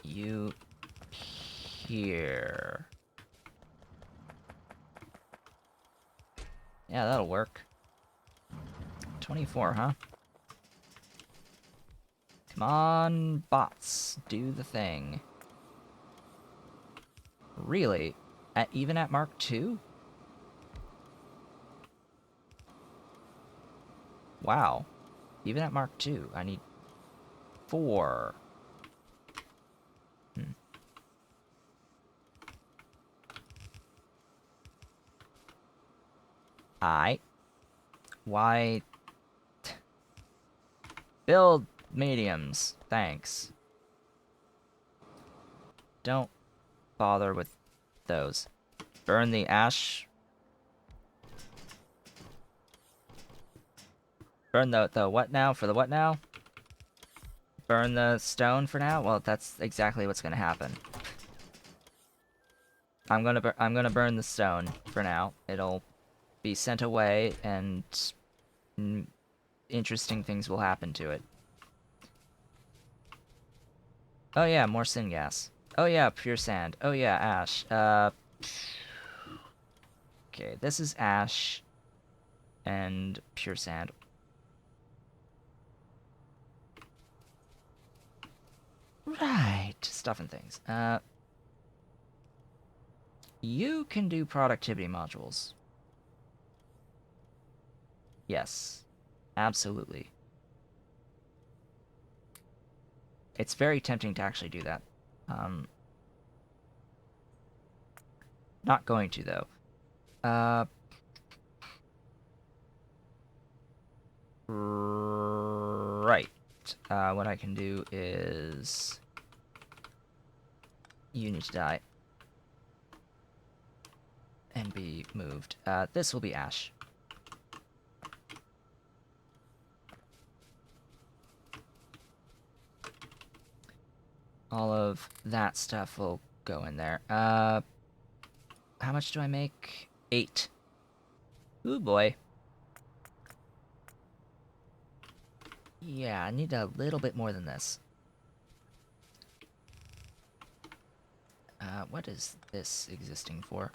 you here. Yeah, that'll work. 24, huh? Come on, bots. Do the thing. Really? Even at Mark II? Wow. Even at Mark II, I need 4. I. Why? Build mediums. Thanks. Don't bother with those. Burn the ash. Burn the what now? For the what now? Burn the stone for now? Well, that's exactly what's gonna happen. I'm gonna burn the stone for now. It'll be sent away, and interesting things will happen to it. Oh yeah, more syngas. Oh yeah, pure sand. Oh yeah, ash. Okay, this is ash and pure sand. Right, stuff and things. You can do productivity modules. Yes, absolutely. It's very tempting to actually do that. Not going to, though. Right. What I can do is... You need to die. And be moved. This will be ash. All of that stuff will go in there. How much do I make? 8. Ooh, boy. Yeah, I need a little bit more than this. What is this existing for?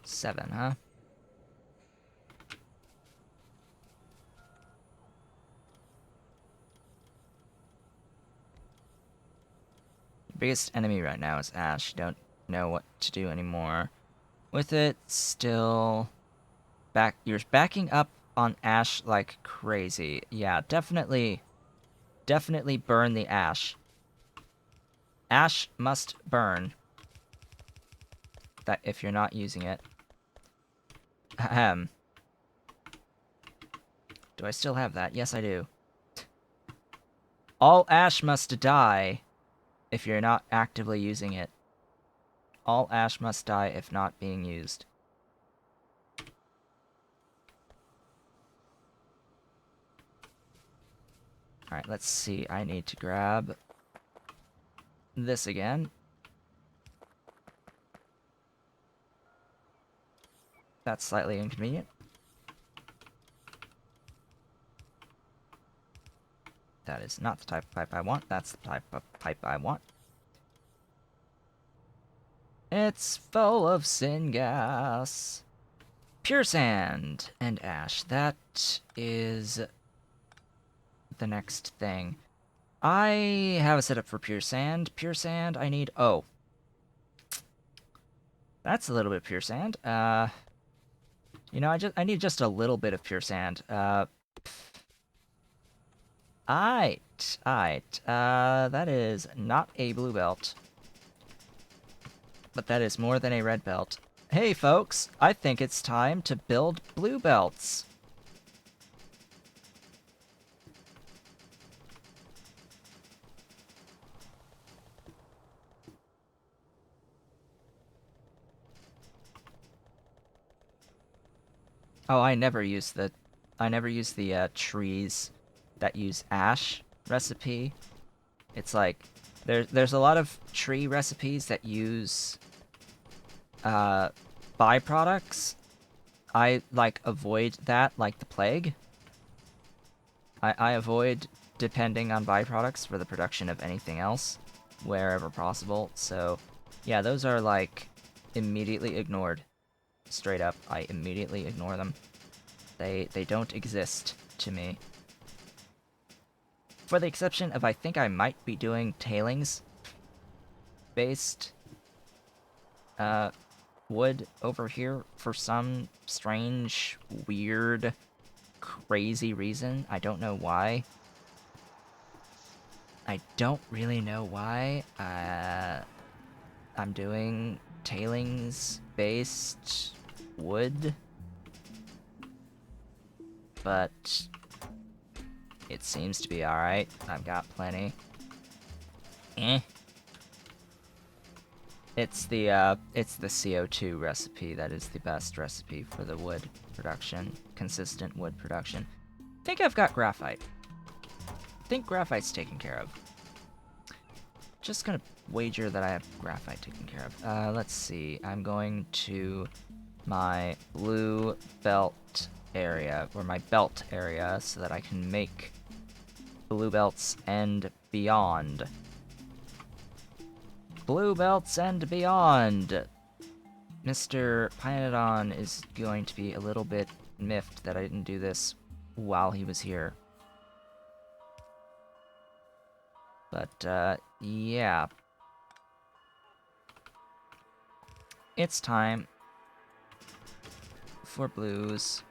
7, huh? The biggest enemy right now is Ash. Don't know what to do anymore with it. Still you're backing up on Ash like crazy. Yeah, definitely burn the Ash. Ash must burn. That if you're not using it. Ahem. Do I still have that? Yes, I do. All ash must die if you're not actively using it. All ash must die if not being used. Alright, let's see. I need to grab this again. That's slightly inconvenient. That is not the type of pipe I want. That's the type of pipe I want. It's full of syngas. Pure sand and ash. That is the next thing. I have a setup for pure sand. Pure sand, I need... Oh. That's a little bit of pure sand. You know, I need just a little bit of pure sand. Aight. That is not a blue belt. But that is more than a red belt. Hey, folks, I think it's time to build blue belts. Oh, I never use the trees that use ash recipe. It's like there's a lot of tree recipes that use byproducts I, like, avoid that like the plague. I avoid depending on byproducts for the production of anything else, wherever possible. So, yeah, those are, like, immediately ignored. Straight up, I immediately ignore them. They don't exist to me. For the exception of, I think I might be doing tailings-based wood over here for some strange, weird, crazy reason. I don't know why. I don't really know why. I'm doing tailings-based wood, but it seems to be alright. I've got plenty. Eh. It's the CO2 recipe that is the best recipe for the wood production, consistent wood production. I think I've got graphite. I think graphite's taken care of. Just gonna wager that I have graphite taken care of. Let's see. I'm going to my blue belt area, or my belt area, so that I can make blue belts and beyond. Blue belts and beyond! Mr. Pyanodon is going to be a little bit miffed that I didn't do this while he was here. But, yeah. It's time for blues.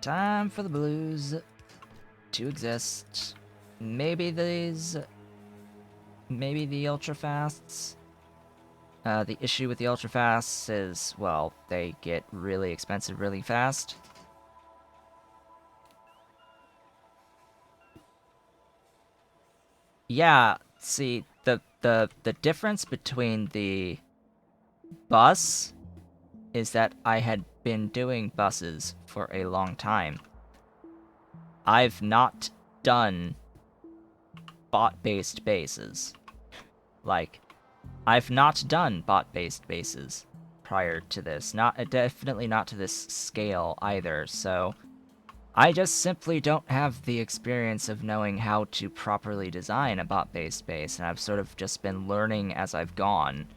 Time for the blues to exist. Maybe these... Maybe the ultra-fasts? The issue with the ultra-fasts is, well, they get really expensive really fast. Yeah, see, the difference between the bus is that I had been doing buses for a long time. I've not done bot-based bases. Like, I've not done bot-based bases prior to this. Definitely not to this scale either, so I just simply don't have the experience of knowing how to properly design a bot-based base, and I've sort of just been learning as I've gone,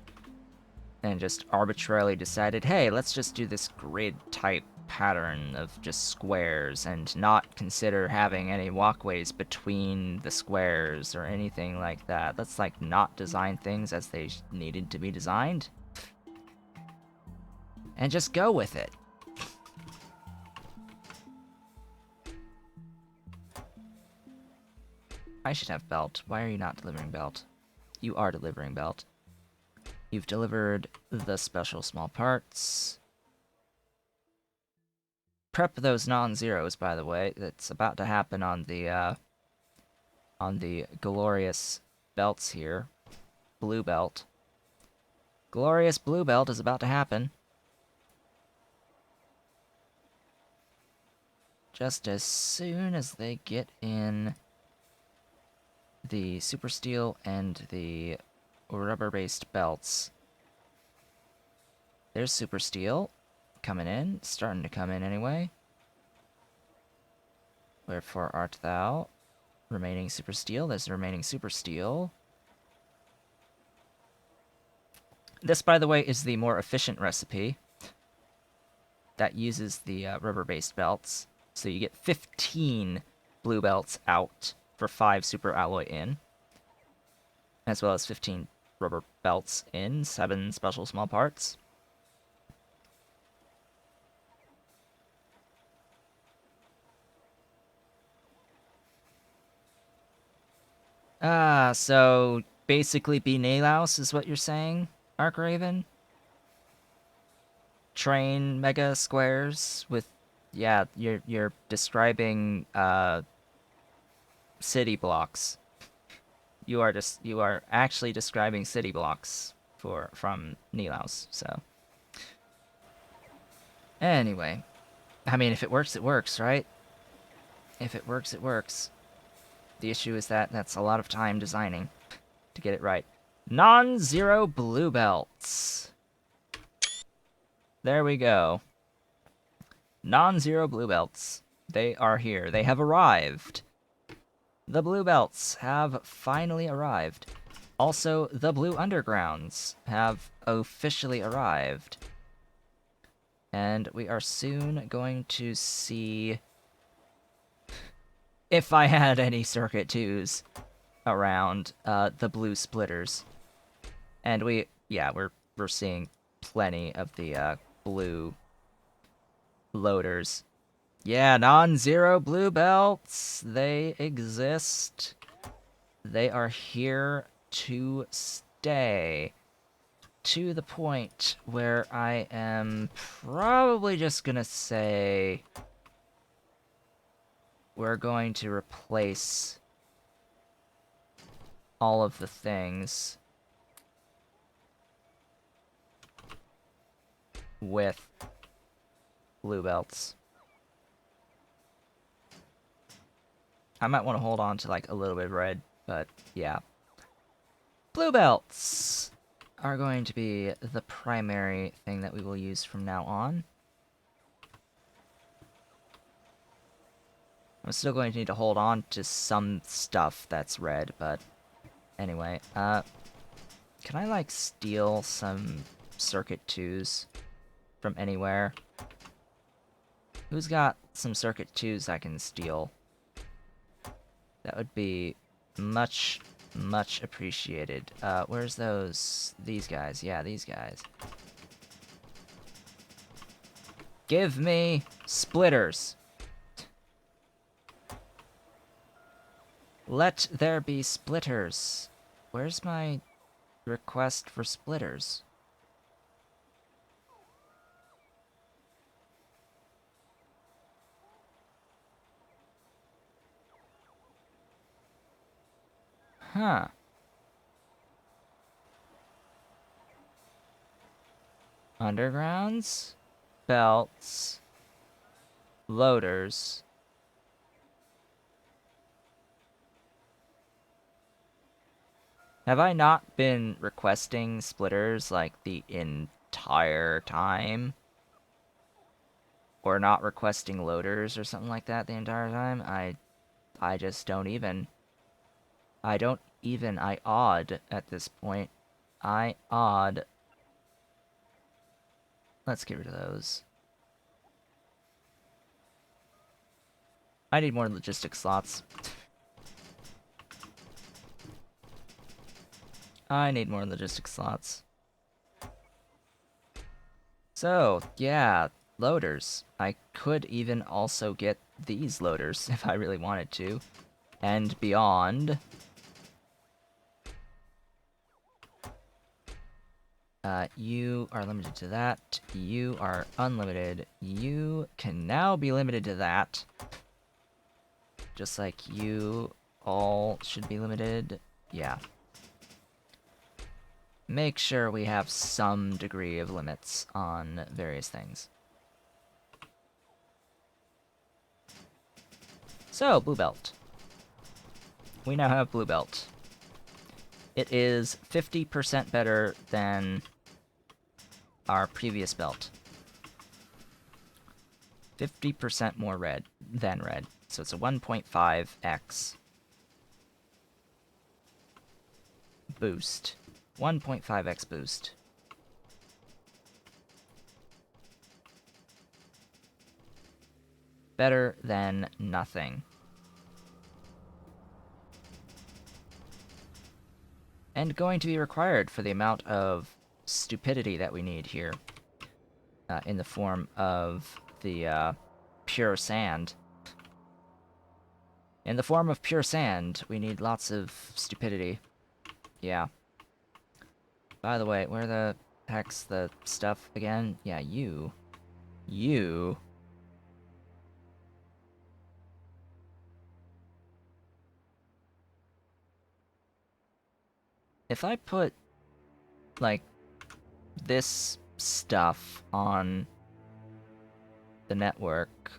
and just arbitrarily decided, hey, let's just do this grid-type pattern of just squares, and not consider having any walkways between the squares or anything like that. Let's, like, not design things as they needed to be designed, and just go with it. I should have belt. Why are you not delivering belt? You are delivering belt. You've delivered the special small parts. Prep those non-zeros, by the way. That's about to happen on the glorious belts here. Blue belt. Glorious blue belt is about to happen. Just as soon as they get in the super steel and the rubber-based belts. There's super steel coming in, starting to come in anyway. Wherefore art thou? Remaining super steel. There's the remaining super steel. This, by the way, is the more efficient recipe that uses the rubber-based belts. So you get 15 blue belts out for 5 super alloy in, as well as 15 rubber belts in, 7 special small parts. So basically be Nalaus is what you're saying, Arkraven? Train mega squares with, yeah, you're describing city blocks. You are actually describing city blocks from Nalaus. So anyway, I mean, if it works, it works, right? If it works, it works. The issue is that that's a lot of time designing to get it right. Non-zero blue belts. There we go. Non-zero blue belts. They are here. They have arrived. The blue belts have finally arrived. Also, the blue undergrounds have officially arrived. And we are soon going to see if I had any Circuit 2s around, the blue splitters. And we're seeing plenty of the, blue loaders. Yeah, non-zero blue belts. They exist. They are here to stay. To the point where I am probably just gonna say we're going to replace all of the things with blue belts. I might want to hold on to like a little bit of red, but yeah. Blue belts are going to be the primary thing that we will use from now on. I'm still going to need to hold on to some stuff that's red, but anyway, can I like steal some Circuit 2s from anywhere? Who's got some Circuit 2s I can steal? That would be much, much appreciated. Where's those? These guys. Yeah, these guys. Give me splitters. Let there be splitters. Where's my request for splitters? Huh. Undergrounds, belts, loaders. Have I not been requesting splitters like the entire time? Or not requesting loaders or something like that the entire time? I just don't even. I odd at this point. I odd. Let's get rid of those. I need more logistic slots. I need more logistic slots. So, yeah, loaders. I could even also get these loaders if I really wanted to. And beyond. You are limited to that. You are unlimited. You can now be limited to that. Just like you all should be limited. Yeah. Make sure we have some degree of limits on various things. So, blue belt. We now have blue belt. It is 50% better than our previous belt. 50% more red than red. So it's a 1.5x boost. 1.5x boost. Better than nothing. And going to be required for the amount of stupidity that we need here. In the form of the pure sand. In the form of pure sand, we need lots of stupidity. Yeah. By the way, where the heck's the stuff again? Yeah, you. You. If I put, like, this stuff on the network,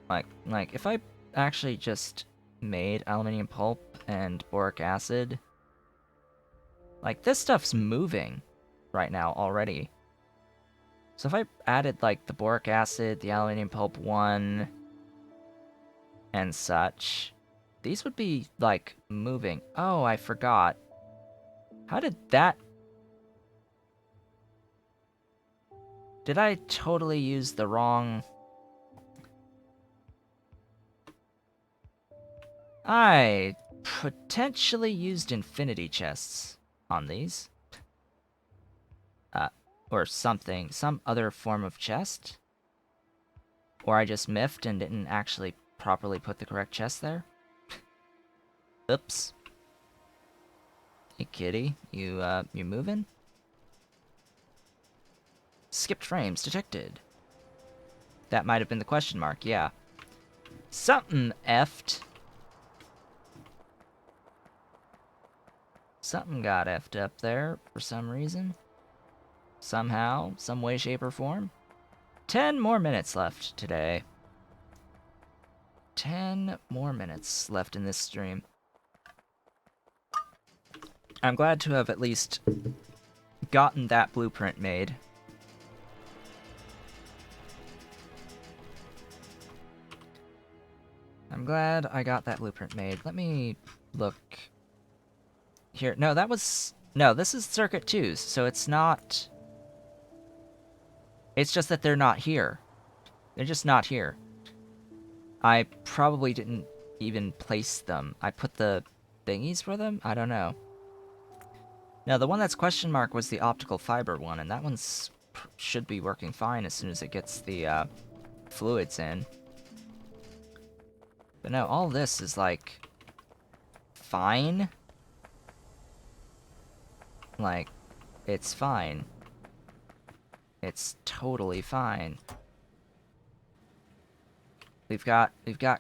like, if I actually just made aluminium pulp and boric acid, Like, this stuff's moving right now already. So if I added, like, the boric acid, the aluminium pulp 1, and such, these would be, like, moving. Oh, I forgot. How did that... Did I totally use the wrong... I potentially used infinity chests on these. Or something. Some other form of chest. Or I just miffed and didn't actually properly put the correct chest there. Oops. Hey, kitty. You moving? Skipped frames detected. That might have been the question mark, yeah. Something effed. Something got effed up there for some reason. Somehow, some way, shape, or form. 10 more minutes left today. 10 more minutes left in this stream. I'm glad to have at least gotten that blueprint made. I'm glad I got that blueprint made. Let me look here. No, that was... No, this is Circuit 2's, so it's not... It's just that they're not here. They're just not here. I probably didn't even place them. I put the thingies for them? I don't know. No, the one that's question mark was the optical fiber one, and that one's should be working fine as soon as it gets the fluids in. But no, all this is like fine. Like, it's fine. It's totally fine. We've got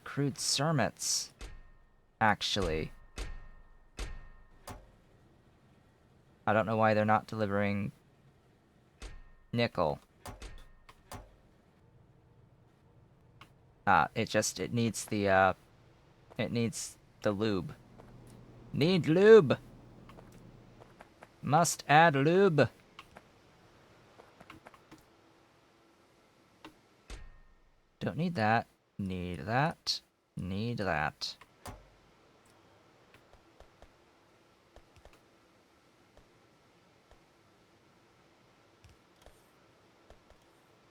crude cermets, actually. I don't know why they're not delivering nickel. It needs the lube. Need lube! Must add lube! Don't need that. Need that. Need that.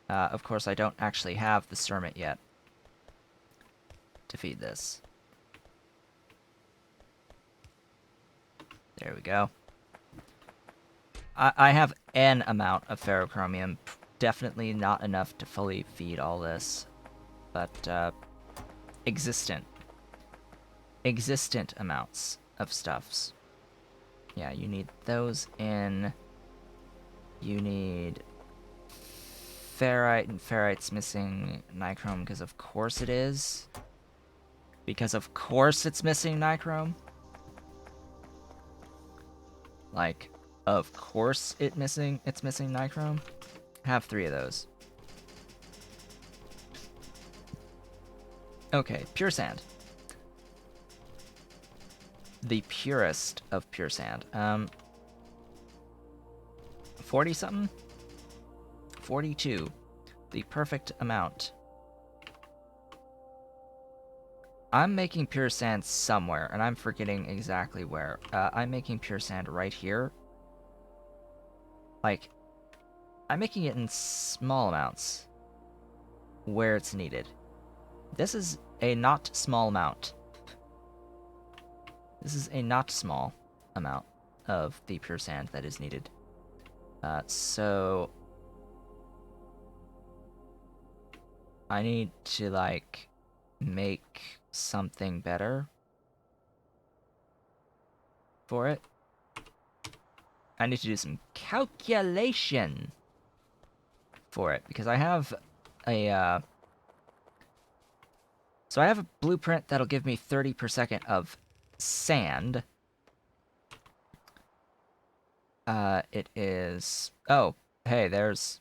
Of course, I don't actually have the cermet yet to feed this. There we go. I have an amount of ferrochromium. Definitely not enough to fully feed all this. But, existent. Existent amounts of stuffs. Yeah, you need those in. You need ferrite, and ferrite's missing nichrome because of course it is. Because of course it's missing nichrome. Like, of course it's missing nichrome. Have 3 of those. Okay, pure sand. The purest of pure sand. 40 something? 42. The perfect amount. I'm making pure sand somewhere, and I'm forgetting exactly where. I'm making pure sand right here. Like, I'm making it in small amounts where it's needed. This is a not small amount. This is a not small amount of the pure sand that is needed. So I need to, like, make something better for it. I need to do some calculation for it, because I have a, so I have a blueprint that'll give me 30 per second of sand. It is... Oh, hey, there's...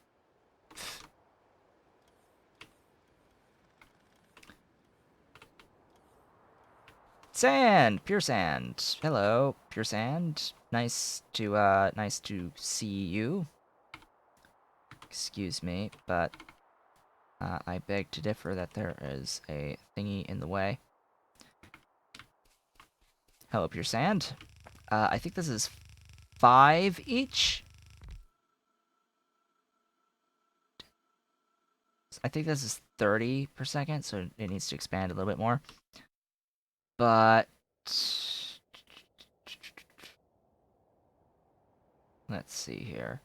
Sand! Pure sand. Hello, pure sand. Nice to see you. Excuse me, but I beg to differ that there is a thingy in the way. Hello, pure sand. I think this is 5 each. I think this is 30 per second, so it needs to expand a little bit more. But let's see here.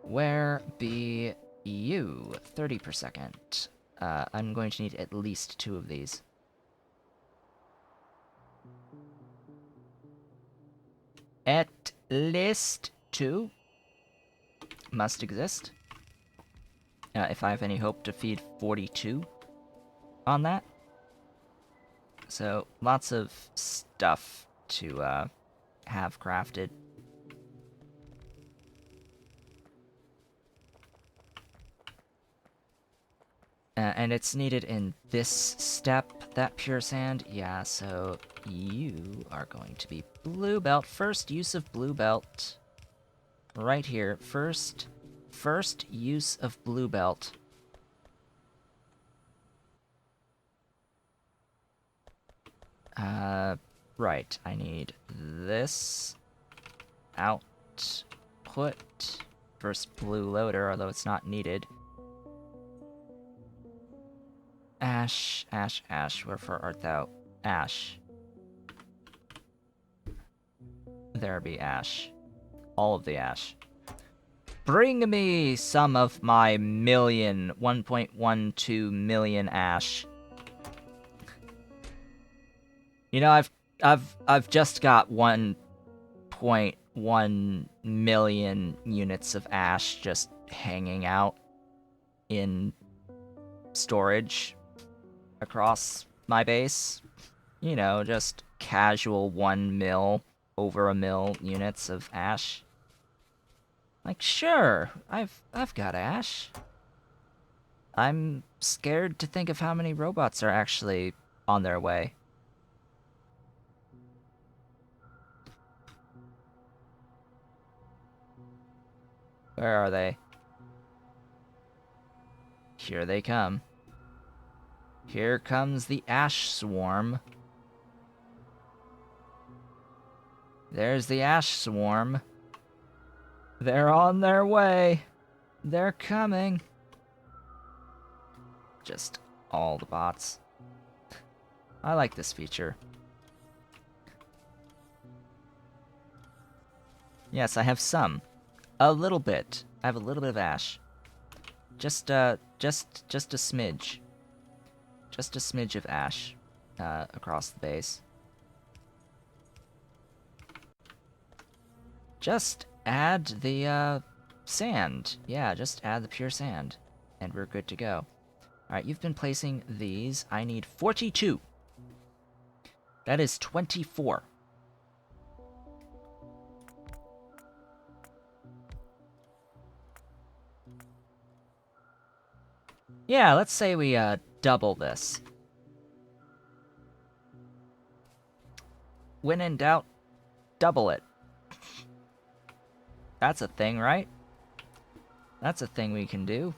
Where be you? 30 per second. I'm going to need at least 2 of these. At least 2 must exist. If I have any hope to feed 42 on that. So, lots of stuff to have crafted. And it's needed in this step, that pure sand. Yeah, so you are going to be blue belt. First use of blue belt. Right here. First use of blue belt. Right. I need this output. First blue loader, although it's not needed. Ash, ash, ash. Wherefore art thou? Ash. There be ash. All of the ash. Bring me some of my 1.12 million ash. You know, I've just got 1.1 million units of ash just hanging out in storage across my base. You know, just casual 1 mil, over a mil units of ash. Like, sure, I've got ash. I'm scared to think of how many robots are actually on their way. Where are they? Here they come. Here comes the ash swarm. There's the ash swarm. They're on their way. They're coming. Just all the bots. I like this feature. Yes, I have some. A little bit. I have a little bit of ash. Just a smidge. Just a smidge of ash across the base. Just add the sand. Yeah, just add the pure sand. And we're good to go. Alright, you've been placing these. I need 42. That is 24. Yeah, let's say we double this. When in doubt, double it. That's a thing, right? That's a thing we can do.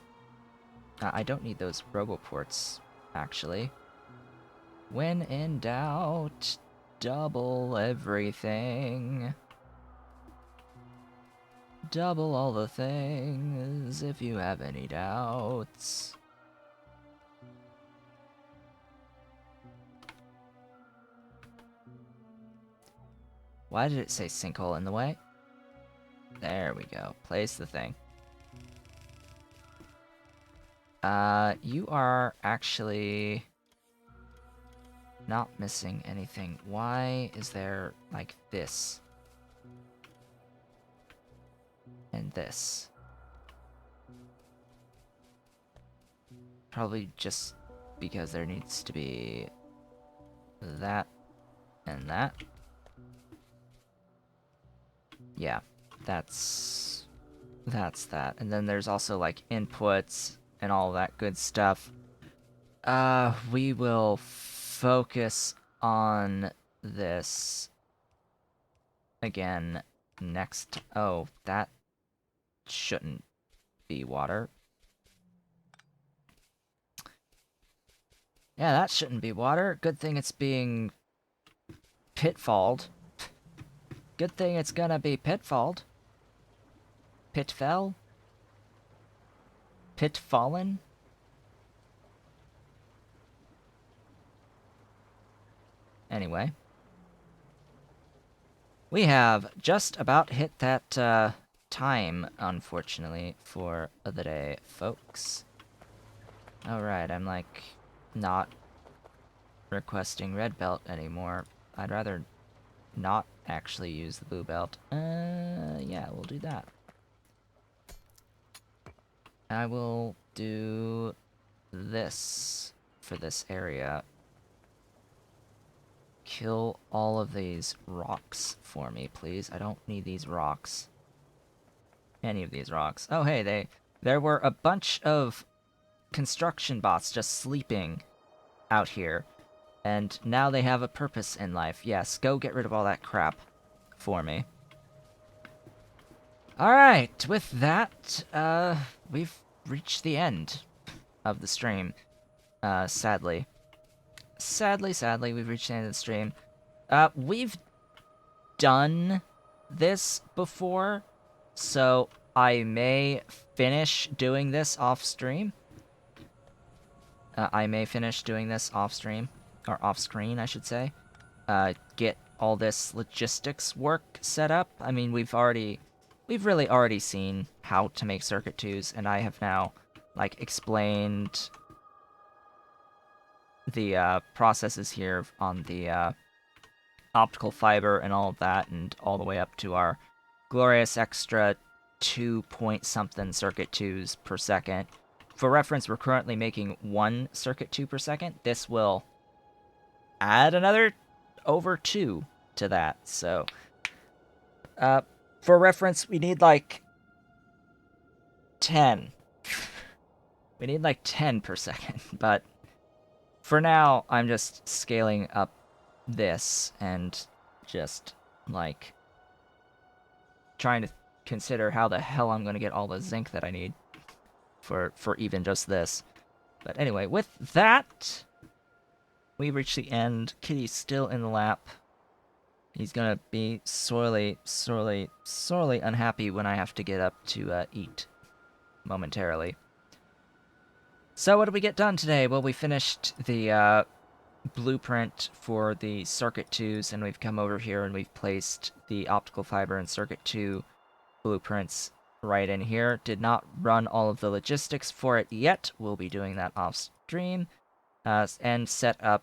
I don't need those roboports, actually. When in doubt, double everything. Double all the things if you have any doubts. Why did it say sinkhole in the way? There we go. Place the thing. You are actually not missing anything. Why is there, like, this? And this? Probably just because there needs to be that and that. Yeah, that's that. And then there's also, like, inputs and all that good stuff. We will focus on this again next. Oh, that shouldn't be water. Yeah, that shouldn't be water. Good thing it's being pitfalled. Good thing it's gonna be pitfalled. Pitfell? Pitfallen? Anyway. We have just about hit that, time, unfortunately, for the day, folks. Alright, I'm, like, not requesting red belt anymore. I'd rather not actually use the blue belt. Yeah, we'll do that. I will do this for this area. Kill all of these rocks for me, please. I don't need these rocks. Any of these rocks. Oh, hey, there were a bunch of construction bots just sleeping out here. And now they have a purpose in life. Yes, go get rid of all that crap for me. Alright, with that, we've reached the end of the stream. Sadly. Sadly, we've reached the end of the stream. We've done this before, so I may finish doing this off-stream. I may finish doing this off-stream, or off-screen, I should say. Get all this logistics work set up. I mean, we've really already seen how to make circuit 2s, and I have now, like, explained the processes here on the optical fiber and all of that, and all the way up to our glorious extra 2-point-something circuit 2s per second. For reference, we're currently making 1 circuit 2 per second. This will add another over 2 to that, so... for reference, we need, like, 10. We need, like, 10 per second, but... For now, I'm just scaling up this and just, like, trying to consider how the hell I'm going to get all the zinc that I need for even just this. But anyway, with that, we reach the end. Kitty's still in the lap. He's gonna be sorely unhappy when I have to get up to eat momentarily. So what did we get done today? Well, we finished the blueprint for the circuit 2s, and we've come over here and we've placed the optical fiber and circuit 2 blueprints right in here. Did not run all of the logistics for it yet. We'll be doing that off stream, and set up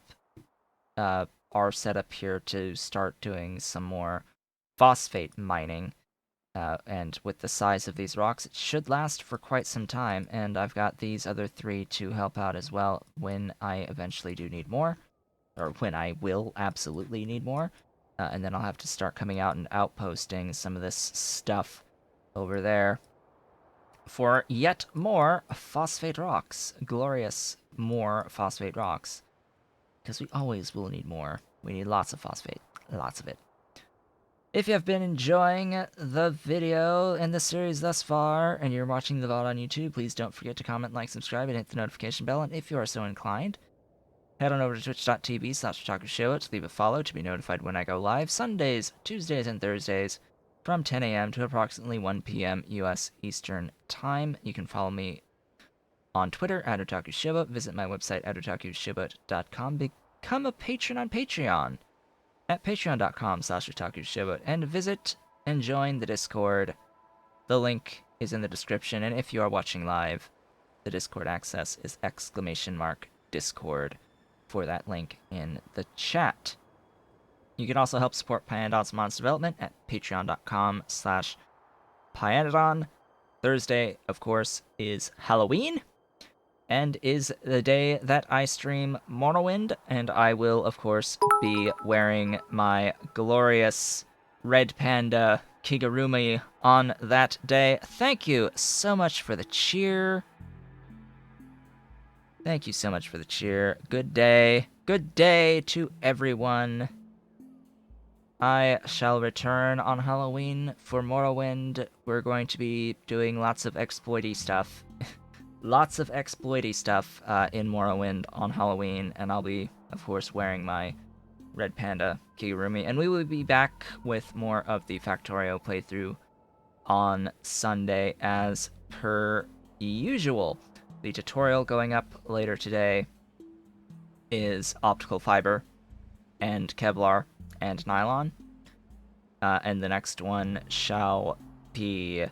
our setup here to start doing some more phosphate mining. And with the size of these rocks, it should last for quite some time, and I've got these other 3 to help out as well when I eventually do need more, or when I will absolutely need more, and then I'll have to start coming out and outposting some of this stuff over there for yet more phosphate rocks. Glorious more phosphate rocks. Because we always will need more. We need lots of phosphate. Lots of it. If you have been enjoying the video and the series thus far, and you're watching the VOD on YouTube, please don't forget to comment, like, subscribe, and hit the notification bell. And if you are so inclined, head on over to twitch.tv/Otaku to leave a follow to be notified when I go live Sundays, Tuesdays, and Thursdays from 10 a.m. to approximately 1 p.m. U.S. Eastern Time. You can follow me on Twitter at Otaku Showboat, visit my website at otakushowboat.com, become a patron on Patreon at patreon.com/otakushowboat, and visit and join the Discord. The link is in the description, and if you are watching live, the Discord access is !Discord for that link in the chat. You can also help support Pyanodon's monster development at patreon.com/Pyanodon. Thursday, of course, is Halloween, and is the day that I stream Morrowind, and I will, of course, be wearing my glorious Red Panda Kigurumi on that day. Thank you so much for the cheer. Thank you so much for the cheer. Good day. Good day to everyone. I shall return on Halloween for Morrowind. We're going to be doing lots of exploity stuff. Lots of exploity stuff in Morrowind on Halloween, and I'll be, of course, wearing my Red Panda Kigurumi, and we will be back with more of the Factorio playthrough on Sunday as per usual. The tutorial going up later today is optical fiber and Kevlar and nylon, and the next one shall be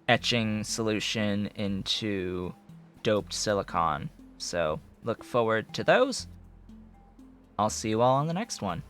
etching solution into doped silicon. So look forward to those. I'll see you all on the next one.